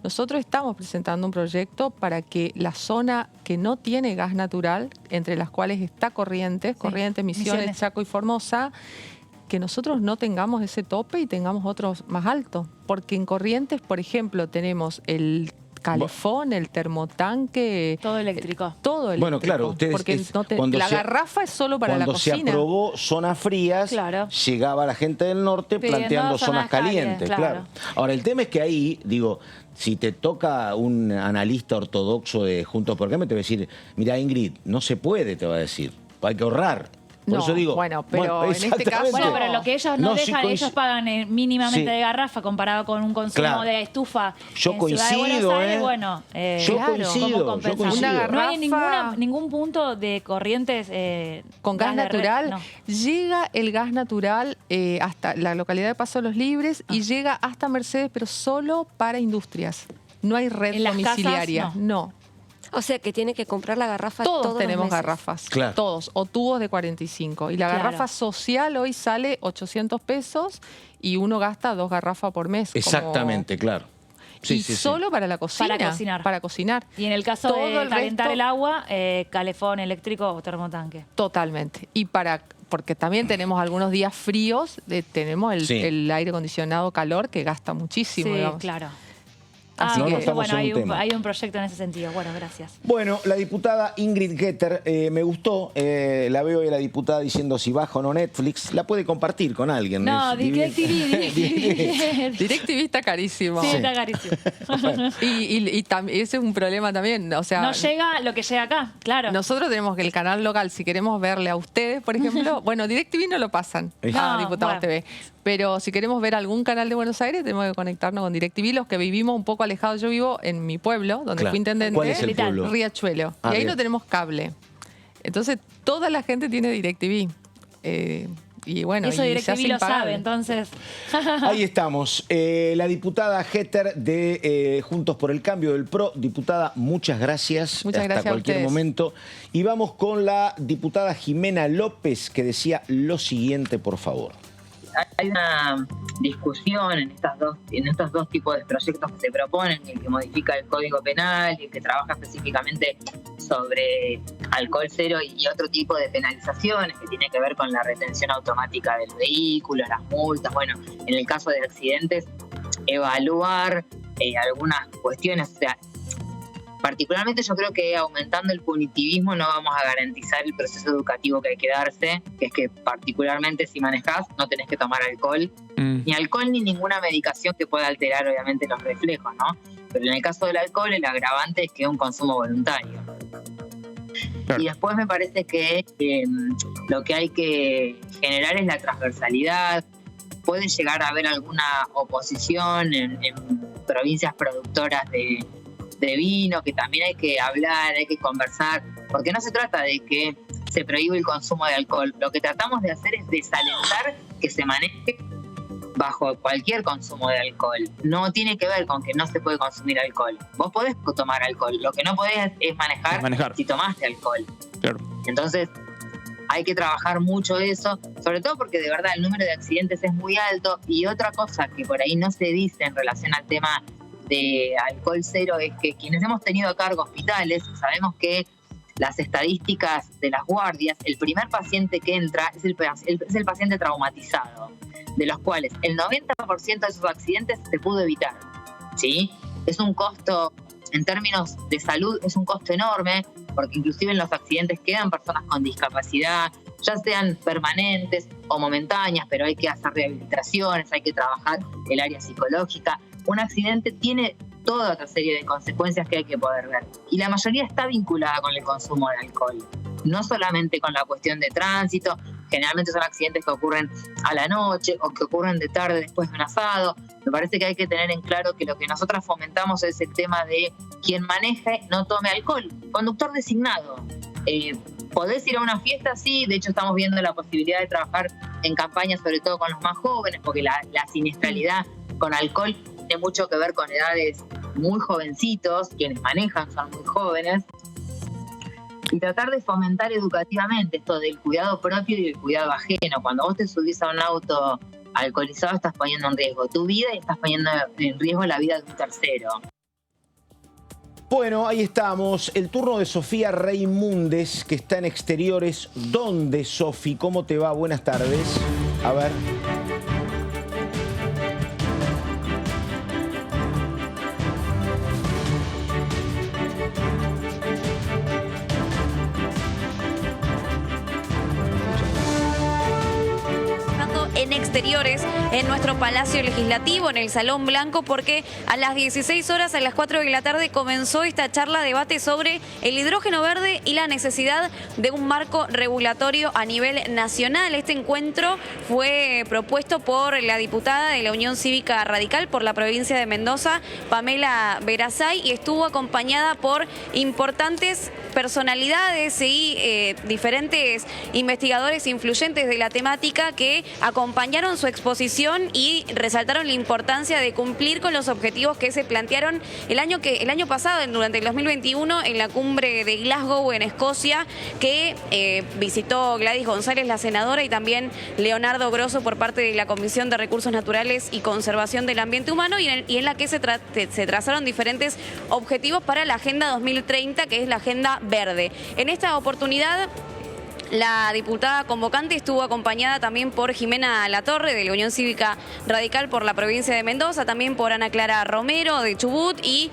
nosotros estamos presentando un proyecto para que la zona que no tiene gas natural, entre las cuales está Corrientes, Misiones, Chaco y Formosa, que nosotros no tengamos ese tope y tengamos otros más altos. Porque en Corrientes, por ejemplo, tenemos el calefón, el termotanque... Todo eléctrico. Todo eléctrico. Bueno, claro, ustedes... Porque la garrafa es solo para la cocina. Cuando se aprobó zonas frías, llegaba la gente del norte planteando zonas calientes. Claro. Ahora, el tema es que ahí, si te toca un analista ortodoxo de Juntos por el Cambio, te va a decir, mira, Ingrid, no se puede, te va a decir, hay que ahorrar. Por eso digo, pero en este caso... Bueno, pero lo que ellos no dejan, ellos pagan mínimamente de garrafa comparado con un consumo de estufa yo en coincido, Ciudad de Buenos Aires, yo coincido. No hay ningún punto de Corrientes... con gas natural. Llega el gas natural hasta la localidad de Paso de los Libres y llega hasta Mercedes, pero solo para industrias. No hay red domiciliaria. Casas, no. O sea que tiene que comprar la garrafa todos tenemos garrafas, claro. Todos, o tubos de 45. Y la garrafa social hoy sale 800 pesos y uno gasta 2 garrafas por mes. Exactamente, claro. Sí, y solo para la cocina. Para cocinar. Y en el caso de calentar el agua, calefón eléctrico o termotanque. Totalmente. Y porque también tenemos algunos días fríos, tenemos el aire acondicionado calor que gasta muchísimo. Sí, digamos. claro. Así que, bueno, hay un proyecto en ese sentido. Bueno, gracias. Bueno, la diputada Ingrid Getter, me gustó, la veo a la diputada diciendo si baja o no Netflix, la puede compartir con alguien. No, DirecTV. DirecTV está carísimo. Sí, está carísimo. y ese es un problema también. O sea, no llega lo que llega acá, claro. Nosotros tenemos que el canal local, si queremos verle a ustedes, por ejemplo, bueno, DirecTV no lo pasan a Diputados TV. Pero si queremos ver algún canal de Buenos Aires, tenemos que conectarnos con DirecTV, los que vivimos un poco alejados. Yo vivo en mi pueblo, donde fui intendente. ¿Cuál es el pueblo? Riachuelo. Y ahí no tenemos cable. Entonces, toda la gente tiene DirecTV. Y bueno, eso y DirecTV lo sabe, entonces. Ahí estamos. La diputada Getter de Juntos por el Cambio del PRO. Diputada, muchas gracias. Muchas gracias hasta cualquier momento. Y vamos con la diputada Jimena López, que decía lo siguiente, por favor. Hay una discusión en estos dos tipos de proyectos que se proponen, el que modifica el Código Penal y el que trabaja específicamente sobre alcohol cero y otro tipo de penalizaciones que tiene que ver con la retención automática del vehículo, las multas, bueno, en el caso de accidentes, evaluar algunas cuestiones, o sea, particularmente yo creo que aumentando el punitivismo no vamos a garantizar el proceso educativo que hay que darse, que es que particularmente si manejás no tenés que tomar alcohol, ni alcohol ni ninguna medicación que pueda alterar obviamente los reflejos, ¿no? Pero en el caso del alcohol el agravante es que es un consumo voluntario. Claro. Y después me parece que lo que hay que generar es la transversalidad. Puede llegar a haber alguna oposición en provincias productoras de vino, que también hay que hablar, hay que conversar, porque no se trata de que se prohíbe el consumo de alcohol. Lo que tratamos de hacer es desalentar que se maneje bajo cualquier consumo de alcohol. No tiene que ver con que no se puede consumir alcohol. Vos podés tomar alcohol, lo que no podés es manejar si tomaste alcohol. Claro. Entonces, hay que trabajar mucho eso, sobre todo porque de verdad el número de accidentes es muy alto. Y otra cosa que por ahí no se dice en relación al tema de alcohol cero es que quienes hemos tenido a cargo hospitales sabemos que las estadísticas de las guardias, el primer paciente que entra es el paciente traumatizado, de los cuales el 90% de esos accidentes se pudo evitar, ¿sí? Es un costo, en términos de salud, es un costo enorme, porque inclusive en los accidentes quedan personas con discapacidad, ya sean permanentes o momentáneas, pero hay que hacer rehabilitaciones, hay que trabajar el área psicológica. Un accidente tiene toda otra serie de consecuencias que hay que poder ver. Y la mayoría está vinculada con el consumo de alcohol. No solamente con la cuestión de tránsito, generalmente son accidentes que ocurren a la noche o que ocurren de tarde después de un asado. Me parece que hay que tener en claro que lo que nosotras fomentamos es el tema de quien maneje no tome alcohol. Conductor designado. ¿Podés ir a una fiesta? Sí, de hecho estamos viendo la posibilidad de trabajar en campañas sobre todo con los más jóvenes, porque la siniestralidad con alcohol tiene mucho que ver con edades muy jovencitos, quienes manejan son muy jóvenes, y tratar de fomentar educativamente esto del cuidado propio y del cuidado ajeno. Cuando vos te subís a un auto alcoholizado estás poniendo en riesgo tu vida y estás poniendo en riesgo la vida de un tercero. Bueno, ahí estamos. El turno de Sofía Reimundes, que está en Exteriores. ¿Dónde, Sofi? ¿Cómo te va? Buenas tardes. A ver. En Exteriores, en nuestro Palacio Legislativo, en el Salón Blanco, porque a las 16 horas, a las 4 de la tarde, comenzó esta charla debate sobre el hidrógeno verde y la necesidad de un marco regulatorio a nivel nacional. Este encuentro fue propuesto por la diputada de la Unión Cívica Radical por la provincia de Mendoza, Pamela Verasay, y estuvo acompañada por importantes personalidades y diferentes investigadores influyentes de la temática que acompañaron acompañaron su exposición y resaltaron la importancia de cumplir con los objetivos que se plantearon el año pasado, durante el 2021, en la cumbre de Glasgow, en Escocia, que visitó Gladys González, la senadora, y también Leonardo Grosso por parte de la Comisión de Recursos Naturales y Conservación del Ambiente Humano, y en la que se trazaron diferentes objetivos para la Agenda 2030, que es la Agenda Verde. En esta oportunidad, la diputada convocante estuvo acompañada también por Jimena Latorre, de la Unión Cívica Radical por la provincia de Mendoza, también por Ana Clara Romero, de Chubut, y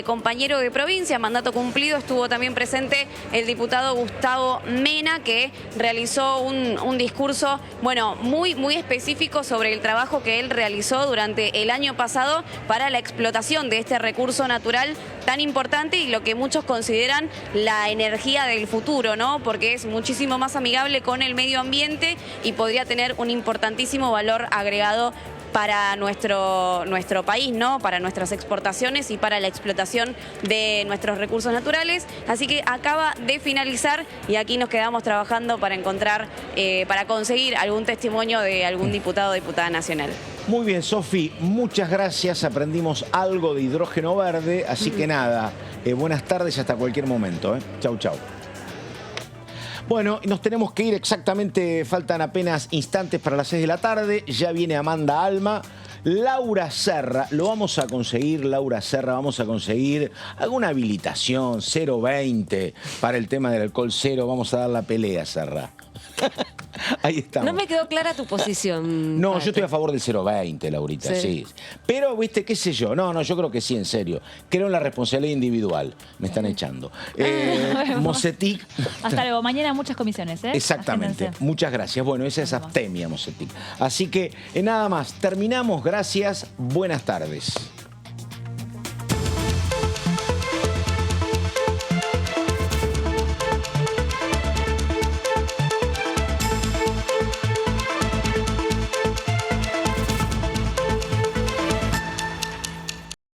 compañero de provincia, mandato cumplido, estuvo también presente el diputado Gustavo Mena, que realizó un discurso, bueno, muy específico sobre el trabajo que él realizó durante el año pasado para la explotación de este recurso natural tan importante y lo que muchos consideran la energía del futuro, ¿no? Porque es muchísimo más amigable con el medio ambiente y podría tener un importantísimo valor agregado para nuestro país, ¿no? Para nuestras exportaciones y para la explotación de nuestros recursos naturales. Así que acaba de finalizar y aquí nos quedamos trabajando para encontrar, para conseguir algún testimonio de algún diputado o diputada nacional. Muy bien, Sofi, muchas gracias. Aprendimos algo de hidrógeno verde, así que nada, buenas tardes y hasta cualquier momento. Chau, chau. Bueno, nos tenemos que ir exactamente, faltan apenas instantes para las 6 de la tarde. Ya viene Amanda Alma. Laura Serra, lo vamos a conseguir, Laura Serra, vamos a conseguir alguna habilitación 020 para el tema del alcohol cero. Vamos a dar la pelea, Serra. Ahí estamos. No me quedó clara tu posición. No, yo estoy a favor del 020, Laurita, sí. Pero, viste, qué sé yo. No, yo creo que sí, en serio. Creo en la responsabilidad individual. Me están echando. Mocetic. Hasta luego. Mañana muchas comisiones, ¿eh? Exactamente. Agéndense. Muchas gracias. Bueno, esa es Aptemia, Mocetic. Así que, nada más. Terminamos. Gracias. Buenas tardes.